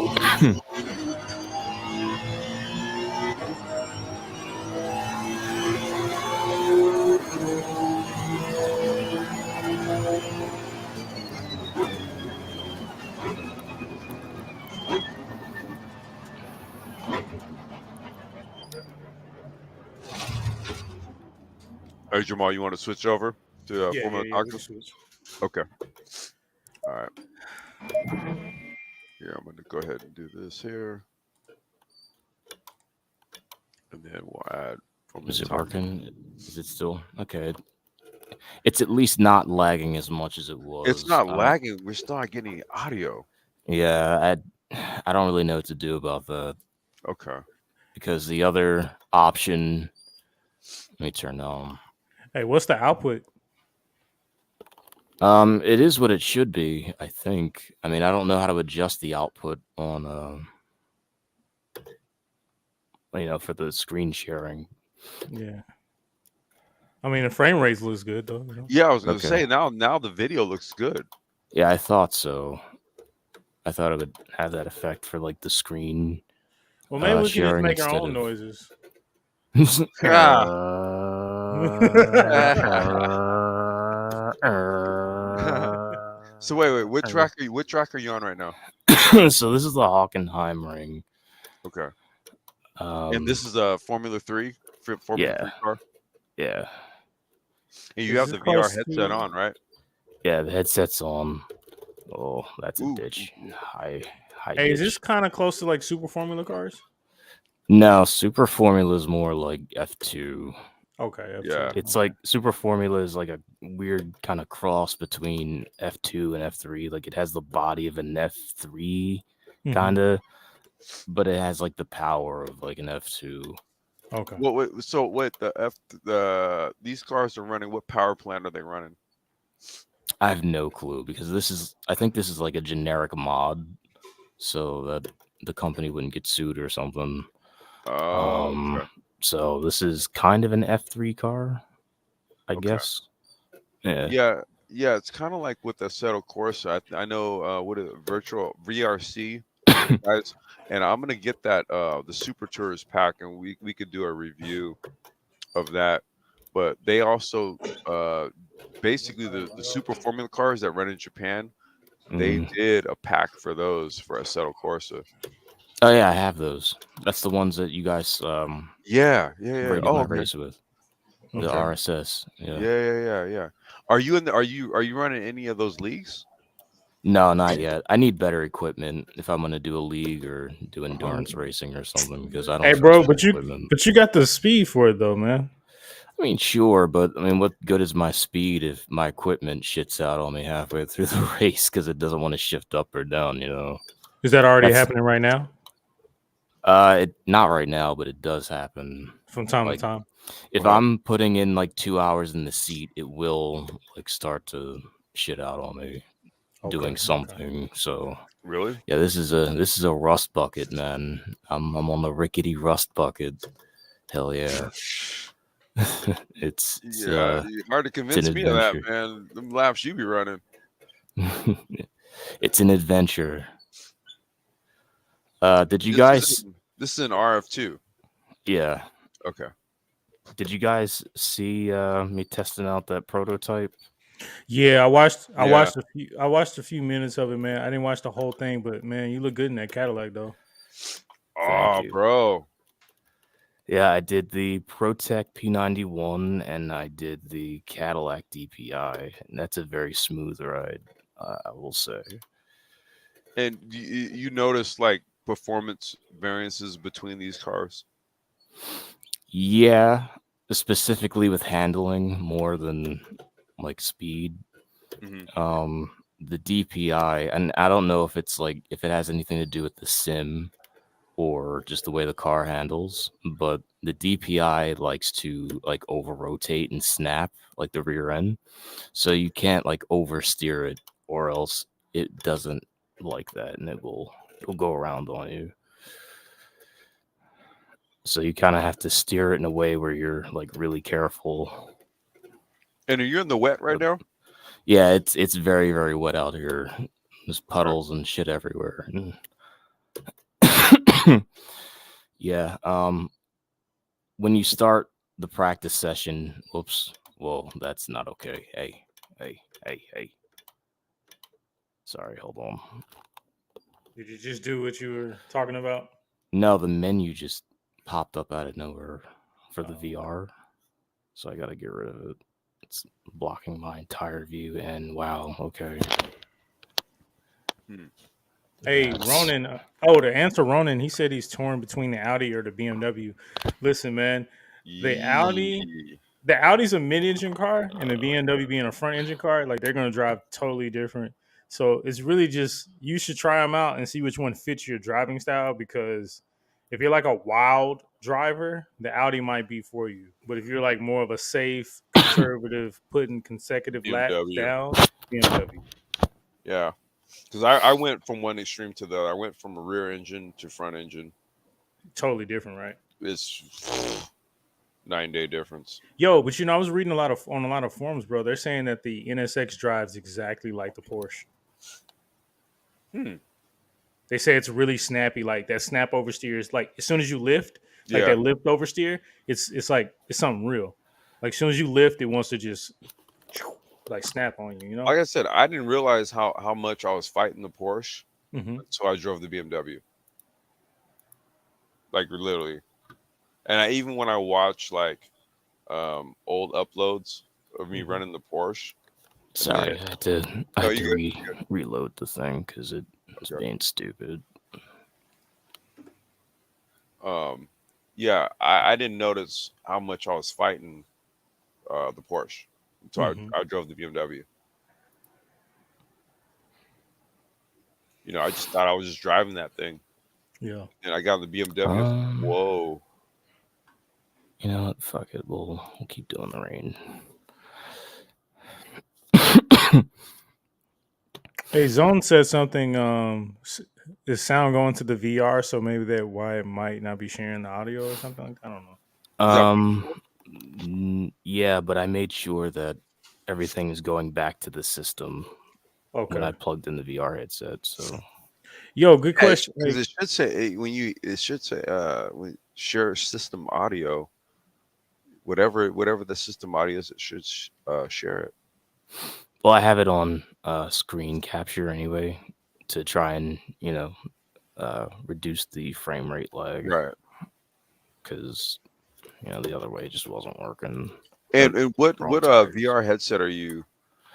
Speaker 1: Hey, Jamal, you want to switch over to Formula Taco? Okay. All right. Here, I'm going to go ahead and do this here. And then we'll add Formula
Speaker 4: Is it
Speaker 1: Taco.
Speaker 4: working? Is it still? Okay. It's at least not lagging as much as it was.
Speaker 1: It's not lagging. We're still not getting any audio.
Speaker 4: Yeah, I don't really know what to do about that.
Speaker 1: Okay.
Speaker 4: Because the other option, let me turn on.
Speaker 5: Hey, what's the output?
Speaker 4: It is what it should be, I think. I mean, I don't know how to adjust the output on, for the screen sharing.
Speaker 5: Yeah. I mean, the frame rates looks good though. You know?
Speaker 1: Yeah, I was going to say now the video looks good.
Speaker 4: Yeah, I thought so. I thought it would have that effect for like the screen.
Speaker 5: Well, maybe we can just make our own noises.
Speaker 1: So wait, what track are you on right now?
Speaker 4: So this is the Hungaroring.
Speaker 1: Okay. And this is a Formula 3 car?
Speaker 4: Yeah.
Speaker 1: And you have the VR headset on, right?
Speaker 4: Yeah, the headset's on. Oh, that's a
Speaker 1: Ooh,
Speaker 4: ditch.
Speaker 1: ooh, ooh.
Speaker 4: High
Speaker 5: Hey,
Speaker 4: ditch.
Speaker 5: is this kind of close to like Super Formula cars?
Speaker 4: No, Super Formula is more like F2.
Speaker 5: Okay, F2.
Speaker 1: Yeah.
Speaker 4: It's like Super Formula is like a weird kind of cross between F2 and F3. Like it has the body of an F3 kind of, but it has like the power of like an F2.
Speaker 5: Okay.
Speaker 1: So what these cars are running? What power plant are they running?
Speaker 4: I have no clue because I think this is like a generic mod, so that the company wouldn't get sued or something.
Speaker 1: Oh, okay.
Speaker 4: So this is kind of an F3 car, I guess. Yeah.
Speaker 1: Yeah. It's kind of like with the Assetto Corsa. I know what is it, virtual VRC guys, and I'm gonna get that the Super Tours pack, and we could do a review of that. But they also basically the Super Formula cars that run in Japan, they did a pack for those for Assetto Corsa.
Speaker 4: Oh yeah, I have those. That's the ones that you guys
Speaker 1: Yeah.
Speaker 4: rated
Speaker 1: Oh,
Speaker 4: my
Speaker 1: okay.
Speaker 4: race with. The
Speaker 1: Okay.
Speaker 4: RSS. Yeah.
Speaker 1: Yeah. Are you in the are you running any of those leagues?
Speaker 4: No, not yet. I need better equipment if I'm gonna do a league or do endurance racing or something because I don't
Speaker 5: Hey,
Speaker 4: trust
Speaker 5: bro,
Speaker 4: my equipment.
Speaker 5: but you got the speed for it though, man.
Speaker 4: I mean, sure, but I mean, what good is my speed if my equipment shits out on me halfway through the race because it doesn't want to shift up or down? You know.
Speaker 5: Is that already happening right now?
Speaker 4: Not right now, but it does happen
Speaker 5: from time
Speaker 4: like,
Speaker 5: to time.
Speaker 4: If I'm putting in like 2 hours in the seat, it will like start to shit out on me doing something. So
Speaker 1: Really?
Speaker 4: yeah, this is a rust bucket, man. I'm on the rickety rust bucket. Hell yeah. It's
Speaker 1: hard to convince
Speaker 4: an
Speaker 1: me of that,
Speaker 4: adventure.
Speaker 1: man. Them laps you be running.
Speaker 4: It's an adventure. Did you
Speaker 1: This
Speaker 4: guys?
Speaker 1: This is an RF2.
Speaker 4: Yeah.
Speaker 1: Okay.
Speaker 4: Did you guys see me testing out that prototype?
Speaker 5: Yeah, I watched a few minutes of it, man. I didn't watch the whole thing, but man, you look good in that Cadillac though.
Speaker 4: Thank
Speaker 1: Oh,
Speaker 4: you.
Speaker 1: bro.
Speaker 4: Yeah, I did the ProTech P91 and I did the Cadillac DPI, and that's a very smooth ride, I will say.
Speaker 1: And you notice like performance variances between these cars?
Speaker 4: Yeah, specifically with handling more than like speed. The DPI, and I don't know if it's like if it has anything to do with the sim or just the way the car handles, but the DPI likes to like over rotate and snap like the rear end, so you can't like oversteer it or else it doesn't like that and it'll go around on you. So you kind of have to steer it in a way where you're like really careful.
Speaker 1: And are you in the wet right now?
Speaker 4: Yeah, it's very, very wet out here. There's puddles and shit everywhere. Yeah. When you start the practice session, whoops. Whoa, that's not okay. Hey. Sorry, hold on.
Speaker 5: Did you just do what you were talking about?
Speaker 4: No, the menu just popped up out of nowhere for the VR. So I gotta get rid of it. It's blocking my entire view, and wow, okay.
Speaker 5: Hey, Ronan. To answer Ronan, he said he's torn between the Audi or the BMW. Listen, man, the Audi's a mid-engine car, and the BMW being a front-engine car, like they're gonna drive totally different. So it's really just you should try them out and see which one fits your driving style. Because if you're like a wild driver, the Audi might be for you. But if you're like more of a safe, conservative, putting consecutive laps
Speaker 1: BMW.
Speaker 5: down, BMW.
Speaker 1: Yeah. Because I went from one extreme to the other. I went from a rear engine to front engine.
Speaker 5: Totally different, right?
Speaker 1: It's 9-day difference.
Speaker 5: Yo, but I was reading on a lot of forums, bro. They're saying that the NSX drives exactly like the Porsche. They say it's really snappy, like that snap oversteer is like as soon as you lift, like that lift oversteer, it's like it's something real. Like as soon as you lift, it wants to just like snap on you, you know?
Speaker 1: Like I said, I didn't realize how much I was fighting the Porsche until I drove the BMW. Like literally. And even when I watch like old uploads of me running the Porsche.
Speaker 4: Sorry, I had to
Speaker 1: good.
Speaker 4: reload the thing because it's
Speaker 1: Okay.
Speaker 4: being stupid.
Speaker 1: Yeah, I didn't notice how much I was fighting the Porsche until I drove the BMW. You know, I just thought I was just driving that thing.
Speaker 2: Yeah.
Speaker 1: And I got in the BMW. I was like, whoa.
Speaker 4: You know what? Fuck it. We'll keep doing the rain.
Speaker 5: Hey, Zone said something. Is sound going to the VR? So maybe that why it might not be sharing the audio or something like that? I don't know.
Speaker 4: Yeah, but I made sure that everything is going back to the system when I plugged in the VR headset. So,
Speaker 5: yo, good question.
Speaker 1: Because it should say when share system audio, whatever the system audio is, it should share it.
Speaker 4: Well, I have it on screen capture anyway to try and reduce the frame rate lag.
Speaker 1: Right.
Speaker 4: Because the other way just wasn't working.
Speaker 1: And what VR headset are you?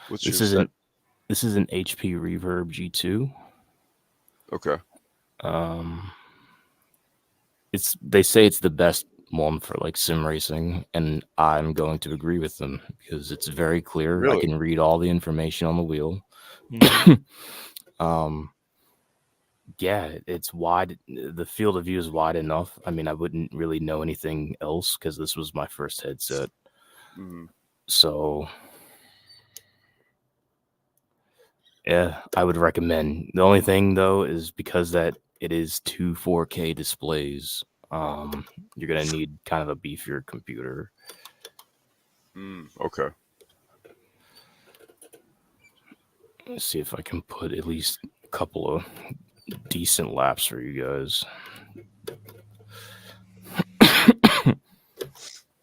Speaker 4: This is an HP Reverb G2.
Speaker 1: Okay.
Speaker 4: They say it's the best one for like sim racing, and I'm going to agree with them because it's very clear.
Speaker 1: Really?
Speaker 4: I can read all the information on the wheel. Yeah, it's wide. The field of view is wide enough. I mean, I wouldn't really know anything else because this was my first headset. So, yeah, I would recommend. The only thing though is because that it is 2 4K displays. You're gonna need kind of a beefier computer.
Speaker 1: Okay.
Speaker 4: Let's see if I can put at least a couple of decent laps for you guys.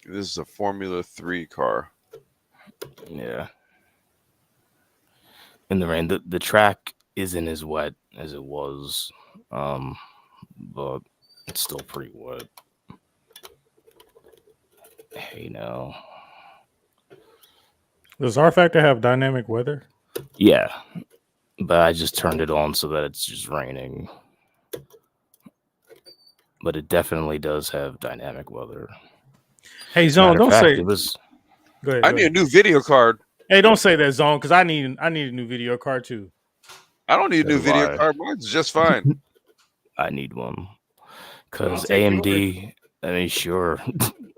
Speaker 1: This is a Formula 3 car.
Speaker 4: Yeah. In the rain, the track isn't as wet as it was, but it's still pretty wet. Hey, now.
Speaker 5: Does R Factor have dynamic weather?
Speaker 4: Yeah, but I just turned it on so that it's just raining. But it definitely does have dynamic weather.
Speaker 5: Hey, Zone, don't say
Speaker 4: it was.
Speaker 5: Go ahead.
Speaker 1: I need a new video card.
Speaker 5: Hey, don't say that, Zone, because I need a new video card too.
Speaker 1: I don't need a new video card. Mine's just fine.
Speaker 4: I need one because AMD. I mean, sure.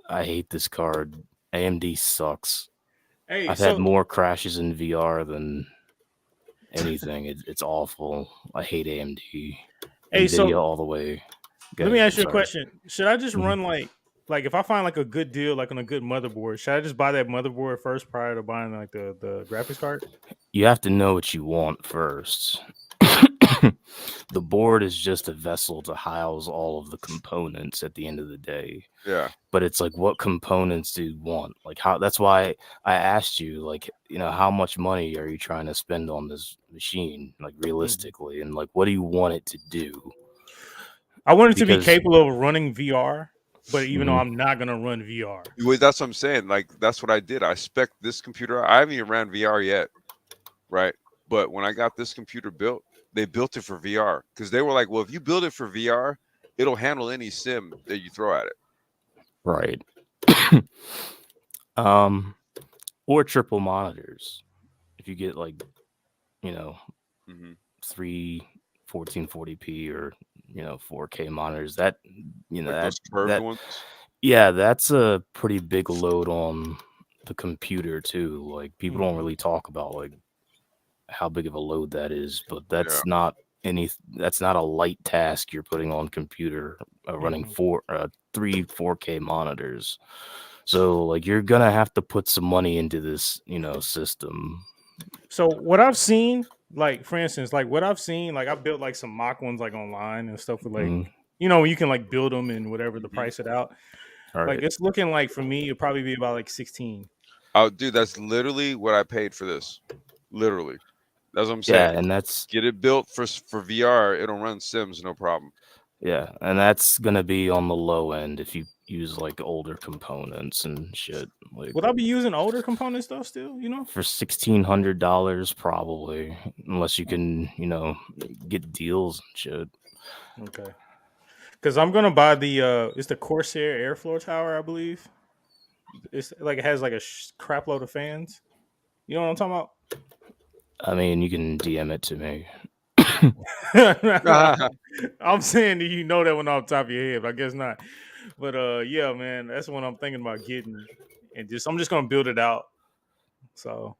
Speaker 4: I hate this card. AMD sucks.
Speaker 5: Hey,
Speaker 4: I've had more crashes in VR than anything. It's awful. I hate AMD.
Speaker 5: Hey,
Speaker 4: NVIDIA all the way.
Speaker 5: Let me ask you a question. Should I just run like if I find like a good deal, like on a good motherboard, should I just buy that motherboard first prior to buying like the graphics card?
Speaker 4: You have to know what you want first. The board is just a vessel to house all of the components at the end of the day.
Speaker 1: Yeah.
Speaker 4: But it's like, what components do you want? Like, how? That's why I asked you, like, how much money are you trying to spend on this machine, like, realistically? And, like, what do you want it to do?
Speaker 5: I want it to be capable of running VR, but even though I'm not going to run VR.
Speaker 1: Well, that's what I'm saying. Like, that's what I did. I spec'd this computer. I haven't even ran VR yet, right? But when I got this computer built, they built it for VR because they were like, well, if you build it for VR, it'll handle any sim that you throw at it.
Speaker 4: Right. Or triple monitors. If you get like, 3 1440p or 4K monitors, that
Speaker 1: like those curved ones.
Speaker 4: Yeah, that's a pretty big load on the computer too. Like people don't really talk about like how big of a load that is, but that's not a light task you're putting on computer running 3 4K monitors. So like you're gonna have to put some money into this system.
Speaker 5: So what I've seen, like for instance, like what I've seen, like I built like some mock ones like online and stuff with like you can like build them and whatever to price it out.
Speaker 4: Right.
Speaker 5: Like it's looking like for me it'd probably be about like 16.
Speaker 1: Oh, dude, that's literally what I paid for this. Literally. That's what I'm saying.
Speaker 4: Yeah, and that's
Speaker 1: get it built for VR. It'll run Sims, no problem.
Speaker 4: Yeah, and that's gonna be on the low end. If you use like older components and shit. Like,
Speaker 5: would I be using older components though? Still,
Speaker 4: for $1,600 probably, unless you can, get deals and shit.
Speaker 5: Okay. Because I'm gonna buy the it's the Corsair Airflow Tower, I believe. It's like it has like a crap load of fans. You know what I'm talking about?
Speaker 4: I mean, you can DM it to me.
Speaker 5: I'm saying that you know that one off the top of your head, but I guess not. But yeah, man, that's what I'm thinking about getting, and I'm just gonna build it out. So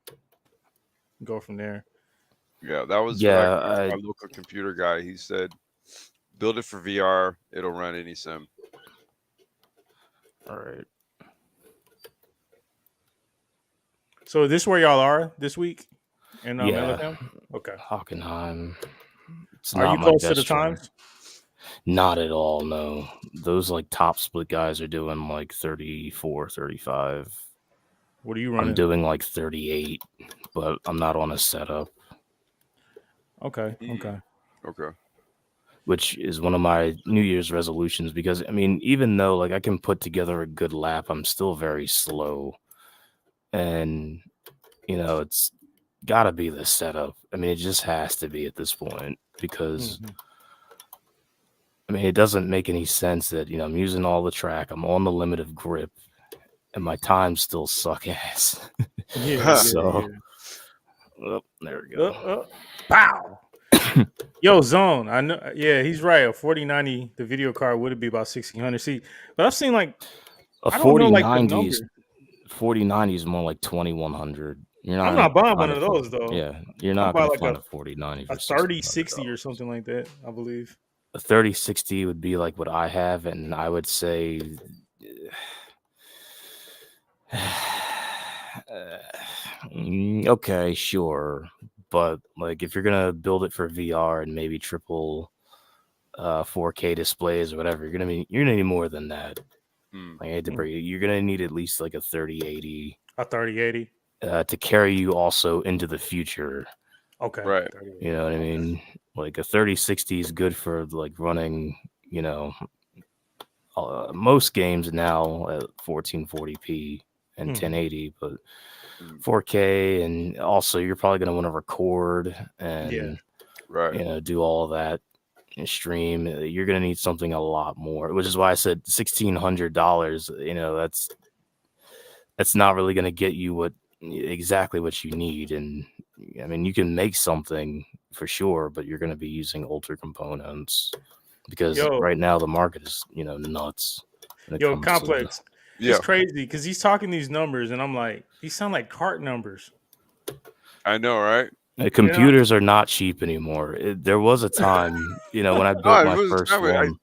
Speaker 5: go from there.
Speaker 1: Yeah, that was
Speaker 4: Yeah,
Speaker 1: my local computer guy. He said, build it for VR. It'll run any sim.
Speaker 4: All right.
Speaker 5: So is this where y'all are this week? In
Speaker 4: Yeah.
Speaker 5: LFM? Okay.
Speaker 4: Hockenheim.
Speaker 5: Are you close to the times?
Speaker 4: Not at all, no. Those like top split guys are doing like 34, 35.
Speaker 5: What are you running?
Speaker 4: I'm doing like 38, but I'm not on a setup.
Speaker 5: Okay.
Speaker 4: Which is one of my New Year's resolutions, because I mean, even though like I can put together a good lap, I'm still very slow. And it's gotta be the setup. I mean, it just has to be at this point, because I mean, it doesn't make any sense that, I'm using all the track, I'm on the limit of grip, and my times still suck ass.
Speaker 5: Yeah.
Speaker 4: Oh, there we go.
Speaker 5: Pow. Yo, Zone. I know. Yeah, he's right. A 4090, the video card would be about 1600. See, but I've seen like
Speaker 4: a 4090 is more like 2100.
Speaker 5: I'm not buying one of those though.
Speaker 4: Yeah, you're not going to find a 4090 for
Speaker 5: a 3060 or something like that, I believe.
Speaker 4: A 3060 would be like what I have, and I would say okay, sure, but like if you're gonna build it for VR and maybe triple 4K displays or whatever, you're gonna need more than that. Like, I hate to break it, you're gonna need at least like a 3080.
Speaker 5: A 3080
Speaker 4: to carry you also into the future.
Speaker 5: Okay,
Speaker 1: right.
Speaker 4: You know what I mean? Like a 3060 is good for like running, most games now at 1440p and 1080, but 4K, and also you're probably going to want to record and do all of that and stream. You're going to need something a lot more, which is why I said $1,600. That's not really going to get you exactly what you need. And I mean, you can make something for sure, but you're going to be using older components, because right now the market is nuts.
Speaker 5: Complex. It's crazy because he's talking these numbers and I'm like, these sound like cart numbers.
Speaker 1: I know, right?
Speaker 4: Computers are not cheap anymore. There was a time, when I built my first one.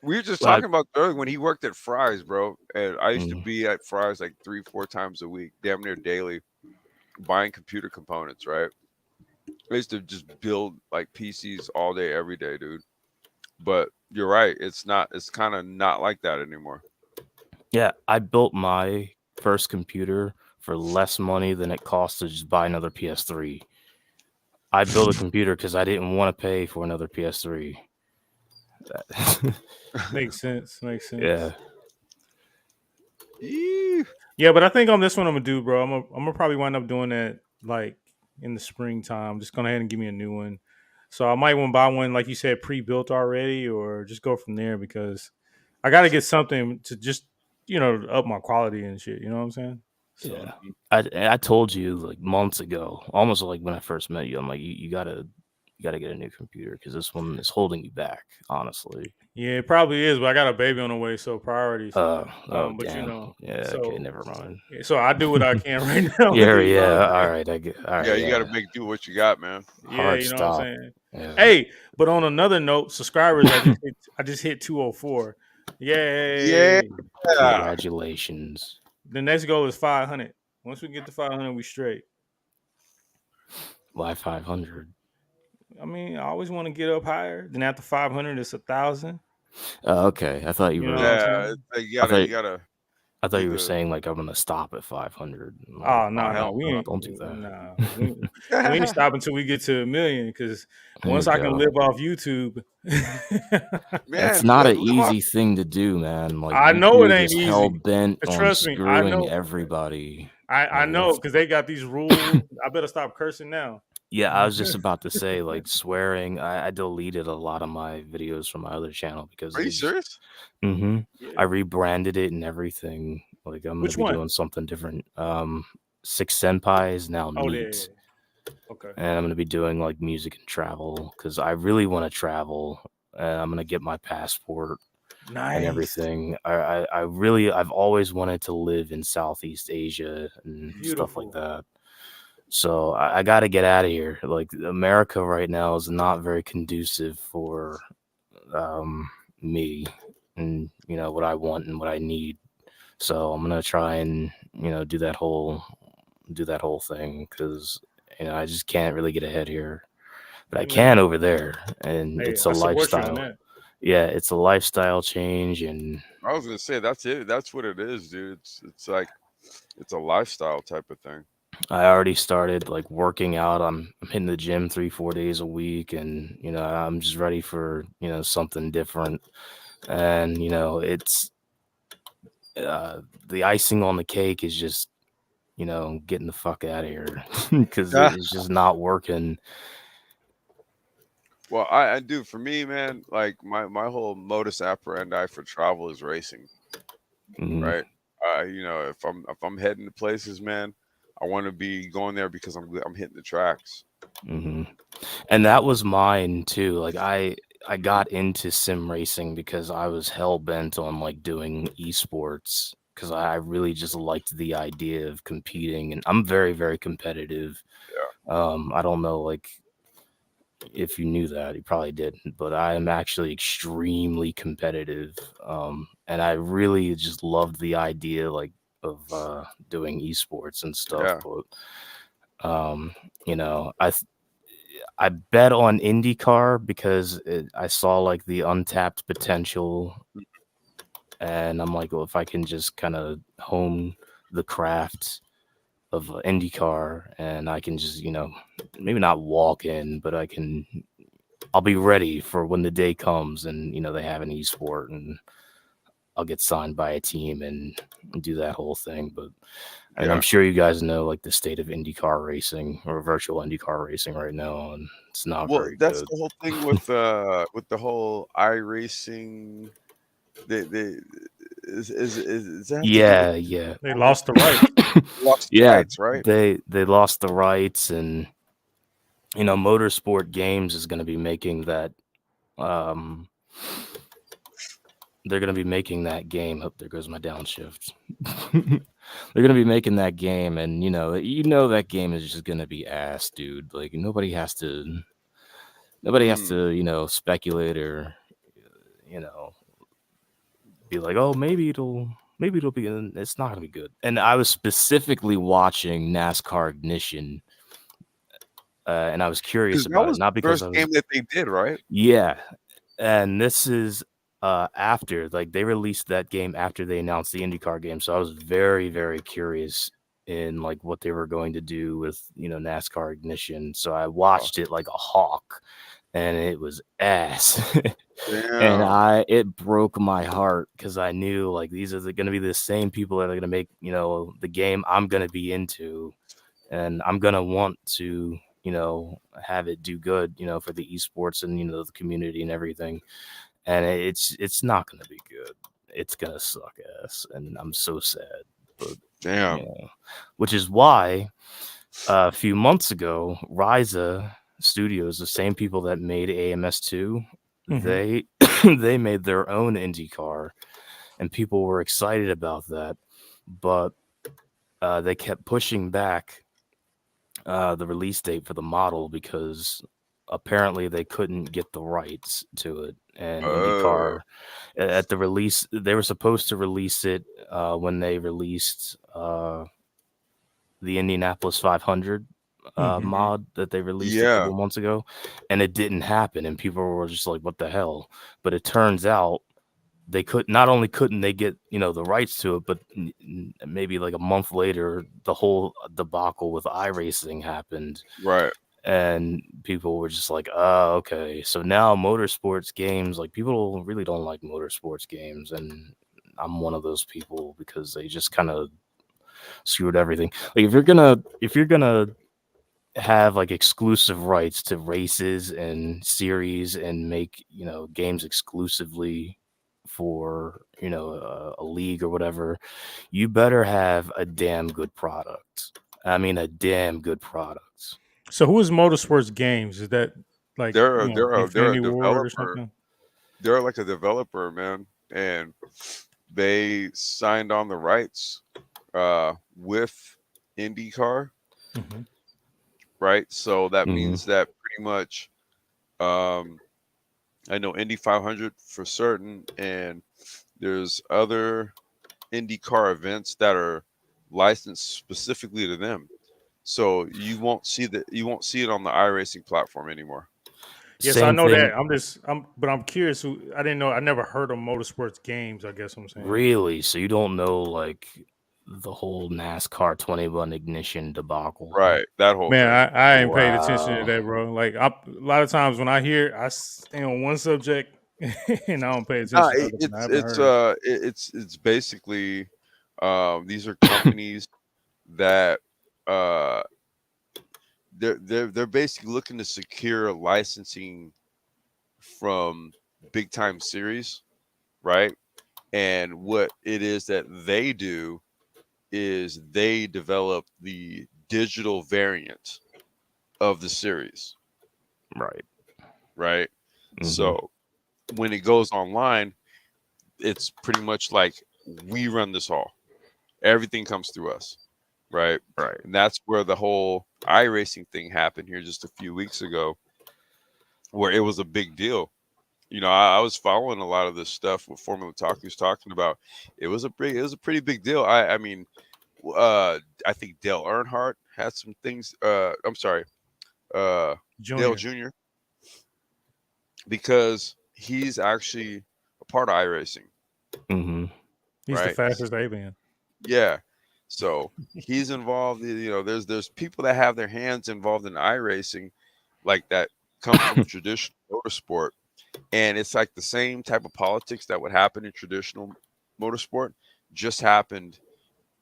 Speaker 1: We were just talking about earlier when he worked at Fry's, bro. And I used to be at Fry's like 3-4 times a week, damn near daily, buying computer components, right? I used to just build like PCs all day, every day, dude. But you're right. It's kind of not like that anymore.
Speaker 4: Yeah, I built my first computer for less money than it cost to just buy another PS3. I built a computer because I didn't want to pay for another PS3.
Speaker 5: Makes sense.
Speaker 4: Yeah.
Speaker 5: Yeah, but I think on this one I'm gonna do, bro. I'm gonna probably wind up doing that like in the springtime. Just go ahead and give me a new one. So I might want to buy one, like you said, pre-built already, or just go from there, because I got to get something to just up my quality and shit. You know what I'm saying? So.
Speaker 4: Yeah. I told you like months ago, almost like when I first met you, I'm like, you gotta get a new computer, because this one is holding you back, honestly.
Speaker 5: Yeah, it probably is, but I got a baby on the way, so priorities.
Speaker 4: But
Speaker 5: damn.
Speaker 4: Okay, never mind.
Speaker 5: So I do what I can right now.
Speaker 4: All right. All right.
Speaker 1: Yeah, you got to make do what you got, man.
Speaker 5: What I'm saying. Yeah. Hey, but on another note, subscribers, I just hit 204. Yay!
Speaker 1: Yeah.
Speaker 4: Congratulations.
Speaker 5: The next goal is 500. Once we get to 500, we straight.
Speaker 4: Why 500?
Speaker 5: I mean, I always want to get up higher. Then after 500, it's 1,000.
Speaker 4: Okay. I thought you were.
Speaker 1: Yeah, you gotta.
Speaker 4: I thought you were saying like I'm gonna stop at 500.
Speaker 5: Oh no,
Speaker 4: we don't do that.
Speaker 5: Nah, we ain't stopping until we get to 1 million. Because once I can live off YouTube,
Speaker 4: that's
Speaker 1: Man,
Speaker 4: not an
Speaker 1: live off.
Speaker 4: easy thing to do, man. Like
Speaker 5: I know it
Speaker 4: YouTube
Speaker 5: ain't
Speaker 4: is hell
Speaker 5: easy.
Speaker 4: bent on
Speaker 5: Trust me, I
Speaker 4: screwing
Speaker 5: know.
Speaker 4: everybody.
Speaker 5: I
Speaker 4: Like,
Speaker 5: know because they got these rules. I better stop cursing now.
Speaker 4: yeah, I was just about to say, like, swearing. I deleted a lot of my videos from my other channel because
Speaker 1: Are you
Speaker 4: it just.
Speaker 1: serious?
Speaker 4: I
Speaker 5: Yeah.
Speaker 4: rebranded it and everything. Like, I'm gonna
Speaker 5: Which
Speaker 4: be
Speaker 5: one?
Speaker 4: doing something different. Six Senpai is now
Speaker 5: Oh,
Speaker 4: Meat,
Speaker 5: okay.
Speaker 4: and I'm gonna be doing like music and travel because I really want to travel, and I'm gonna get my passport
Speaker 5: Nice.
Speaker 4: and everything. I've always wanted to live in Southeast Asia and stuff like that. So I got to get out of here. Like, America right now is not very conducive for me and what I want and what I need. So I'm gonna try and do that whole thing because I just can't really get ahead here, but I can over there, and it's a
Speaker 5: I support you on
Speaker 4: lifestyle.
Speaker 5: that.
Speaker 4: Yeah, it's a lifestyle change, and
Speaker 1: I was gonna say that's it. That's what it is, dude. It's like it's a lifestyle type of thing.
Speaker 4: I already started like working out. I'm hitting the gym 3-4 days a week, and I'm just ready for something different. And it's the icing on the cake is just getting the fuck out of here because it's just not working.
Speaker 1: Well, I do for me, man. Like my whole modus operandi for travel is racing, right? If I'm heading to places, man, I want to be going there because I'm hitting the tracks.
Speaker 4: And that was mine too. Like, I got into sim racing because I was hell bent on like doing eSports because I really just liked the idea of competing, and I'm very, very competitive. I don't know, like, if you knew that, you probably didn't, but I am actually extremely competitive. And I really just loved the idea, like, of doing esports and stuff.
Speaker 1: Yeah.
Speaker 4: But I bet on IndyCar because I saw like the untapped potential, and I'm like, well, if I can just kind of hone the craft of IndyCar, and I can just maybe not walk in, but I'll be ready for when the day comes, and they have an esport, and I'll get signed by a team and do that whole thing. But and I'm sure you guys know like the state of IndyCar racing or virtual IndyCar racing right now, and it's not very
Speaker 1: that's
Speaker 4: good.
Speaker 1: the whole thing with the whole iRacing. They is that
Speaker 4: Yeah.
Speaker 5: They lost the rights.
Speaker 1: Lost the rights, right?
Speaker 4: They lost the rights, and Motorsport Games is going to be making that. They're going to be making that game. Oh, there goes my downshift. They're going to be making that game, and that game is just going to be ass, dude. Like, nobody has to speculate or be like, oh, maybe it'll be. It's not going to be good. And I was specifically watching NASCAR Ignition, and I was curious about it, not because
Speaker 1: the first game that they did, right?
Speaker 4: Yeah, and this is after, like, they released that game after they announced the IndyCar game, so I was very, very curious in like what they were going to do with NASCAR Ignition. So I watched it like a hawk, and it was ass. And it broke my heart because I knew like these are going to be the same people that are going to make the game I'm going to be into, and I'm going to want to have it do good for the esports and the community and everything. And it's not going to be good. It's going to suck ass, and I'm so sad. But which is why a few months ago, Ryza Studios, the same people that made AMS2, they they made their own IndyCar, and people were excited about that, but they kept pushing back the release date for the model because apparently they couldn't get the rights to it. And IndyCar at the release, they were supposed to release it when they released the Indianapolis 500 mod that they released a couple months ago, and it didn't happen, and people were just like, what the hell? But it turns out they not only couldn't they get the rights to it, but maybe like a month later, the whole debacle with iRacing happened.
Speaker 1: Right.
Speaker 4: And people were just like, oh, okay. So now motorsports games, like people really don't like motorsports games. And I'm one of those people because they just kind of screwed everything. Like if you're gonna have like exclusive rights to races and series and make, games exclusively for, a league or whatever, you better have a damn good product. I mean, a damn good product.
Speaker 5: So who is Motorsports Games? Is that like
Speaker 1: They're they're a
Speaker 5: Infinity Ward or
Speaker 1: developer.
Speaker 5: something?
Speaker 1: They're like a developer, man, and they signed on the rights with IndyCar,
Speaker 5: Mm-hmm.
Speaker 1: right? So that
Speaker 4: Mhm.
Speaker 1: means that pretty much, I know Indy 500 for certain, and there's other IndyCar events that are licensed specifically to them. So you won't see it on the iRacing platform anymore.
Speaker 5: Yes, I
Speaker 4: Same
Speaker 5: know
Speaker 4: thing.
Speaker 5: that. But I'm curious. I didn't know. I never heard of Motorsports Games. I guess I'm saying.
Speaker 4: Really? So you don't know like the whole NASCAR 21 ignition debacle?
Speaker 1: Right, that whole
Speaker 5: Man,
Speaker 1: thing.
Speaker 5: I ain't paid attention to
Speaker 4: Wow.
Speaker 5: that, bro. Like a lot of times when I hear, I stay on one subject and I don't pay
Speaker 1: Nah,
Speaker 5: attention to others. And I haven't heard.
Speaker 1: it's basically, these are companies that, uh they're basically looking to secure licensing from big time series, right? And what it is that they do is they develop the digital variant of the series,
Speaker 4: Right.
Speaker 1: right?
Speaker 4: Mhm.
Speaker 1: So when it goes online, it's pretty much like we run this all. Everything comes through us, right?
Speaker 4: Right.
Speaker 1: And that's where the whole iRacing thing happened here just a few weeks ago, where it was a big deal. I was following a lot of this stuff with Formula Talk was talking about. It was a pretty big deal. I mean, I think Dale Earnhardt had some things. I'm sorry, Dale
Speaker 5: Junior,
Speaker 1: Jr. because he's actually a part of iRacing,
Speaker 4: Mm-hmm.
Speaker 5: he's the
Speaker 1: right?
Speaker 5: fastest alien.
Speaker 1: Yeah. So he's involved. There's people that have their hands involved in iRacing, like that come from traditional motorsport, and it's like the same type of politics that would happen in traditional motorsport just happened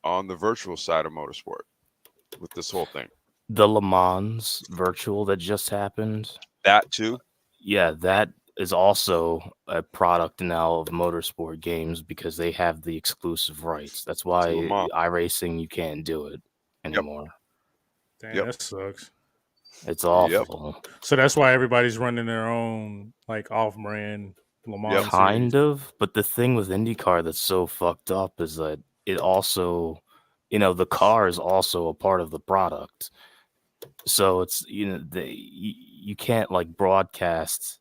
Speaker 1: on the virtual side of motorsport with this whole thing.
Speaker 4: The Le Mans virtual that just happened.
Speaker 1: That too.
Speaker 4: Yeah, that is also a product now of motorsport games because they have the exclusive rights. That's
Speaker 1: To
Speaker 4: why
Speaker 1: Le Mans.
Speaker 4: iRacing you can't do it anymore.
Speaker 5: Damn,
Speaker 1: Yep.
Speaker 5: that sucks.
Speaker 4: It's
Speaker 1: Yep.
Speaker 4: awful.
Speaker 5: So that's why everybody's running their own like off-brand Le Mans series.
Speaker 4: Kind of, but the thing with IndyCar that's so fucked up is that it also, the car is also a part of the product. So it's you can't like broadcast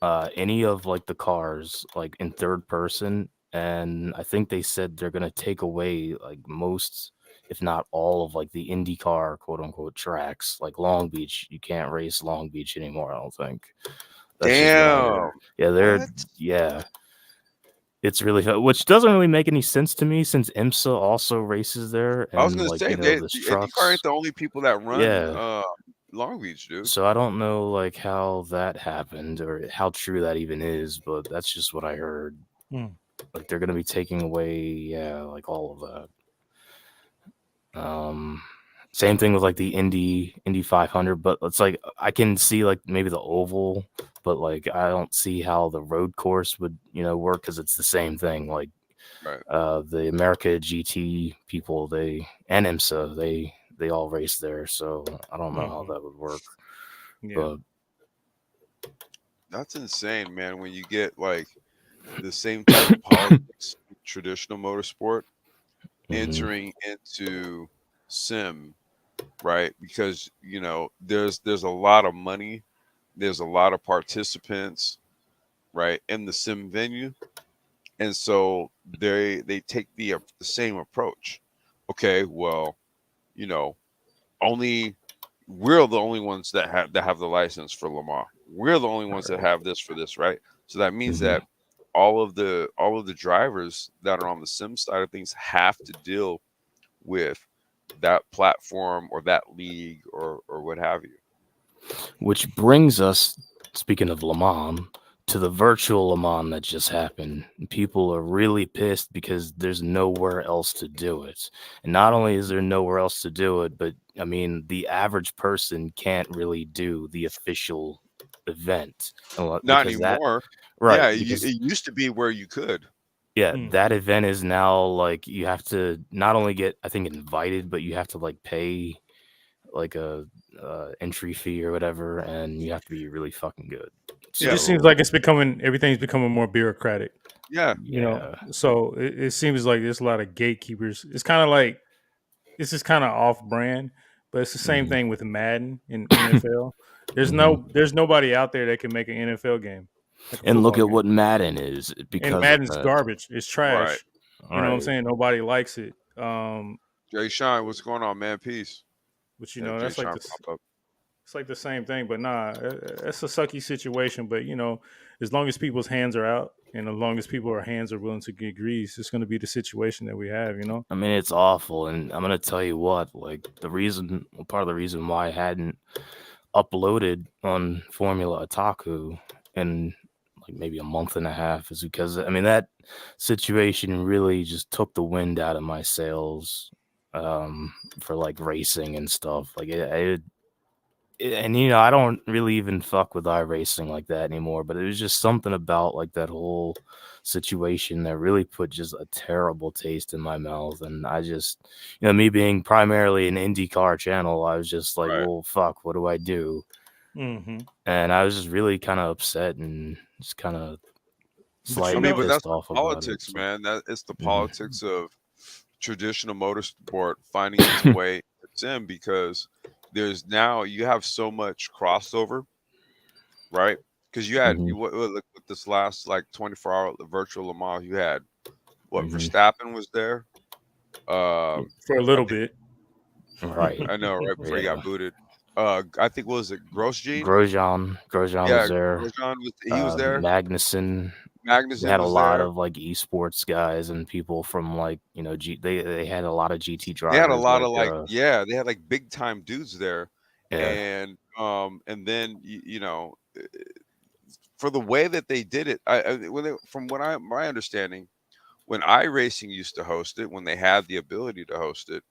Speaker 4: any of like the cars like in third person, and I think they said they're gonna take away like most, if not all, of like the IndyCar quote unquote tracks. Like Long Beach, you can't race Long Beach anymore. I don't think. That's just what I heard. Yeah,
Speaker 1: What?
Speaker 4: yeah. It's really which doesn't really make any sense to me since IMSA also races there,
Speaker 1: I was
Speaker 4: and
Speaker 1: gonna
Speaker 4: like
Speaker 1: say
Speaker 4: there's
Speaker 1: the IndyCar
Speaker 4: trucks.
Speaker 1: ain't the only people that run
Speaker 4: Yeah.
Speaker 1: Long Beach, dude.
Speaker 4: So I don't know like how that happened or how true that even is, but that's just what I heard.
Speaker 5: Hmm.
Speaker 4: Like they're gonna be taking away, like all of that. Same thing with like the Indy 500, but it's like I can see like maybe the oval, but like I don't see how the road course would work because it's the same thing. Like
Speaker 1: Right.
Speaker 4: the America GT people, and IMSA, they all race there, so I don't know how that would work.
Speaker 5: Yeah.
Speaker 4: But
Speaker 1: That's insane, man. When you get like the same type of politics, traditional motorsport, entering into sim, right? Because there's a lot of money, there's a lot of participants, right, in the sim venue, and so they take the same approach. Okay, well, only we're the only ones that have the license for Le Mans. We're the only ones that have this for this, right? So that means that all of the drivers that are on the sim side of things have to deal with that platform or that league or what have you.
Speaker 4: Which brings us, speaking of Le Mans, to the virtual Le Mans that just happened. People are really pissed because there's nowhere else to do it. And not only is there nowhere else to do it, but I mean, the average person can't really do the official event.
Speaker 1: Not
Speaker 4: Because
Speaker 1: anymore.
Speaker 4: right,
Speaker 1: Yeah,
Speaker 4: because
Speaker 1: it used to be where you could.
Speaker 4: yeah,
Speaker 5: Mm.
Speaker 4: that event is now like you have to not only get, I think, invited, but you have to like pay like a entry fee or whatever, and you have to be really fucking good.
Speaker 5: It just seems
Speaker 4: So
Speaker 5: like everything's becoming more bureaucratic.
Speaker 1: Yeah.
Speaker 5: You know,
Speaker 4: yeah,
Speaker 5: so it seems like there's a lot of gatekeepers. It's kind of like this is kind of off brand, but it's the same
Speaker 4: Mhm.
Speaker 5: thing with Madden in NFL.
Speaker 4: Mhm.
Speaker 5: There's nobody out there that can make an NFL game, like a
Speaker 4: And look
Speaker 5: football
Speaker 4: at
Speaker 5: game.
Speaker 4: what Madden is
Speaker 5: And
Speaker 4: because of
Speaker 5: Madden's
Speaker 4: that.
Speaker 5: garbage. It's
Speaker 1: Right.
Speaker 5: trash.
Speaker 4: All
Speaker 5: You know what I'm
Speaker 4: right.
Speaker 5: saying? Nobody likes it.
Speaker 1: Jay Shine, what's going on, man? Peace.
Speaker 5: But
Speaker 1: Yeah, Jay
Speaker 5: that's like
Speaker 1: Shine
Speaker 5: this.
Speaker 1: pop up.
Speaker 5: It's like the same thing, but nah, it's a sucky situation. But as long as people's hands are out, and as long as people's hands are willing to get greased, it's going to be the situation that we have.
Speaker 4: I mean, it's awful, and I'm gonna tell you what. Like part of the reason why I hadn't uploaded on Formula Otaku in like maybe a month and a half is because I mean that situation really just took the wind out of my sails for like racing and stuff. Like and I don't really even fuck with iRacing like that anymore, but it was just something about like that whole situation that really put just a terrible taste in my mouth. And I just, me being primarily an IndyCar channel, I was just like,
Speaker 1: Right.
Speaker 4: well, fuck, what do I do?
Speaker 5: Mm-hmm.
Speaker 4: And I was just really kind of upset and just kind of
Speaker 5: But
Speaker 1: I
Speaker 4: slightly
Speaker 1: mean, but that's
Speaker 4: pissed
Speaker 1: the
Speaker 4: off about it.
Speaker 1: politics,
Speaker 4: So,
Speaker 1: man. That it's the
Speaker 4: mhm.
Speaker 1: politics of traditional motorsport finding its way to sim because you have so much crossover, right? Because you had
Speaker 4: Mhm.
Speaker 1: look with this last like 24-hour virtual Le Mans, you had what
Speaker 4: Mhm.
Speaker 1: Verstappen was there.
Speaker 5: for a
Speaker 1: I
Speaker 5: little
Speaker 1: think
Speaker 5: bit.
Speaker 4: Right.
Speaker 1: I know right before he
Speaker 4: Yeah.
Speaker 1: got booted. I think what was it Grosjean?
Speaker 4: Grosjean
Speaker 1: Yeah,
Speaker 4: was there.
Speaker 1: Grosjean was there.
Speaker 4: Magnussen. They
Speaker 1: Magnussen
Speaker 4: had a
Speaker 1: was
Speaker 4: lot
Speaker 1: there.
Speaker 4: of like esports guys and people from like they had a lot of GT
Speaker 1: They had a
Speaker 4: drivers
Speaker 1: lot
Speaker 4: like
Speaker 1: of they had like big time dudes there,
Speaker 4: yeah,
Speaker 1: and then for the way that they did it, from what my understanding, when iRacing used to host it, when they had the ability to host it,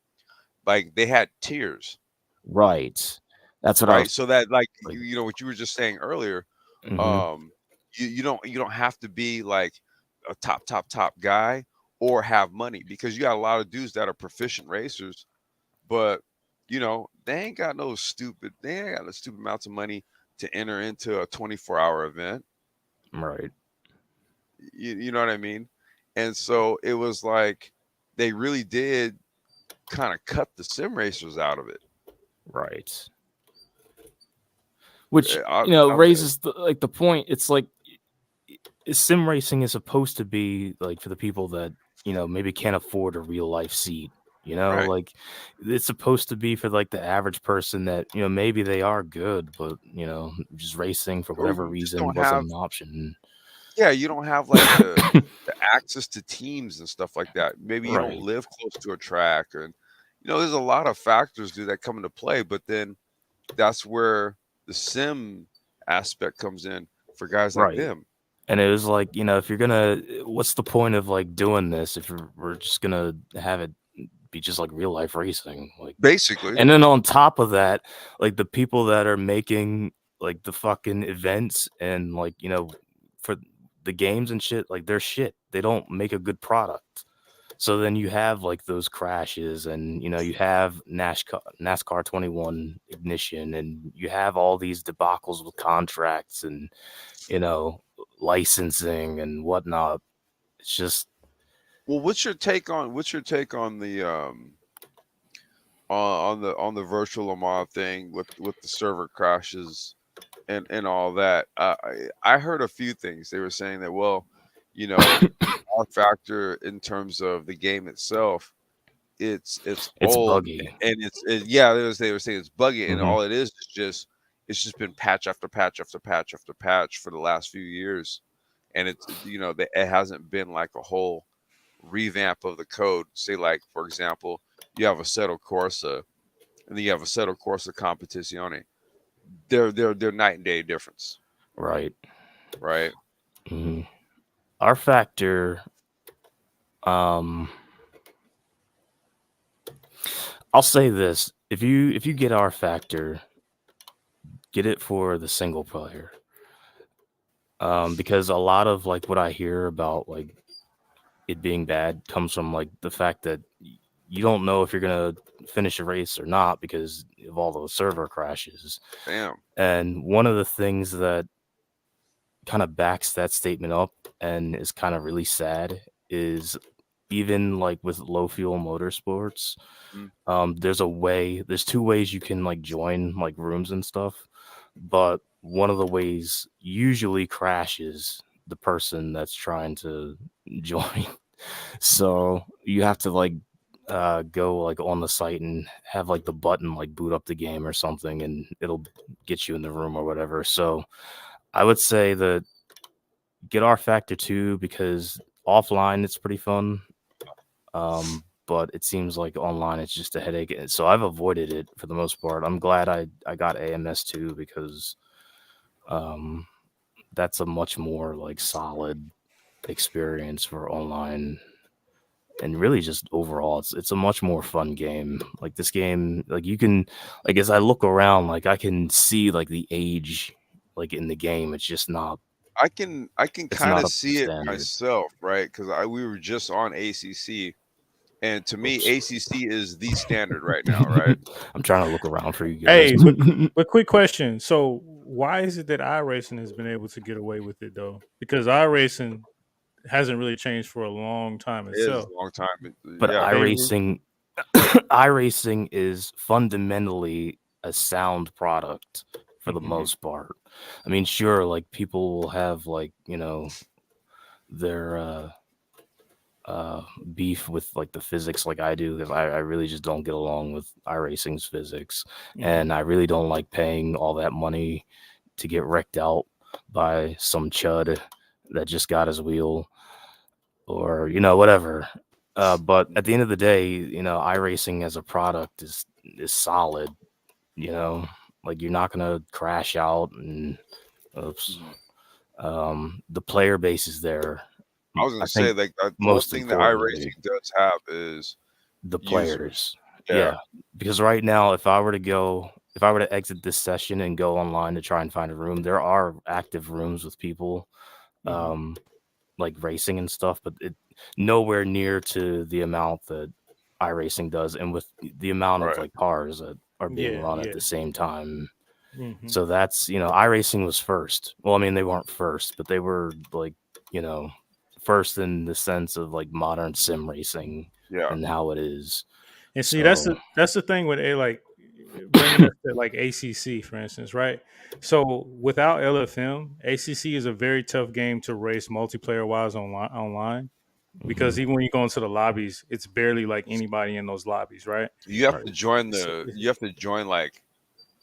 Speaker 1: like they had tiers,
Speaker 4: right. That's what I
Speaker 1: right?
Speaker 4: was
Speaker 1: So that like
Speaker 4: like.
Speaker 1: what you were just saying earlier,
Speaker 4: Hmm.
Speaker 1: um, you don't have to be like a top guy or have money because you got a lot of dudes that are proficient racers, but they ain't got no stupid amounts of money to enter into a 24-hour event.
Speaker 4: Right,
Speaker 1: You know what I mean? And so it was like they really did kind of cut the sim racers out of it.
Speaker 4: right. Which
Speaker 1: I,
Speaker 4: raises the point. It's like sim racing is supposed to be like for the people that maybe can't afford a real life seat.
Speaker 1: right.
Speaker 4: Like it's supposed to be for like the average person that maybe they are good, but just racing for
Speaker 1: Or
Speaker 4: whatever
Speaker 1: you just
Speaker 4: reason
Speaker 1: don't
Speaker 4: wasn't
Speaker 1: have,
Speaker 4: an option.
Speaker 1: yeah, you don't have like the access to teams and stuff like that. Maybe you don't
Speaker 4: Right,
Speaker 1: live close to a track, or there's a lot of factors do that come into play. But then that's where the sim aspect comes in for guys like
Speaker 4: right.
Speaker 1: them.
Speaker 4: And it was like, if you're gonna, what's the point of like doing this if we're just gonna have it be just like real life racing? Like,
Speaker 1: Basically,
Speaker 4: and then on top of that, like the people that are making like the fucking events and like, for the games and shit, like they're shit. They don't make a good product. So then you have like those crashes and you have NASCAR 21 ignition and you have all these debacles with contracts and you know, licensing and whatnot. It's just
Speaker 1: well, what's your take on the on the virtual Le Mans thing with the server crashes and all that? I heard a few things. They were saying that, well, our factor in terms of the game itself, it's
Speaker 4: it's
Speaker 1: old,
Speaker 4: buggy.
Speaker 1: and yeah, they were saying it's buggy, and
Speaker 4: Hmm.
Speaker 1: all it is just it's just been patch after patch after patch after patch for the last few years, and it's it hasn't been like a whole revamp of the code. Say like for example, you have a Assetto Corsa, and then you have a Assetto Corsa Competizione. They're night and day difference.
Speaker 4: Right.
Speaker 1: Right.
Speaker 4: Mm-hmm. R Factor. I'll say this: if you get R Factor, get it for the single player. Because a lot of like what I hear about like it being bad comes from like the fact that you don't know if you're gonna finish a race or not because of all those server crashes.
Speaker 1: Damn.
Speaker 4: And one of the things that kind of backs that statement up and is kind of really sad is even like with low fuel motorsports, there's two ways you can like join like rooms and stuff, but one of the ways usually crashes the person that's trying to join. So you have to like go like on the site and have like the button like boot up the game or something, and it'll get you in the room or whatever. So I would say that get R Factor 2 because offline it's pretty fun. But it seems like online it's just a headache. So I've avoided it for the most part. I'm glad I got AMS2 because that's a much more like solid experience for online, and really just overall it's a much more fun game. Like this game, like you can, like as I look around, like I can see like the age like in the game. It's just not,
Speaker 1: I can
Speaker 4: it's
Speaker 1: kind
Speaker 4: not
Speaker 1: of
Speaker 4: up to
Speaker 1: see it
Speaker 4: standard.
Speaker 1: myself, right? Because we were just on ACC, and to me,
Speaker 4: Oops.
Speaker 1: ACC is the standard right now, right?
Speaker 4: I'm trying to look around for you guys.
Speaker 5: Hey, but quick question. So why is it that iRacing has been able to get away with it though? Because iRacing hasn't really changed for a long time
Speaker 1: It is
Speaker 5: itself.
Speaker 1: a long time.
Speaker 4: But
Speaker 1: Yeah.
Speaker 4: iRacing is fundamentally a sound product for the
Speaker 1: Mm-hmm.
Speaker 4: most part. I mean, sure, like people will have like, their beef with like the physics like I do, because I really just don't get along with iRacing's physics. And I really don't like paying all that money to get wrecked out by some chud that just got his wheel or whatever. But at the end of the day, iRacing as a product is solid. Like you're not gonna crash out and oops. The player base is there.
Speaker 1: I was
Speaker 4: I
Speaker 1: gonna say
Speaker 4: think
Speaker 1: like the one
Speaker 4: most
Speaker 1: thing that
Speaker 4: importantly,
Speaker 1: iRacing does have is
Speaker 4: the
Speaker 1: users.
Speaker 4: players.
Speaker 1: Yeah.
Speaker 4: Yeah, because right now, if I were to exit this session and go online to try and find a room, there are active rooms with people. Like racing and stuff, but it nowhere near to the amount that iRacing does, and with the amount of
Speaker 1: Right.
Speaker 4: like cars that are being
Speaker 5: Yeah,
Speaker 4: run at
Speaker 5: yeah.
Speaker 4: the same time.
Speaker 5: Mm-hmm.
Speaker 4: So that's iRacing was first. Well, I mean they weren't first, but they were like first in the sense of like modern sim racing
Speaker 1: Yeah.
Speaker 4: and how it is.
Speaker 5: And see, that's
Speaker 4: So
Speaker 5: the thing with a like bringing us to like ACC, for instance, right? So without LFM, ACC is a very tough game to race multiplayer wise online because even when you go into the lobbies, it's barely like anybody in those lobbies, right?
Speaker 1: You have
Speaker 4: right.
Speaker 1: to join
Speaker 5: So
Speaker 1: you have to join like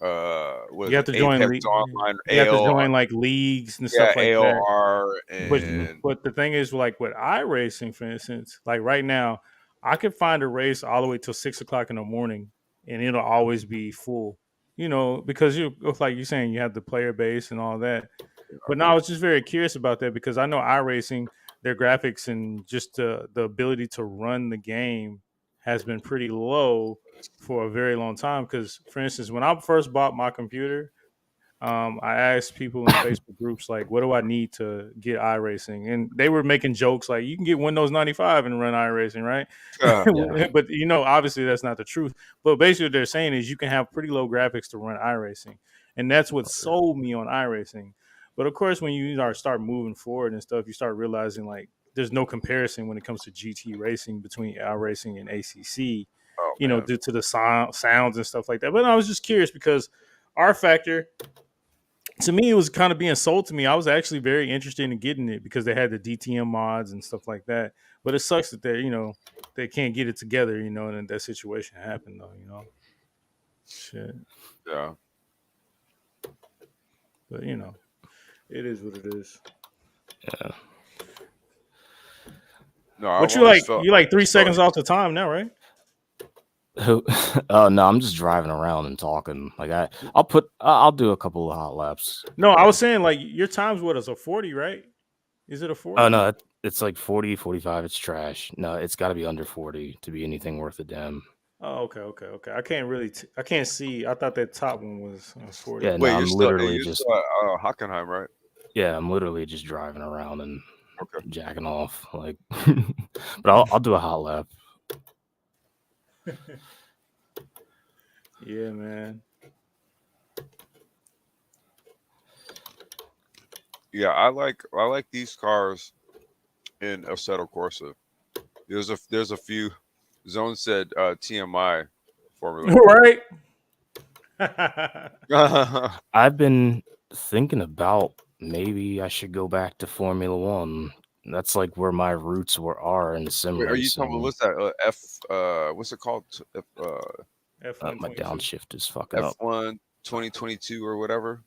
Speaker 1: what
Speaker 5: you
Speaker 1: is
Speaker 5: have
Speaker 1: it,
Speaker 5: to join
Speaker 1: Apex Online,
Speaker 5: you have to
Speaker 1: AO,
Speaker 5: join like leagues and
Speaker 1: yeah,
Speaker 5: stuff like that.
Speaker 1: AOR,
Speaker 5: But
Speaker 1: and
Speaker 5: but the thing is, like with iRacing, for instance, like right now, I could find a race all the way till 6 o'clock in the morning, and it'll always be full. Because you like you're saying, you have the player base and all that. But now I was just very curious about that because I know iRacing, their graphics and just the ability to run the game has been pretty low for a very long time. Because, for instance, when I first bought my computer, I asked people in Facebook groups like, "What do I need to get iRacing?" And they were making jokes like, "You can get Windows 95 and run iRacing, right?"
Speaker 4: Yeah.
Speaker 5: But obviously that's not the truth. But basically, what they're saying is you can have pretty low graphics to run iRacing, and that's what sold me on iRacing. But of course, when you start moving forward and stuff, you start realizing like there's no comparison when it comes to GT racing between iRacing and ACC.
Speaker 1: oh man,
Speaker 5: Due to the sounds and stuff like that. But I was just curious because R Factor, to me, it was kind of being sold to me. I was actually very interested in getting it because they had the DTM mods and stuff like that. But it sucks that they can't get it together, and that situation happened though. Shit.
Speaker 1: yeah.
Speaker 5: But it is what it is.
Speaker 4: Yeah.
Speaker 1: No, I've
Speaker 5: But
Speaker 1: always felt
Speaker 5: you like 3 seconds off the time now, right?
Speaker 4: No, I'm just driving around and talking. Like I'll do a couple of hot laps.
Speaker 5: No, I was saying like your time's what is a 40, right? Is it a 40?
Speaker 4: Oh no, it's like 40, 45. It's trash. No, it's got to be under 40 to be anything worth a damn.
Speaker 5: Oh, okay. I can't really, I can't see. I thought that top one was 40.
Speaker 4: Yeah, no,
Speaker 1: Wait,
Speaker 4: I'm literally just
Speaker 1: at Hockenheim, right?
Speaker 4: yeah, I'm literally just driving around and
Speaker 1: Okay.
Speaker 4: jacking off. Like, but I'll do a hot lap.
Speaker 5: Yeah, man.
Speaker 1: Yeah, I like these cars in Assetto Corsa. There's a few. Zone said TMI Formula.
Speaker 5: Right.
Speaker 4: I've been thinking about maybe I should go back to Formula One. That's like where my roots are in sim
Speaker 1: Wait, are you
Speaker 4: racing.
Speaker 1: talking about what's that? What's it called?
Speaker 5: F1
Speaker 4: my
Speaker 5: 22.
Speaker 4: downshift is fucking up.
Speaker 1: F1 2022 or whatever.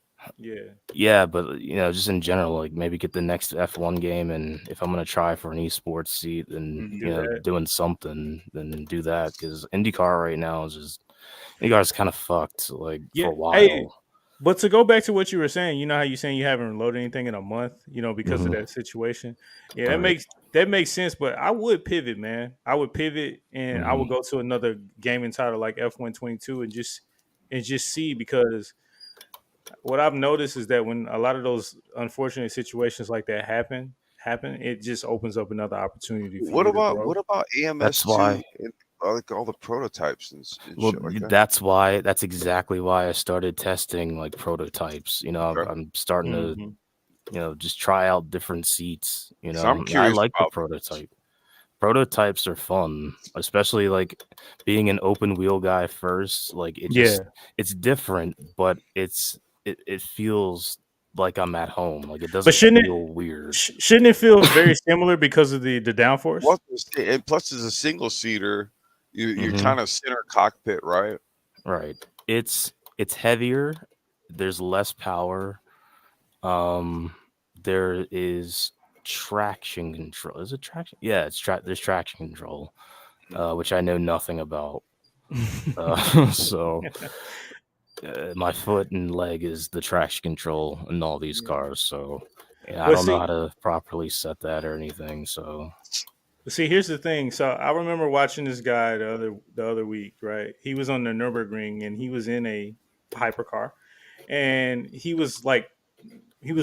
Speaker 4: Yeah, but just in general, like maybe get the next F1 game, and if I'm gonna try for an esports seat, then doing something, then do that because IndyCar right now is kind of fucked. Like for a while.
Speaker 5: Hey, but to go back to what you were saying, you know how you're saying you haven't loaded anything in a month, because of that situation. Yeah, that makes sense. But I would pivot, man. I would pivot, and I would go to another gaming title like F1 22 and just see, because what I've noticed is that when a lot of those unfortunate situations like that happen, it just opens up another opportunity for you to grow.
Speaker 1: What about AMS2?
Speaker 4: That's why,
Speaker 1: like all the prototypes and
Speaker 4: well,
Speaker 1: shit like that.
Speaker 4: That's exactly why I started testing like prototypes. I'm starting to just try out different seats.
Speaker 1: So I'm
Speaker 4: I
Speaker 1: curious
Speaker 4: like the
Speaker 1: about
Speaker 4: prototype. Prototypes are fun, especially like being an open wheel guy first. Like it's different, but it feels like I'm at home. Like it doesn't feel weird.
Speaker 5: Shouldn't it feel very similar because of the downforce?
Speaker 1: Plus, it's a single seater. You're kind of center cockpit, right?
Speaker 4: Right. It's heavier. There's less power. There is traction control. Is it traction? Yeah, there's traction control, which I know nothing about. So my foot and leg is the traction control in all these cars. So I don't know how to properly set that or anything. So
Speaker 5: see, here's the thing. So I remember watching this guy the other week. Right, he was on the Nürburgring and he was in a hypercar, and he was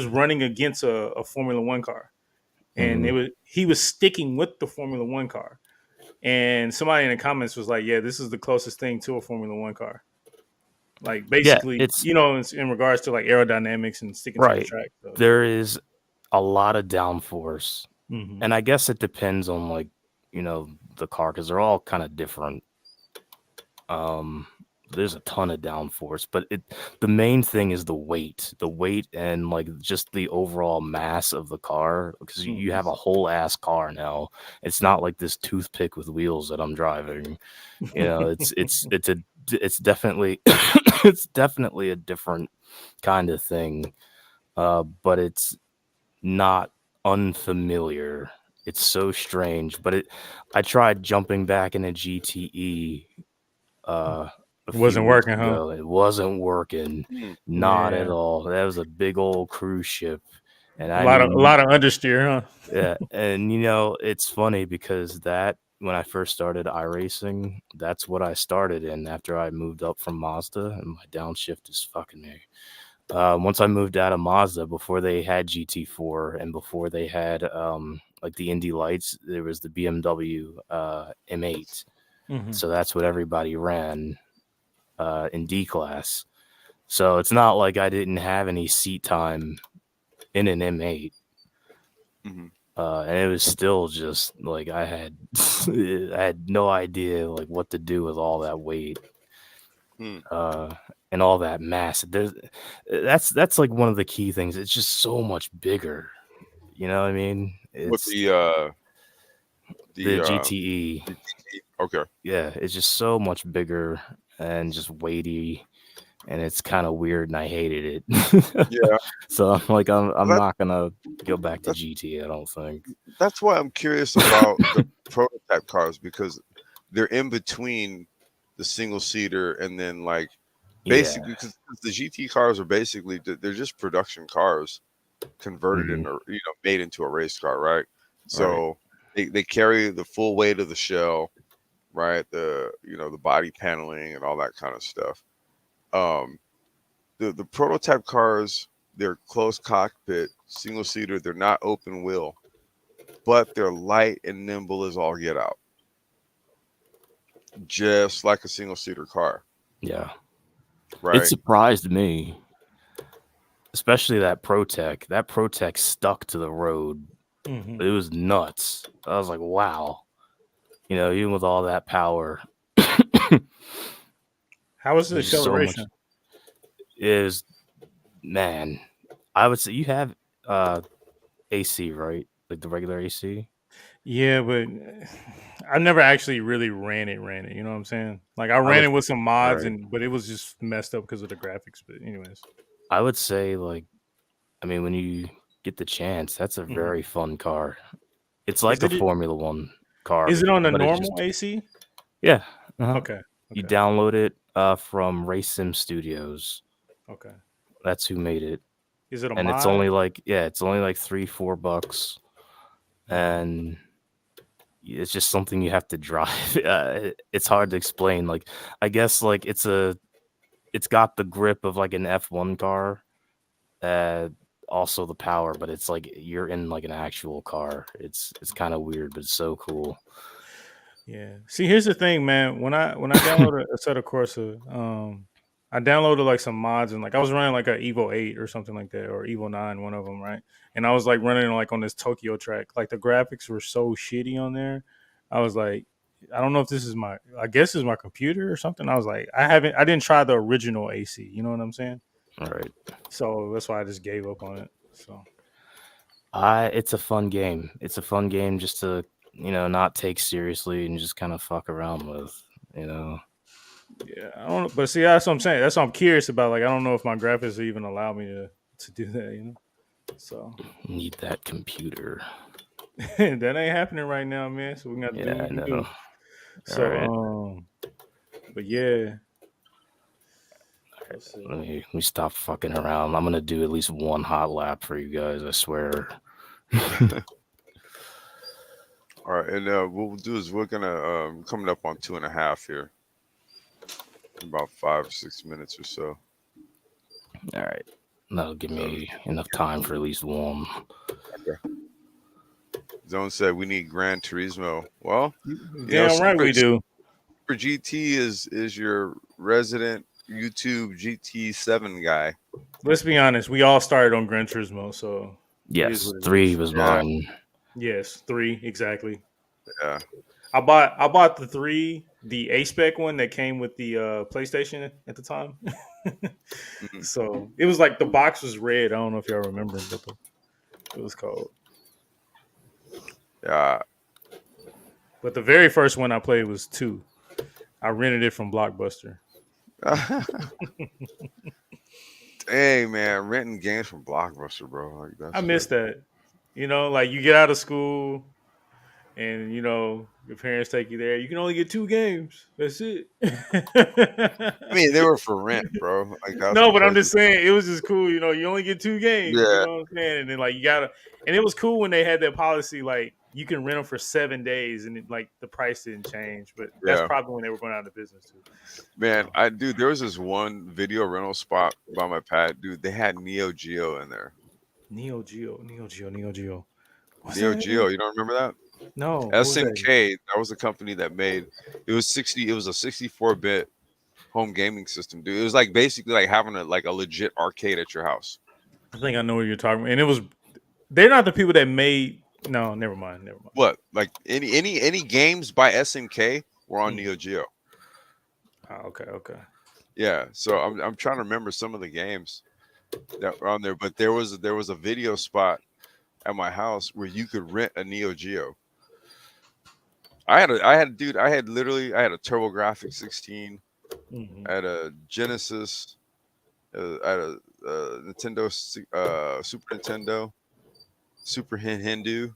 Speaker 5: running against a Formula One car, and he was sticking with the Formula One car. And somebody in the comments was like, "Yeah, this is the closest thing to a Formula One car." Like basically, in regards to like aerodynamics and sticking to the track. So.
Speaker 4: There is a lot of downforce, and I guess it depends on like the car because they're all kind of different. There's a ton of downforce, but the main thing is the weight and like just the overall mass of the car, because you have a whole ass car now. It's not like this toothpick with wheels that I'm driving. It's definitely it's definitely a different kind of thing, but it's not unfamiliar. It's so strange, but I tried jumping back in a GTE.
Speaker 5: It wasn't working, huh?
Speaker 4: It wasn't working, not at all. That was a big old cruise ship, and
Speaker 5: a lot of understeer, huh?
Speaker 4: Yeah, and it's funny because when I first started iRacing, that's what I started in after I moved up from Mazda, and my downshift is fucking me. Once I moved out of Mazda, before they had GT4 and before they had like the Indy Lights, there was the BMW M8. So that's what everybody ran in D class. So it's not like I didn't have any seat time in an M8. And it was still just like I had no idea like what to do with all that weight and all that mass. That's like one of the key things. It's just so much bigger. You know what I mean?
Speaker 1: With
Speaker 4: the
Speaker 1: GTE. Okay.
Speaker 4: Yeah, it's just so much bigger and just weighty. and it's kind of weird, and I hated it.
Speaker 1: Yeah.
Speaker 4: So I'm like, I'm
Speaker 1: That,
Speaker 4: not gonna go back to GT. I don't think.
Speaker 1: that's why I'm curious about the prototype cars, because they're in between the single seater and then like basically because the GT cars are basically they're just production cars converted
Speaker 4: Mhm.
Speaker 1: into made into a race car, right?
Speaker 4: Right.
Speaker 1: So they carry the full weight of the shell, right? The the body paneling and all that kind of stuff. Um, the prototype cars, they're closed cockpit, single seater. They're not open wheel, but they're light and nimble as all get out, just like a single seater car.
Speaker 4: Yeah.
Speaker 1: Right.
Speaker 4: It surprised me, especially that Protec. That Protec stuck to the road.
Speaker 5: Mhm.
Speaker 4: It was nuts. I was like, wow. Even with all that power,
Speaker 5: How was the
Speaker 4: there's so much.
Speaker 5: acceleration?
Speaker 4: Is man, I would say you have AC, right? Like the regular AC.
Speaker 5: Yeah, but I never actually really ran it. You know what I'm saying? Like I ran it with some mods, but it was just messed up because of the graphics. But anyways,
Speaker 4: I would say when you get the chance, that's a very fun car. It's like a Formula One car.
Speaker 5: Is it on the normal AC?
Speaker 4: Yeah.
Speaker 5: Okay.
Speaker 4: You download it from Race Sim Studios.
Speaker 5: Okay.
Speaker 4: That's who made it.
Speaker 5: Is it a
Speaker 4: and
Speaker 5: mod?
Speaker 4: it's only like $3-4, and it's just something you have to drive. It's hard to explain. Like I guess like it's got the grip of like an F1 car, also the power, but it's like you're in like an actual car. It's kind of weird, but it's so cool.
Speaker 5: Yeah. See, here's the thing, man. When I downloaded a set of Corsa, I downloaded like some mods, and like I was running like a Evo 8 or something like that, or Evo 9, one of them, right? And I was like running like on this Tokyo track. Like the graphics were so shitty on there. I was like, I don't know if this is I guess it's my computer or something. I was like, I didn't try the original AC. You know what I'm saying?
Speaker 4: All right.
Speaker 5: So that's why I just gave up on it. So
Speaker 4: it's a fun game. It's a fun game just to not take seriously and just kind of fuck around with.
Speaker 5: Yeah, I don't know, but see, that's what I'm saying. That's what I'm curious about. Like, I don't know if my graphics even allow me to do that. So
Speaker 4: need that computer.
Speaker 5: that ain't happening right now, man. So we got to do what we do. So, but yeah.
Speaker 4: Let me stop fucking around. I'm gonna do at least one hot lap for you guys. I swear.
Speaker 1: All right, and what we'll do is we're gonna coming up on 2.5 here, about 5 or 6 minutes or so.
Speaker 4: All right, that'll give me enough time for at least one.
Speaker 1: Okay. Zone said we need Gran Turismo. Well,
Speaker 5: damn right we do.
Speaker 1: For GT is your resident YouTube GT7 guy.
Speaker 5: Let's be honest, we all started on Gran Turismo, so
Speaker 4: yes, 3 was mine.
Speaker 5: Yes, 3 exactly.
Speaker 1: Yeah,
Speaker 5: I bought the 3, the A spec one that came with the PlayStation at the time. So it was like the box was red. I don't know if y'all remember, but it was cold.
Speaker 1: Yeah.
Speaker 5: But the very first one I played was 2. I rented it from Blockbuster.
Speaker 1: Dang, man, renting games from Blockbuster, bro. Like,
Speaker 5: I miss that. Like you get out of school and your parents take you there. You can only get 2 games. That's it.
Speaker 1: I mean, they were for rent, bro. Like,
Speaker 5: no, but I'm just saying it was just cool. You only get 2 games.
Speaker 1: Yeah.
Speaker 5: You know what I'm saying? And then like you gotta, and it was cool when they had that policy like you can rent them for 7 days, and like the price didn't change. But that's probably when they were going out of business too.
Speaker 1: Man, there was this one video rental spot by my pad, dude. They had Neo Geo in there.
Speaker 5: Neo Geo.
Speaker 1: Neo Geo, you don't remember that?
Speaker 5: No.
Speaker 1: SNK, that was the company that made it was a 64-bit home gaming system, dude. It was like basically like having a legit arcade at your house.
Speaker 5: I think I know what you're talking about. And they're not the people that made. No, never mind.
Speaker 1: What? Like any games by SNK were on Neo Geo.
Speaker 5: Oh, okay.
Speaker 1: Yeah, so I'm trying to remember some of the games that were on there, but there was a video spot at my house where you could rent a Neo Geo. I had a TurboGrafx 16. I had a Genesis. I had a Nintendo, Super Nintendo, Super Hindu.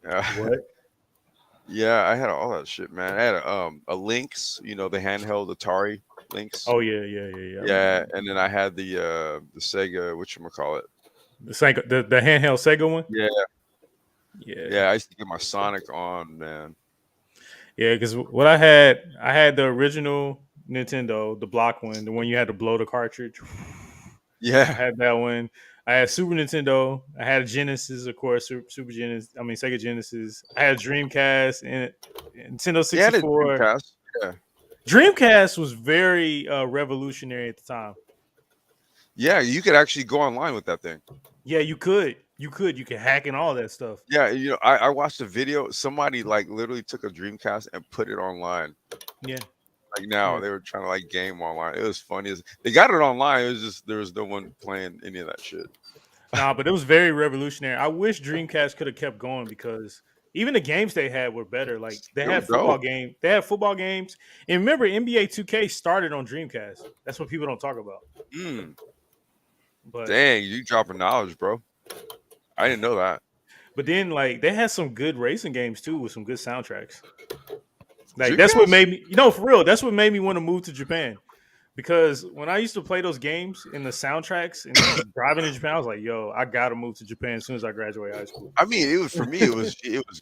Speaker 5: What?
Speaker 1: Yeah, I had all that shit, man. I had a Lynx, the handheld Atari Lynx.
Speaker 5: Oh yeah.
Speaker 1: Yeah, and then I had the Sega, whatchamacallit.
Speaker 5: The handheld Sega one.
Speaker 1: Yeah,
Speaker 5: Yeah,
Speaker 1: yeah. I used to get my Sonic on, man.
Speaker 5: yeah. Because what I had the original Nintendo, the block one, the one you had to blow the cartridge. I
Speaker 1: Yeah,
Speaker 5: had that one. I had Super Nintendo. I had a Genesis, of course, Super Genesis. I mean Sega Genesis. I had Dreamcast and Nintendo
Speaker 1: they had a
Speaker 5: 64.
Speaker 1: Dreamcast. Yeah,
Speaker 5: Dreamcast was very revolutionary at the time.
Speaker 1: yeah. You could actually go online with that thing.
Speaker 5: Yeah, you could. You could hack and all that stuff.
Speaker 1: Yeah, I watched a video. Somebody like literally took a Dreamcast and put it online.
Speaker 5: Yeah.
Speaker 1: Like now,
Speaker 5: Yeah.
Speaker 1: they were trying to like game online. It was funny. They got it online. It was just there was no one playing any of that shit.
Speaker 5: Nah, but it was very revolutionary. I wish Dreamcast could have kept going because even the games they had were better. Like they
Speaker 1: They were
Speaker 5: had football
Speaker 1: dope.
Speaker 5: game. They had football games. And remember, NBA 2K started on Dreamcast. That's what people don't talk about. But
Speaker 1: Dang, you dropping knowledge, bro. I didn't know that.
Speaker 5: but then like they had some good racing games too with some good soundtracks. Like that's what
Speaker 1: Dreamcast?
Speaker 5: made me, for real. That's what made me want to move to Japan. Because when I used to play those games in the soundtracks and driving in Japan, I was like, "Yo, I gotta move to Japan as soon as I graduate high school."
Speaker 1: I mean, it was for me. It was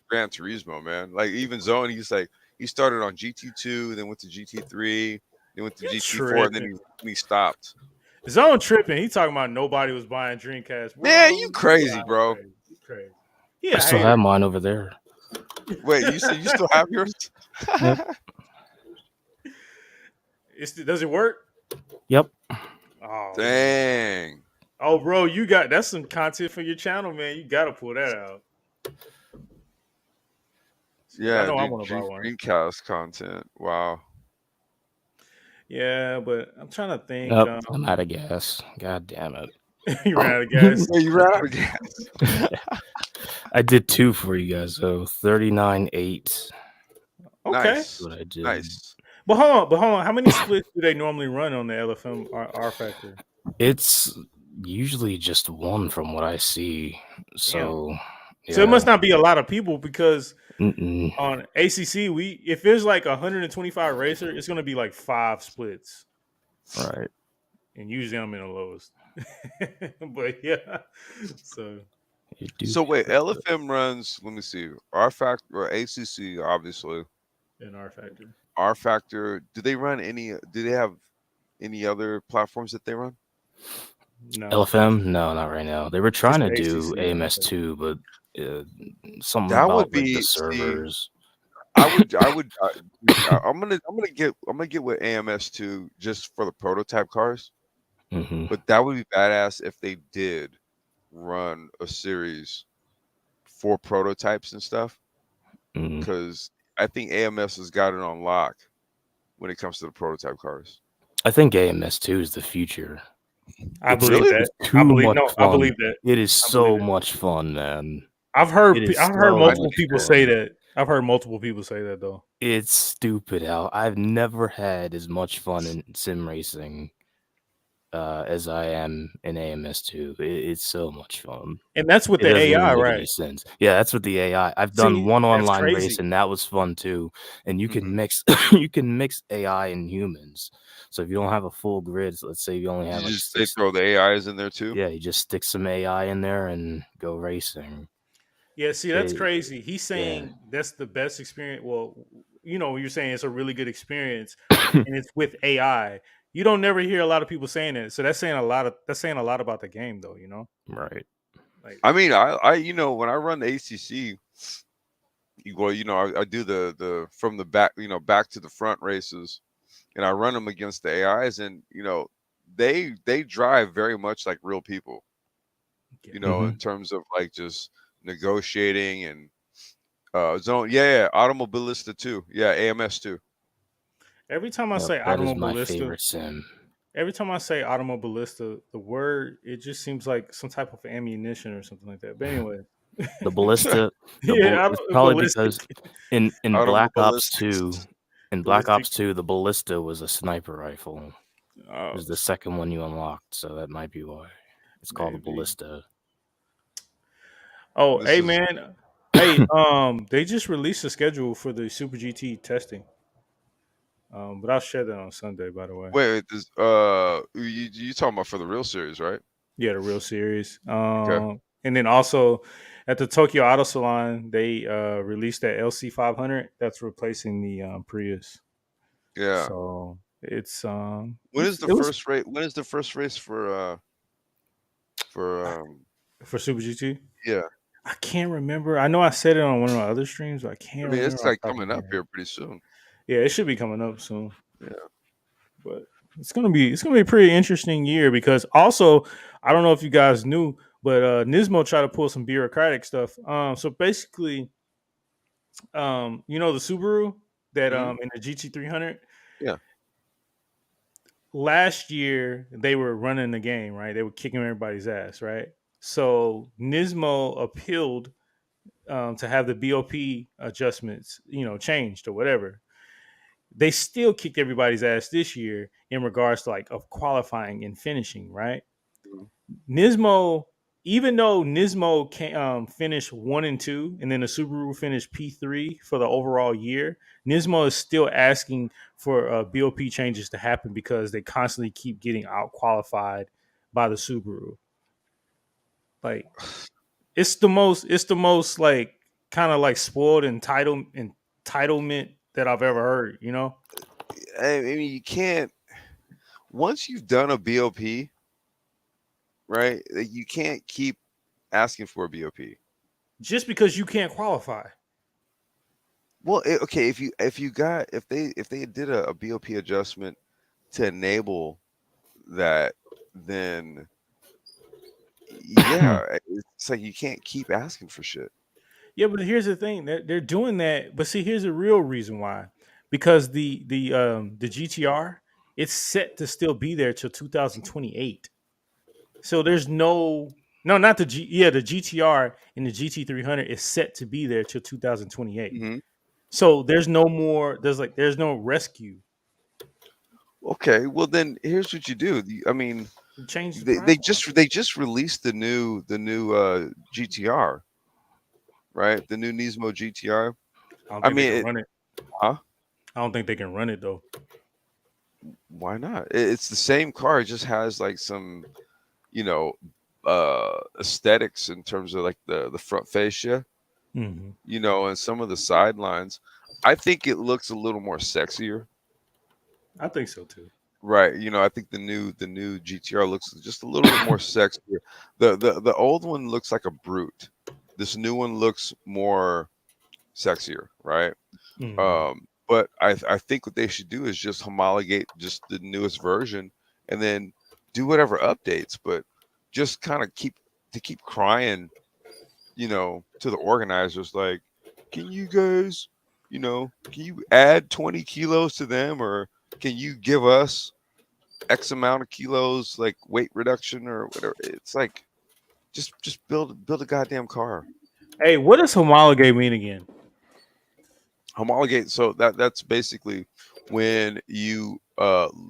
Speaker 1: Gran Turismo, man. Like even Zone, he started on GT2, then went to GT3, then went to GT4, and then he stopped.
Speaker 5: Zone tripping. He talking about nobody was buying Dreamcast. Bro,
Speaker 1: Man, you crazy, bro.
Speaker 5: Crazy. Yeah,
Speaker 4: I still have mine over there.
Speaker 1: Wait, you still have yours?
Speaker 5: Does it work?
Speaker 4: Yep.
Speaker 5: Oh,
Speaker 1: dang.
Speaker 5: Oh, bro, that's some content for your channel, man. You gotta pull that out.
Speaker 1: Yeah,
Speaker 5: I know I want to buy one.
Speaker 1: Dreamcast content. Wow.
Speaker 5: Yeah, but I'm trying to think.
Speaker 4: I'm out of gas. God damn it.
Speaker 5: You ran out of gas.
Speaker 1: Yeah, you ran out of gas.
Speaker 4: I did 2 for you guys, so 39.8.
Speaker 5: Okay.
Speaker 1: Nice.
Speaker 4: What I did.
Speaker 1: Nice.
Speaker 5: But hold on. How many splits do they normally run on the LFM R Factor?
Speaker 4: It's usually just 1 from what I see. So,
Speaker 5: So it must not be a lot of people because
Speaker 4: Mm-mm.
Speaker 5: on ACC, if there's like 125 racer, it's gonna be like 5 splits.
Speaker 4: Right.
Speaker 5: And usually I'm in the lowest. But yeah.
Speaker 1: So wait, LFM runs, let me see, R Factor or ACC, obviously.
Speaker 5: In R Factor.
Speaker 1: R Factor, do they have any other platforms that they run?
Speaker 5: No.
Speaker 4: LFM? No, not right now. They were trying to do AMS2, but something
Speaker 1: That
Speaker 4: about
Speaker 1: would be
Speaker 4: the servers.
Speaker 1: I'm gonna get with AMS2 just for the prototype cars.
Speaker 4: Mm-hmm.
Speaker 1: But that would be badass if they did run a series for prototypes and stuff. Because I think AMS has got it on lock when it comes to the prototype cars.
Speaker 4: I think AMS2 is the future.
Speaker 5: I believe that. I believe that.
Speaker 4: It is so much fun, man.
Speaker 5: I've heard multiple people say that. I've heard multiple people say that though.
Speaker 4: It's stupid, Al. I've never had as much fun in sim racing as I am in AMS2. It's so much fun.
Speaker 5: And that's with the AI, right?
Speaker 4: Yeah, that's with the AI. I've done one online race and that was fun too. And you can mix AI and humans. So if you don't have a full grid, so let's say you only have
Speaker 1: they throw the AIs in there too.
Speaker 4: Yeah, you just stick some AI in there and go racing.
Speaker 5: Yeah, see, that's crazy. He's saying that's the best experience. Well, you're saying it's a really good experience, and it's with AI. You don't never hear a lot of people saying it, so that's saying a lot about the game, though.
Speaker 4: Right?
Speaker 1: Like, I mean, I when I run the ACC, I do the from the back, back to the front races, and I run them against the AIs, and they drive very much like real people, in terms of like just negotiating and Automobilista too, AMS too.
Speaker 5: Every time I say Automobilista, every time I say Automobilista, the word it just seems like some type of ammunition or something like that. But anyway,
Speaker 4: the ballista, it's probably because in Black Ops 2, the ballista was a sniper rifle.
Speaker 5: Oh,
Speaker 4: It's the second one you unlocked, so that might be why. It's called the
Speaker 5: maybe.
Speaker 4: Ballista.
Speaker 5: Oh,
Speaker 1: This
Speaker 5: hey
Speaker 1: is
Speaker 5: man. Hey, they just released a schedule for the Super GT testing. But I'll share that on Sunday, by the way.
Speaker 1: wait. This you talking about for the real series, right?
Speaker 5: Yeah, the real series.
Speaker 1: Okay.
Speaker 5: And then also at the Tokyo Auto Salon, they released that LC 500 that's replacing the Prius.
Speaker 1: Yeah.
Speaker 5: So it's
Speaker 1: When is the
Speaker 5: it was
Speaker 1: first race? When is the first race for
Speaker 5: for Super GT.
Speaker 1: yeah?
Speaker 5: I can't remember. I know I said it on one of my other streams, but I
Speaker 1: I
Speaker 5: can't
Speaker 1: mean,
Speaker 5: remember
Speaker 1: it's
Speaker 5: off
Speaker 1: like
Speaker 5: the top of
Speaker 1: coming
Speaker 5: my
Speaker 1: up
Speaker 5: head.
Speaker 1: here pretty soon.
Speaker 5: Yeah, it should be coming up soon.
Speaker 1: Yeah.
Speaker 5: But it's gonna be a pretty interesting year because also I don't know if you guys knew, but Nismo tried to pull some bureaucratic stuff. So basically, you know the Subaru that
Speaker 1: Hmm.
Speaker 5: in the GT300
Speaker 1: Yeah.
Speaker 5: last year they were running the game, right? They were kicking everybody's ass, right? So Nismo appealed to have the BOP adjustments, changed or whatever. They still kicked everybody's ass this year in regards to like of qualifying and finishing, right?
Speaker 1: Mhm.
Speaker 5: Nismo, even though Nismo finished 1 and 2, and then the Subaru finished P3 for the overall year, Nismo is still asking for BOP changes to happen because they constantly keep getting out qualified by the Subaru. Like it's the most like kind of like spoiled entitlement that I've ever heard.
Speaker 1: I mean, you can't once you've done a BOP, right? You can't keep asking for a BOP.
Speaker 5: Just because you can't qualify.
Speaker 1: Well, okay, if they did a BOP adjustment to enable that, then yeah, it's like you can't keep asking for shit.
Speaker 5: Yeah, but here's the thing: they're doing that. But see, here's the real reason why: because the GTR it's set to still be there till 2028. So there's no not the GTR and the GT300 is set to be there till 2028.
Speaker 1: Hmm.
Speaker 5: So there's no more. There's no rescue.
Speaker 1: Okay, well then here's what you do. I mean,
Speaker 5: You change the
Speaker 1: they
Speaker 5: driveline.
Speaker 1: just released the new GTR, right? The new Nismo GTR.
Speaker 5: I don't
Speaker 1: I
Speaker 5: think they
Speaker 1: mean,
Speaker 5: can run it.
Speaker 1: huh?
Speaker 5: I don't think they can run it though.
Speaker 1: Why not? It's the same car. It just has like some, you know, aesthetics in terms of like the front fascia,
Speaker 5: Mm-hmm.
Speaker 1: and some of the sidelines. I think it looks a little more sexier.
Speaker 5: I think so too.
Speaker 1: Right. I think the new GTR looks just a little bit more sexier. The old one looks like a brute. This new one looks more sexier, right?
Speaker 5: Mm-hmm.
Speaker 1: But I think what they should do is just homologate just the newest version and then do whatever updates, but just kind of keep crying, to the organizers like, can you guys, can you add 20 kilos to them, or can you give us X amount of kilos, like weight reduction or whatever? It's like just build a goddamn car.
Speaker 5: Hey, what does homologate mean again?
Speaker 1: Homologate. So that's basically when you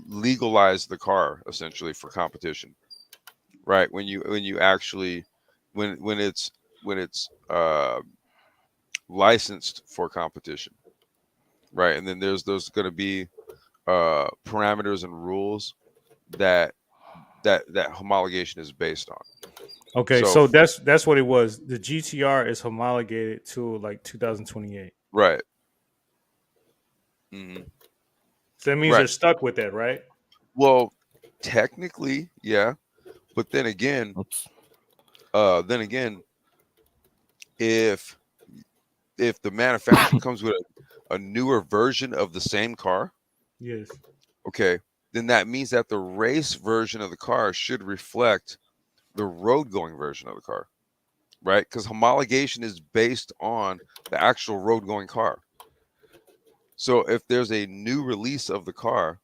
Speaker 1: legalize the car essentially for competition, right? When you actually when it's licensed for competition, right? And then there's going to be parameters and rules that that homologation is based on.
Speaker 5: Okay,
Speaker 1: So
Speaker 5: so that's what it was. The GTR is homologated to like 2028.
Speaker 1: right. Hmm.
Speaker 5: So that means
Speaker 1: Right.
Speaker 5: they're stuck with that, right?
Speaker 1: Well, technically, yeah, but
Speaker 4: Oops.
Speaker 1: then again, if the manufacturer comes with a newer version of the same car,
Speaker 5: Yes.
Speaker 1: okay, then that means that the race version of the car should reflect the road going version of the car, right? Because homologation is based on the actual road going car. So if there's a new release of the car,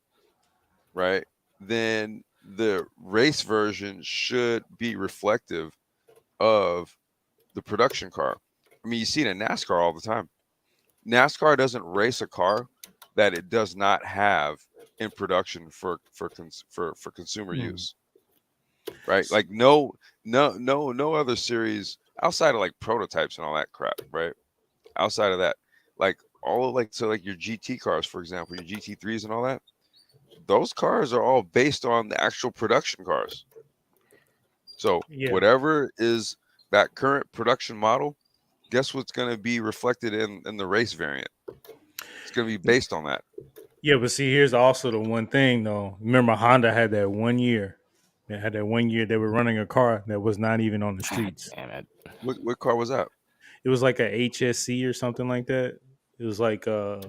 Speaker 1: right, then the race version should be reflective of the production car. I mean, you see it in NASCAR all the time. NASCAR doesn't race a car that it does not have in production for consumer use, right? Like no other series outside of like prototypes and all that crap, right? Outside of that, like all of like so like your GT cars, for example, your GT3s and all that, those cars are all based on the actual production cars. So whatever is that current production model, guess what's going to be reflected in the race variant? It's going to be based on that.
Speaker 5: Yeah, but see, here's also the one thing though. Remember, Honda had that 1 year. They had that 1 year they were running a car that was not even on the streets.
Speaker 4: Damn it.
Speaker 1: What car was that?
Speaker 5: It was like a HSC or something like that. It was like I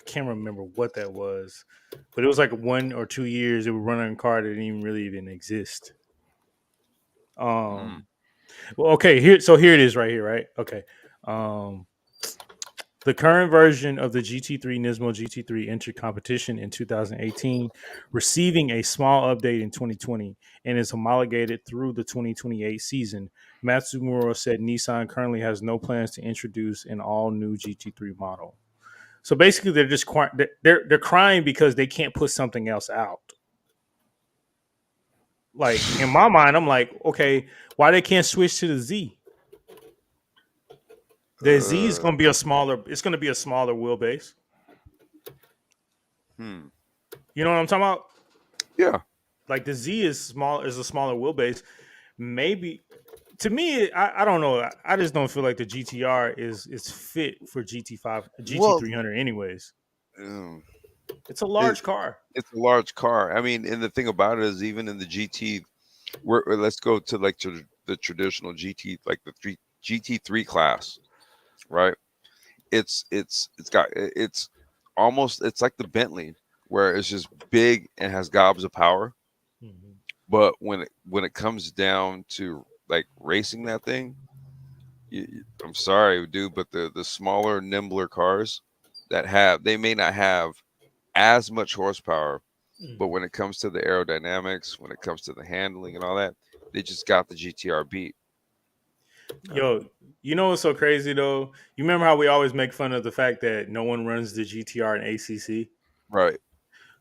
Speaker 5: can't remember what that was, but it was like 1 or 2 years they were running a car that didn't even really even exist. Well, okay, here it is right here, right? Okay. The current version of the GT3 Nismo GT3 entered competition in 2018, receiving a small update in 2020 and is homologated through the 2028 season. Matsumura said Nissan currently has no plans to introduce an all-new GT3 model. So basically, they're just they're crying because they can't put something else out. Like in my mind, I'm like, okay, why they can't switch to the Z? The Z is going to be a smaller. It's going to be a smaller wheelbase. You know what I'm talking about?
Speaker 1: Yeah.
Speaker 5: Like the Z is small, is a smaller wheelbase. Maybe to me, I don't know. I just don't feel like the GTR is fit for GT300 anyways. It's a large car.
Speaker 1: It's a large car. I mean, and the thing about it is, even in the GT, let's go to like to the traditional GT, like the GT3 class, right? It's almost it's like the Bentley, where it's just big and has gobs of power. But when it comes down to like racing that thing, I'm sorry, dude, but the smaller, nimbler cars they may not have as much horsepower, but when it comes to the aerodynamics, when it comes to the handling and all that, they just got the GTR beat.
Speaker 5: Yo, you know what's so crazy though? You remember how we always make fun of the fact that no one runs the GTR and ACC?
Speaker 1: Right.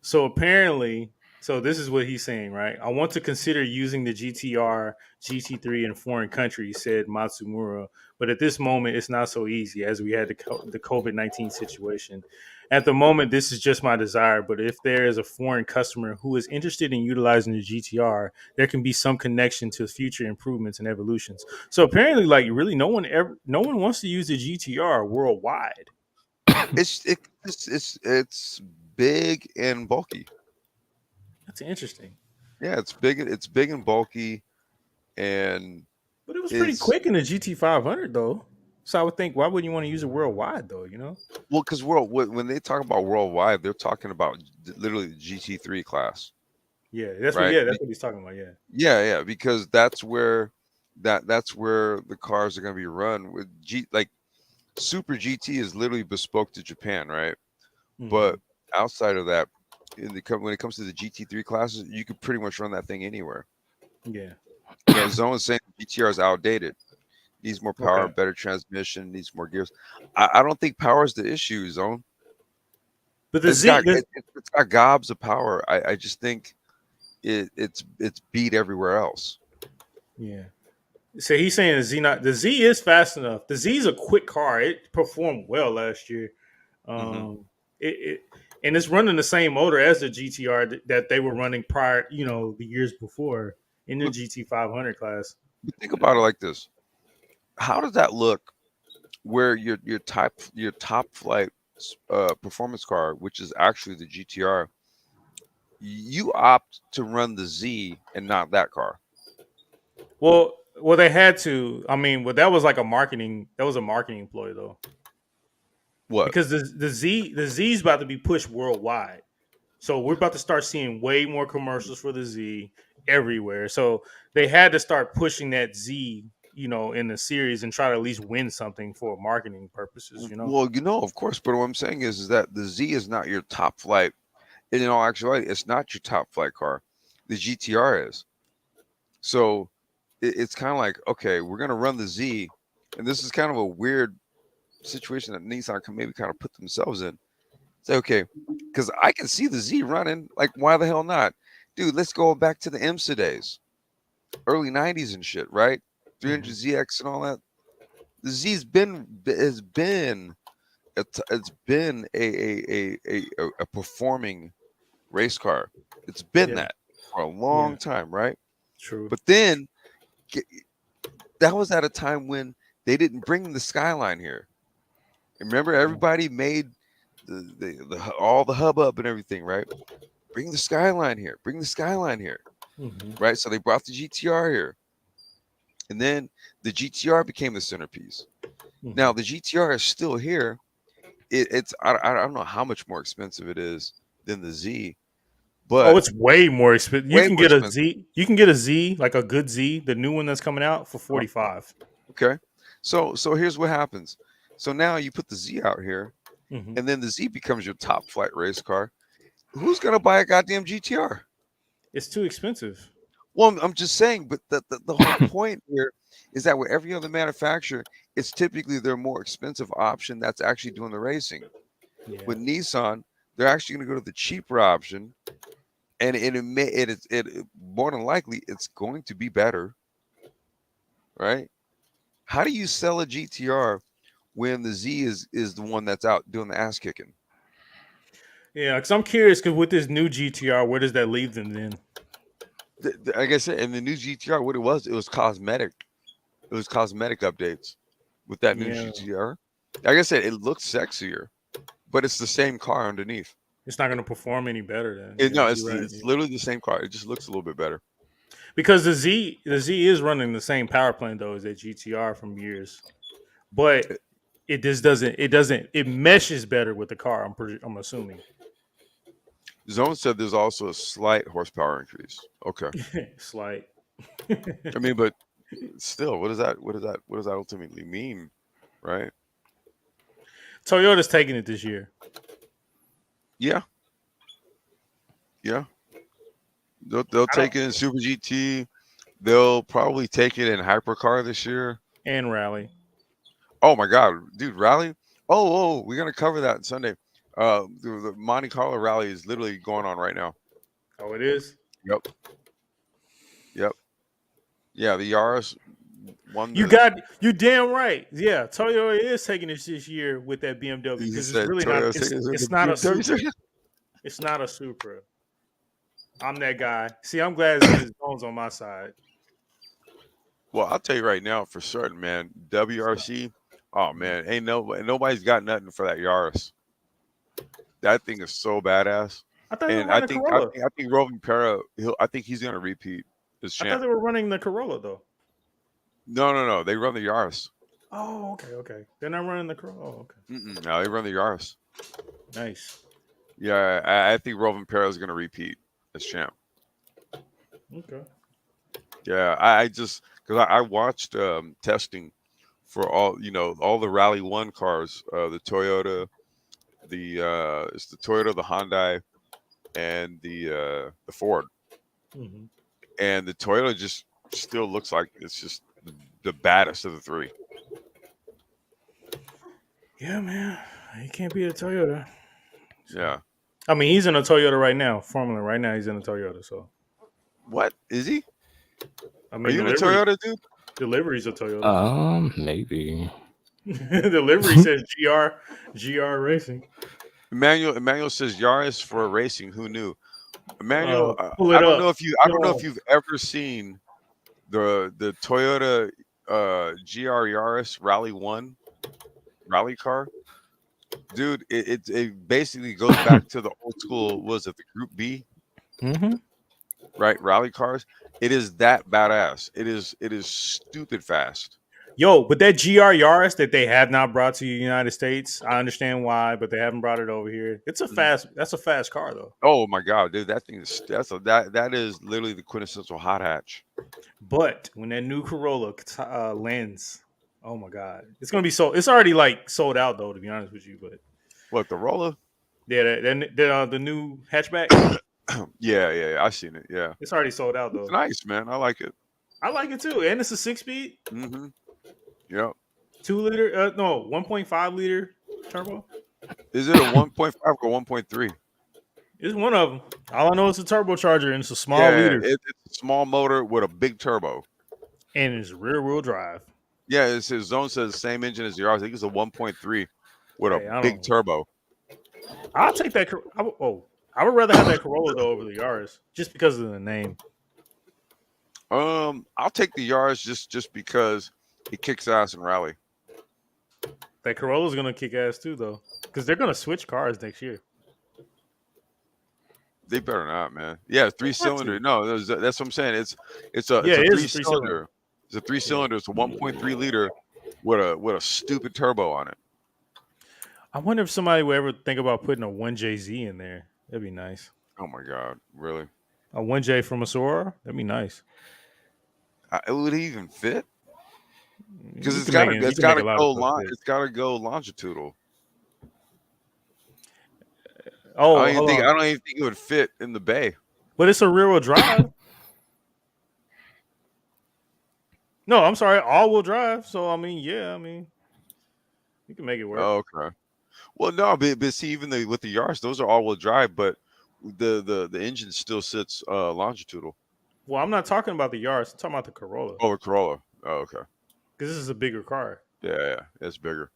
Speaker 5: So apparently, so this is what he's saying, right? I want to consider using the GTR, GT3 in foreign countries, said Matsumura. But at this moment, it's not so easy as we had the COVID-19 situation. At the moment, this is just my desire. But if there is a foreign customer who is interested in utilizing the GTR, there can be some connection to future improvements and evolutions. So apparently, like really, no one wants to use the GTR worldwide.
Speaker 1: It's big and bulky.
Speaker 5: That's interesting.
Speaker 1: Yeah, it's big. It's big and bulky, and
Speaker 5: but it was pretty quick in the GT500 though. So I would think, why wouldn't you want to use it worldwide though? You know?
Speaker 1: Well, because when they talk about worldwide, they're talking about literally the GT3 class.
Speaker 5: Yeah, that's
Speaker 1: right?
Speaker 5: That's what he's talking about. Yeah.
Speaker 1: Yeah, because that's where the cars are going to be run with like Super GT is literally bespoke to Japan, right? But outside of that, when it comes to the GT3 classes, you could pretty much run that thing anywhere.
Speaker 5: Yeah.
Speaker 1: Zone is saying GTR is outdated. Needs more power, better transmission, needs more gears. I don't think power is the issue, Zone.
Speaker 5: But
Speaker 1: it's got gobs of power. I just think it's beat everywhere else.
Speaker 5: Yeah. So he's saying the Z is fast enough. The Z is a quick car. It performed well last year. And it's running the same motor as the GTR that they were running prior, the years before in the GT500 class.
Speaker 1: But think about it like this: how does that look? Where your top flight performance car, which is actually the GTR, you opt to run the Z and not that car.
Speaker 5: Well, they had to. I mean, that was like a marketing ploy though.
Speaker 1: What?
Speaker 5: Because the Z is about to be pushed worldwide. So we're about to start seeing way more commercials for the Z everywhere. So they had to start pushing that Z, in the series and try to at least win something for marketing purposes,
Speaker 1: Well, of course. But what I'm saying is that the Z is not your top flight. And in all actuality, it's not your top flight car. The GTR is. So it's kind of like, okay, we're going to run the Z. And this is kind of a weird situation that Nissan can maybe kind of put themselves in. Say, okay, because I can see the Z running. Like, why the hell not, dude? Let's go back to the IMSA days, early '90s and shit, right? 300ZX and all that. The Z's has been it's been a performing race car. It's been that for a long time, right?
Speaker 5: True.
Speaker 1: But then that was at a time when they didn't bring the Skyline here. Remember, everybody made the all the hubbub and everything, right? Bring the Skyline here. Bring the Skyline here, right? So they brought the GTR here, and then the GTR became the centerpiece. Now the GTR is still here. It's I don't know how much more expensive it is than the Z, but
Speaker 5: it's way more expensive. You can get a
Speaker 1: expensive.
Speaker 5: Z. You can get a Z, like a good Z, the new one that's coming out for $45.
Speaker 1: Okay, so here's what happens. So now you put the Z out here, and then the Z becomes your top flight race car. Who's gonna buy a goddamn GTR?
Speaker 5: It's too expensive.
Speaker 1: Well, I'm just saying, but the whole point here is that with every other manufacturer, it's typically their more expensive option that's actually doing the racing.
Speaker 5: Yeah.
Speaker 1: With Nissan, they're actually going to go to the cheaper option, and it more than likely it's going to be better, right? How do you sell a GTR when the Z is the one that's out doing the ass kicking?
Speaker 5: Yeah, because I'm curious, because with this new GTR, where does that leave them then?
Speaker 1: Like I said, in the new GTR, what it was cosmetic. It was cosmetic updates with that new GTR. Like I said, it looks sexier, but it's the same car underneath.
Speaker 5: It's not going to perform any better then.
Speaker 1: No, it's literally the same car. It just looks a little bit better.
Speaker 5: Because the Z is running the same power plant though as that GTR from years, but it meshes better with the car. I'm assuming.
Speaker 1: Zone said there's also a slight horsepower increase. Okay,
Speaker 5: slight.
Speaker 1: I mean, but still, what does that ultimately mean, right?
Speaker 5: Toyota's taking it this year.
Speaker 1: Yeah. They'll take it in Super GT. They'll probably take it in Hypercar this year
Speaker 5: and Rally.
Speaker 1: Oh my God, dude, Rally! Oh, we're gonna cover that on Sunday. The Monte Carlo Rally is literally going on right now.
Speaker 5: Oh, it is.
Speaker 1: Yep. Yeah, the Yaris won.
Speaker 5: You damn right. Yeah, Toyota is taking it this year with that BMW because it's really not. It's not a Supra. It's not a Supra. I'm that guy. See, I'm glad there's Bones on my side.
Speaker 1: Well, I'll tell you right now for certain, man. WRC. Oh man, nobody's got nothing for that Yaris. That thing is so badass.
Speaker 5: I
Speaker 1: think Roving Para. I think he's gonna repeat this champ.
Speaker 5: I thought they were running the Corolla though.
Speaker 1: No. They run the Yaris.
Speaker 5: Oh, okay. They're not running the Corolla. Oh, okay.
Speaker 1: No, they run the Yaris.
Speaker 5: Nice.
Speaker 1: Yeah, I think Roving Para is gonna repeat as champ.
Speaker 5: Okay.
Speaker 1: Yeah, I just because I watched testing for all the Rally 1 cars, the Toyota, it's the Toyota, the Hyundai, and the Ford.
Speaker 5: Mm-hmm.
Speaker 1: And the Toyota just still looks like it's just the baddest of the three.
Speaker 5: Yeah, man, he can't beat a Toyota.
Speaker 1: So, yeah,
Speaker 5: I mean he's in a Toyota right now, Formula. Right now he's in a Toyota. So
Speaker 1: what is he?
Speaker 5: I mean,
Speaker 1: are you in a Toyota, dude?
Speaker 5: Delivery's a Toyota.
Speaker 4: Maybe.
Speaker 5: Delivery says GR Racing.
Speaker 1: Emmanuel says Yaris for racing. Who knew? Emmanuel, I don't know if you've ever seen the Toyota GR Yaris Rally 1 rally car. Dude, it basically goes back to the old school. Was it the Group B?
Speaker 5: Mm-hmm.
Speaker 1: Right, rally cars. It is that badass. It is stupid fast.
Speaker 5: Yo, but that GR Yaris that they have not brought to the United States, I understand why, but they haven't brought it over here. That's a fast car though.
Speaker 1: Oh my God, dude, that thing is that is literally the quintessential hot hatch.
Speaker 5: But when that new Corolla lands, oh my God, it's gonna be sold. It's already like sold out though, to be honest with you. But
Speaker 1: what, the Rolla?
Speaker 5: Yeah, the new hatchback.
Speaker 1: yeah, I've seen it. Yeah,
Speaker 5: it's already sold out though.
Speaker 1: It's nice, man. I like it.
Speaker 5: I like it too, and it's a 6-speed.
Speaker 1: Mm-hmm. Yep.
Speaker 5: 2 liter, 1.5 liter turbo.
Speaker 1: Is it a 1.5 or 1.3?
Speaker 5: It's one of them. All I know is a turbocharger, and it's a small
Speaker 1: Yeah,
Speaker 5: liter,
Speaker 1: it's a small motor with a big turbo.
Speaker 5: and it's rear-wheel drive.
Speaker 1: Yeah, his zone says the same engine as yours. I think it's a 1.3 with a
Speaker 5: Hey, I
Speaker 1: big
Speaker 5: don't.
Speaker 1: turbo.
Speaker 5: I'll take that. I would rather have that Corolla though over the Yaris, just because of the name.
Speaker 1: I'll take the Yaris just because it kicks ass in rally.
Speaker 5: That Corolla's gonna kick ass too, though, because they're gonna switch cars next year.
Speaker 1: They better not, man. Yeah, 3-cylinder. No, that's what I'm saying. It's a
Speaker 5: Yeah, it is a
Speaker 1: 3-cylinder. It's a 3-cylinder. It's a 1.3 liter with a stupid turbo on it.
Speaker 5: I wonder if somebody would ever think about putting a 1JZ in there. That'd be nice.
Speaker 1: Oh my god, really?
Speaker 5: A 1J from a Sora? That'd be nice.
Speaker 1: Would it even fit? Because
Speaker 5: You
Speaker 1: it's
Speaker 5: can make a lot of stuff fit.
Speaker 1: It's gotta go longitudinal.
Speaker 5: Oh,
Speaker 1: I
Speaker 5: hold on.
Speaker 1: don't even think it would fit in the bay.
Speaker 5: But it's a rear-wheel drive. No, I'm sorry, all-wheel drive. So I mean, you can make it work.
Speaker 1: Oh, okay. Well, no, but see, even with the Yaris, those are all-wheel drive, but the engine still sits longitudinal.
Speaker 5: Well, I'm not talking about the Yaris. I'm talking about the Corolla.
Speaker 1: Oh, a Corolla. Oh, okay.
Speaker 5: Because this is a bigger car.
Speaker 1: Yeah, it's bigger.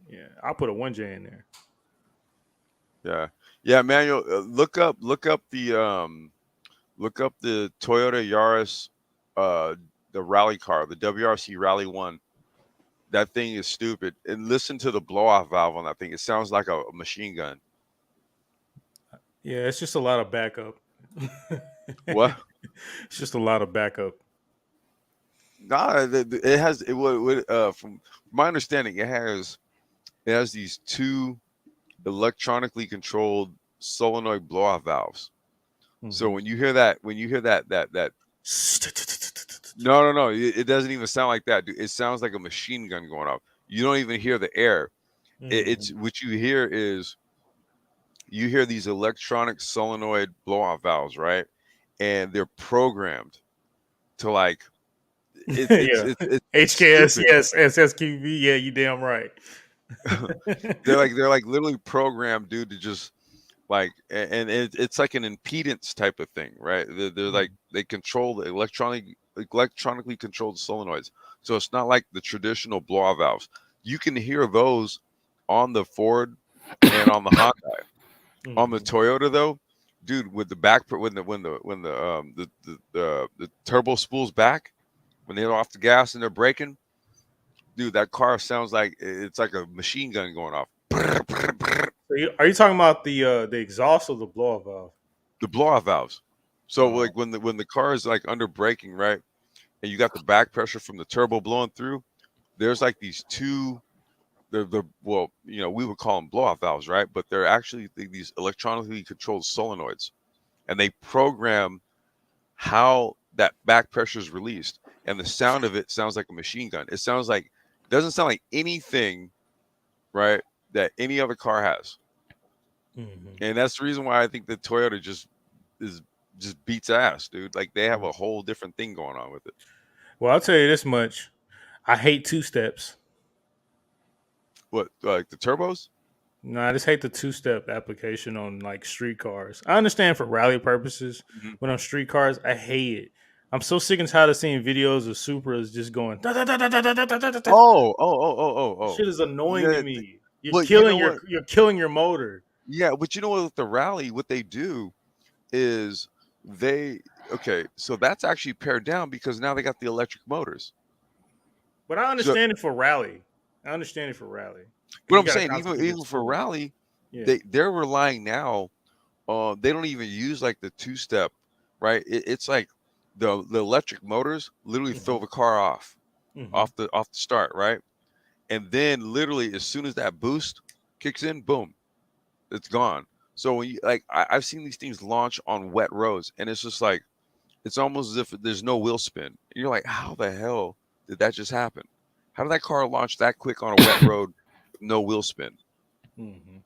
Speaker 5: Yeah, I'll put a 1J in there.
Speaker 1: Yeah, Manuel. Look up the Toyota Yaris, the rally car, the WRC Rally 1. That thing is stupid. And listen to the blow-off valve on that thing. It sounds like a machine gun.
Speaker 5: Yeah, it's just a lot of backup.
Speaker 1: What?
Speaker 5: It's just a lot of backup.
Speaker 1: Nah, it has from my understanding, it has these two electronically controlled solenoid blow-off valves. Mm-hmm. So when you hear that no, it doesn't even sound like that, dude. It sounds like a machine gun going off. You don't even hear the air. Mm-hmm. It's what you hear is these electronic solenoid blow-off valves, right? And they're programmed to like it's
Speaker 5: HKS,
Speaker 1: stupid.
Speaker 5: yes, SSQV, yeah, you damn right.
Speaker 1: they're like literally programmed, dude, to just like, and it's like an impedance type of thing, right? They're like they control the electronically controlled solenoids, so it's not like the traditional blow-off valves. You can hear those on the Ford and on the Honda. Mm-hmm. On the Toyota, though, dude, with the back when the turbo spools back, when they're off the gas and they're braking, dude, that car sounds like it's like a machine gun going off.
Speaker 5: Are you talking about the exhaust or the blow-off valve?
Speaker 1: The blow-off valves. So like when the car is like under braking, right, and you got the back pressure from the turbo blowing through, there's like these two. Well, we would call them blow-off valves, right? But they're actually these electronically controlled solenoids, and they program how that back pressure is released, and the sound of it sounds like a machine gun. It doesn't sound like anything, right, that any other car has. Mm-hmm. And that's the reason why I think the Toyota just beats ass, dude. Like they have a whole different thing going on with it.
Speaker 5: Well, I'll tell you this much: I hate two-steps.
Speaker 1: What, like the turbos?
Speaker 5: No, I just hate the two-step application on like street cars. I understand for rally purposes, but on street cars, I hate it. I'm so sick and tired of seeing videos of Supras just going.
Speaker 1: Oh!
Speaker 5: Shit is annoying to me. You're killing your motor.
Speaker 1: Yeah, but you know what? With the rally, what they do is so that's actually pared down because now they got the electric motors.
Speaker 5: But I understand it for rally. But I'm
Speaker 1: saying, even for rally, they're relying now. They don't even use like the two-step, right? It's like the electric motors literally throw the car off the start, right? And then literally as soon as that boost kicks in, boom, it's gone. So when I've seen these things launch on wet roads, and it's just like it's almost as if there's no wheel spin. And you're like, how the hell did that just happen? How did that car launch that quick on a wet road with no wheel spin? Mm-hmm.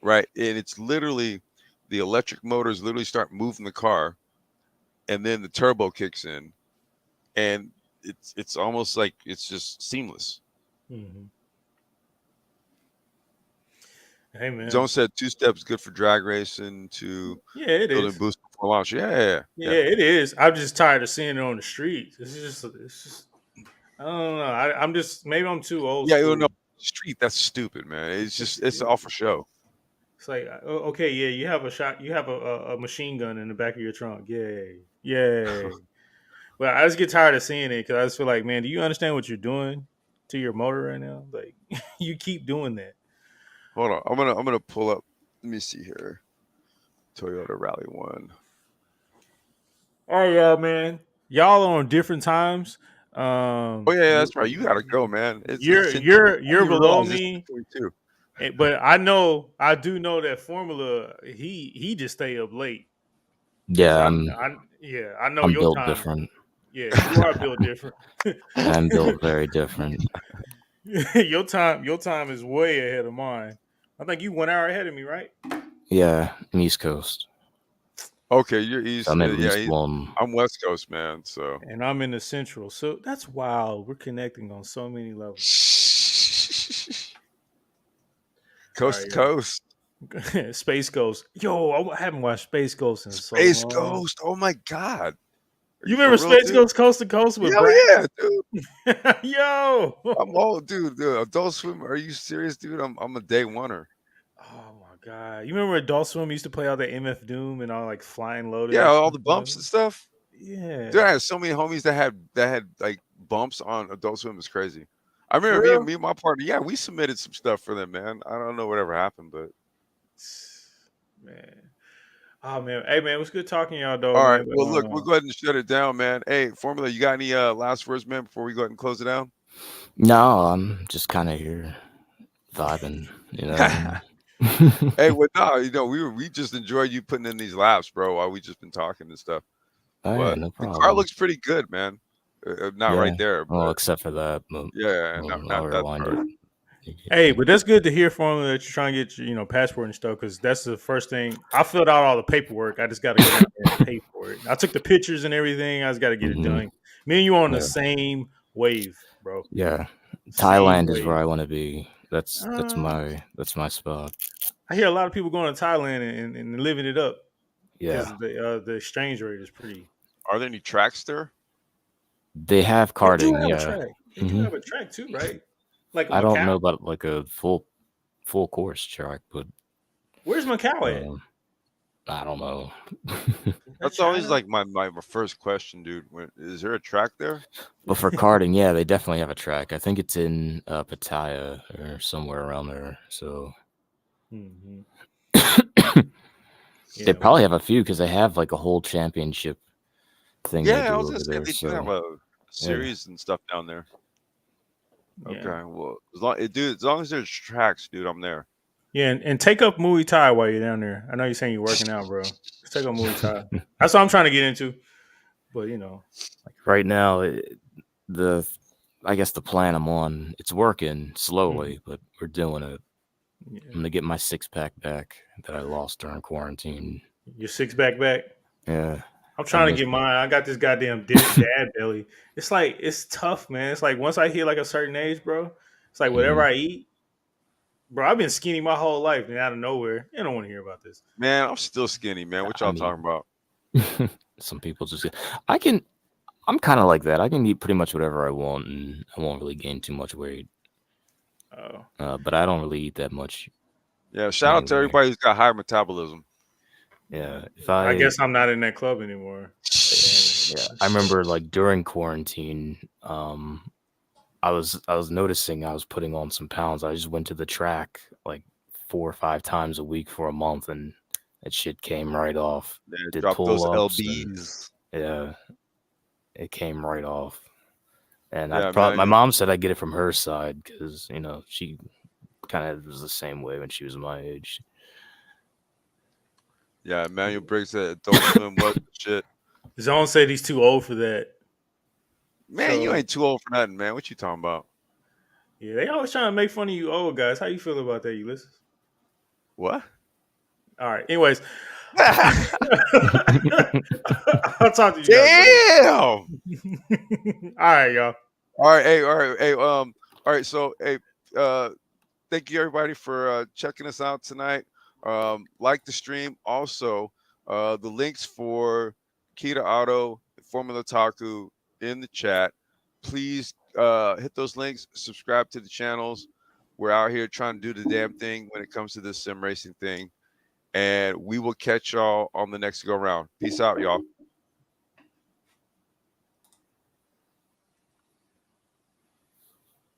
Speaker 1: Right. And it's literally the electric motors literally start moving the car, and then the turbo kicks in, and it's almost like it's just seamless.
Speaker 5: Mm-hmm. Hey man.
Speaker 1: Zone said 2-step is good for drag racing to
Speaker 5: Yeah, it
Speaker 1: building
Speaker 5: is.
Speaker 1: boost before launch. Yeah.
Speaker 5: Yeah, it is. I'm just tired of seeing it on the streets. It's just I don't know. I'm just maybe I'm too old
Speaker 1: Yeah, you know,
Speaker 5: school.
Speaker 1: street, that's stupid, man.
Speaker 5: It's,
Speaker 1: It's all for show.
Speaker 5: it's like okay, yeah, you have a shot, you have a machine gun in the back of your trunk. Yay, yay. Well, I just get tired of seeing it because I just feel like, man, do you understand what you're doing to your motor right now? Like, you keep doing that.
Speaker 1: Hold on. I'm gonna pull up. Let me see here. Toyota Rally 1.
Speaker 5: Oh yeah, man. Y'all are on different times.
Speaker 1: Oh yeah, that's right. You gotta go, man. It's
Speaker 5: You're
Speaker 1: in,
Speaker 5: you're
Speaker 1: I didn't
Speaker 5: you're
Speaker 1: even
Speaker 5: below
Speaker 1: realize it's
Speaker 5: me,
Speaker 1: 22.
Speaker 5: but I do know that Formula. He just stay up late.
Speaker 4: Yeah,
Speaker 5: I know
Speaker 4: I'm
Speaker 5: your
Speaker 4: built
Speaker 5: time.
Speaker 4: different.
Speaker 5: Yeah, you are built different.
Speaker 4: I'm built very different.
Speaker 5: Your time is way ahead of mine. I think you 1 hour ahead of me, right?
Speaker 4: Yeah, I'm East Coast.
Speaker 1: Okay, you're East.
Speaker 4: I'm at
Speaker 1: Yeah,
Speaker 4: least one.
Speaker 1: I'm West Coast, man. So
Speaker 5: And I'm in the Central. So that's wild. We're connecting on so many levels.
Speaker 1: coast to coast.
Speaker 5: Space Ghost. Yo, I haven't watched Space Ghost in so
Speaker 1: Space
Speaker 5: long.
Speaker 1: Ghost. Oh my god. Are
Speaker 5: You
Speaker 1: for
Speaker 5: remember
Speaker 1: real,
Speaker 5: Space
Speaker 1: dude?
Speaker 5: Ghost Coast to Coast with
Speaker 1: Hell
Speaker 5: Brad?
Speaker 1: yeah, dude.
Speaker 5: Yo.
Speaker 1: I'm old, dude. The Adult Swim. Are you serious, dude? I'm a day oneer.
Speaker 5: Oh my god. You remember Adult Swim used to play all the MF Doom and all like Flying
Speaker 1: Yeah,
Speaker 5: Lotus
Speaker 1: all
Speaker 5: and
Speaker 1: the
Speaker 5: stuff?
Speaker 1: bumps and stuff.
Speaker 5: Yeah.
Speaker 1: Dude, I had so many homies that had like bumps on Adult Swim. It's crazy. I remember
Speaker 5: For real?
Speaker 1: me and my partner. Yeah, we submitted some stuff for them, man. I don't know whatever happened, but
Speaker 5: Man. Oh man. Hey man, it was good talking to y'all though,
Speaker 1: all right.
Speaker 5: man. But,
Speaker 1: Well, look, we'll go ahead and shut it down, man. Hey, Formula, you got any last words, man, before we go ahead and close it down?
Speaker 4: No, I'm just kind of here vibing, you know.
Speaker 1: Hey, well, no, you know, we just enjoyed you putting in these laps, bro, while we just been talking and stuff.
Speaker 4: Oh, yeah,
Speaker 1: But
Speaker 4: no
Speaker 1: the car
Speaker 4: problem.
Speaker 1: looks pretty good, man. Not right there,
Speaker 4: Well,
Speaker 1: but
Speaker 4: except for that.
Speaker 1: yeah,
Speaker 4: I'll
Speaker 1: not that
Speaker 4: rewind
Speaker 1: part.
Speaker 4: it.
Speaker 5: hey, but that's good to hear from you that you're trying to get your, passport and stuff, because that's the first thing. I filled out all the paperwork. I just got to go down there and pay for it. I took the pictures and everything. I just got to get it done. Me and you are on the same wave, bro.
Speaker 4: Yeah,
Speaker 5: Same
Speaker 4: Thailand is
Speaker 5: wave.
Speaker 4: where I want to be. That's my spot.
Speaker 5: I hear a lot of people going to Thailand and living it up.
Speaker 4: Yeah,
Speaker 5: because the exchange rate is pretty.
Speaker 1: Are there any tracks there?
Speaker 4: they have
Speaker 5: They do
Speaker 4: karting.
Speaker 5: have a
Speaker 4: Yeah,
Speaker 5: track. They do have a track too, right? Like
Speaker 4: I don't know
Speaker 5: Macau.
Speaker 4: about like a full course track, but
Speaker 5: Where's Macau at?
Speaker 4: I don't know.
Speaker 1: That's always like my first question, dude. Is there a track there?
Speaker 4: But for karting, yeah, they definitely have a track. I think it's in Pattaya or somewhere around there. So they probably have a few because they have like a whole championship thing.
Speaker 1: Yeah, I was gonna say they do have a series and stuff down there. Okay, well, as long as there's tracks, dude, I'm there.
Speaker 5: Yeah, and take up Muay Thai while you're down there. I know you're saying you're working out, bro. Just take up Muay Thai. That's what I'm trying to get into. But
Speaker 4: like right now, I guess the plan I'm on, it's working slowly, but we're doing it. Yeah. I'm gonna get my 6-pack back that I lost during quarantine.
Speaker 5: Your 6-pack back?
Speaker 4: Yeah.
Speaker 5: I'm trying to get mine. I got this goddamn dad belly. It's like, it's tough, man. It's like once I hit like a certain age, bro, it's like whatever I eat. Bro, I've been skinny my whole life, and out of nowhere, you don't want to hear about this.
Speaker 1: Man, I'm still skinny, man. What y'all talking about?
Speaker 4: Some people just, I'm kind of like that. I can eat pretty much whatever I want, and I won't really gain too much weight. But I don't really eat that much.
Speaker 1: Yeah, shout out to everybody who's got high metabolism.
Speaker 4: Yeah,
Speaker 5: I guess I'm not in that club anymore.
Speaker 4: Yeah, I remember like during quarantine, I was noticing I was putting on some pounds. I just went to the track like 4 or 5 times a week for a month, and that shit came right off.
Speaker 1: Yeah, drop those LBs.
Speaker 4: Yeah, it came right off. And my mom said I get it from her side because she kind of was the same way when she was my age.
Speaker 1: Yeah, Emmanuel Briggs said Adult Swim was shit.
Speaker 5: Zone said he's too old for that.
Speaker 1: Man, you ain't too old for nothing, man. What you talking about?
Speaker 5: Yeah, they always trying to make fun of you old guys. How you feel about that, Ulysses?
Speaker 1: What?
Speaker 5: All right. Anyways. I'll talk to you
Speaker 1: guys. Damn!
Speaker 5: All right, y'all.
Speaker 1: All right, hey, all right, so hey, thank you everybody for checking us out tonight. Like the stream. Also, the links for Kita Auto, Formula Taku in the chat. Please hit those links. Subscribe to the channels. We're out here trying to do the damn thing when it comes to this sim racing thing. And we will catch y'all on the next go round. Peace out, y'all.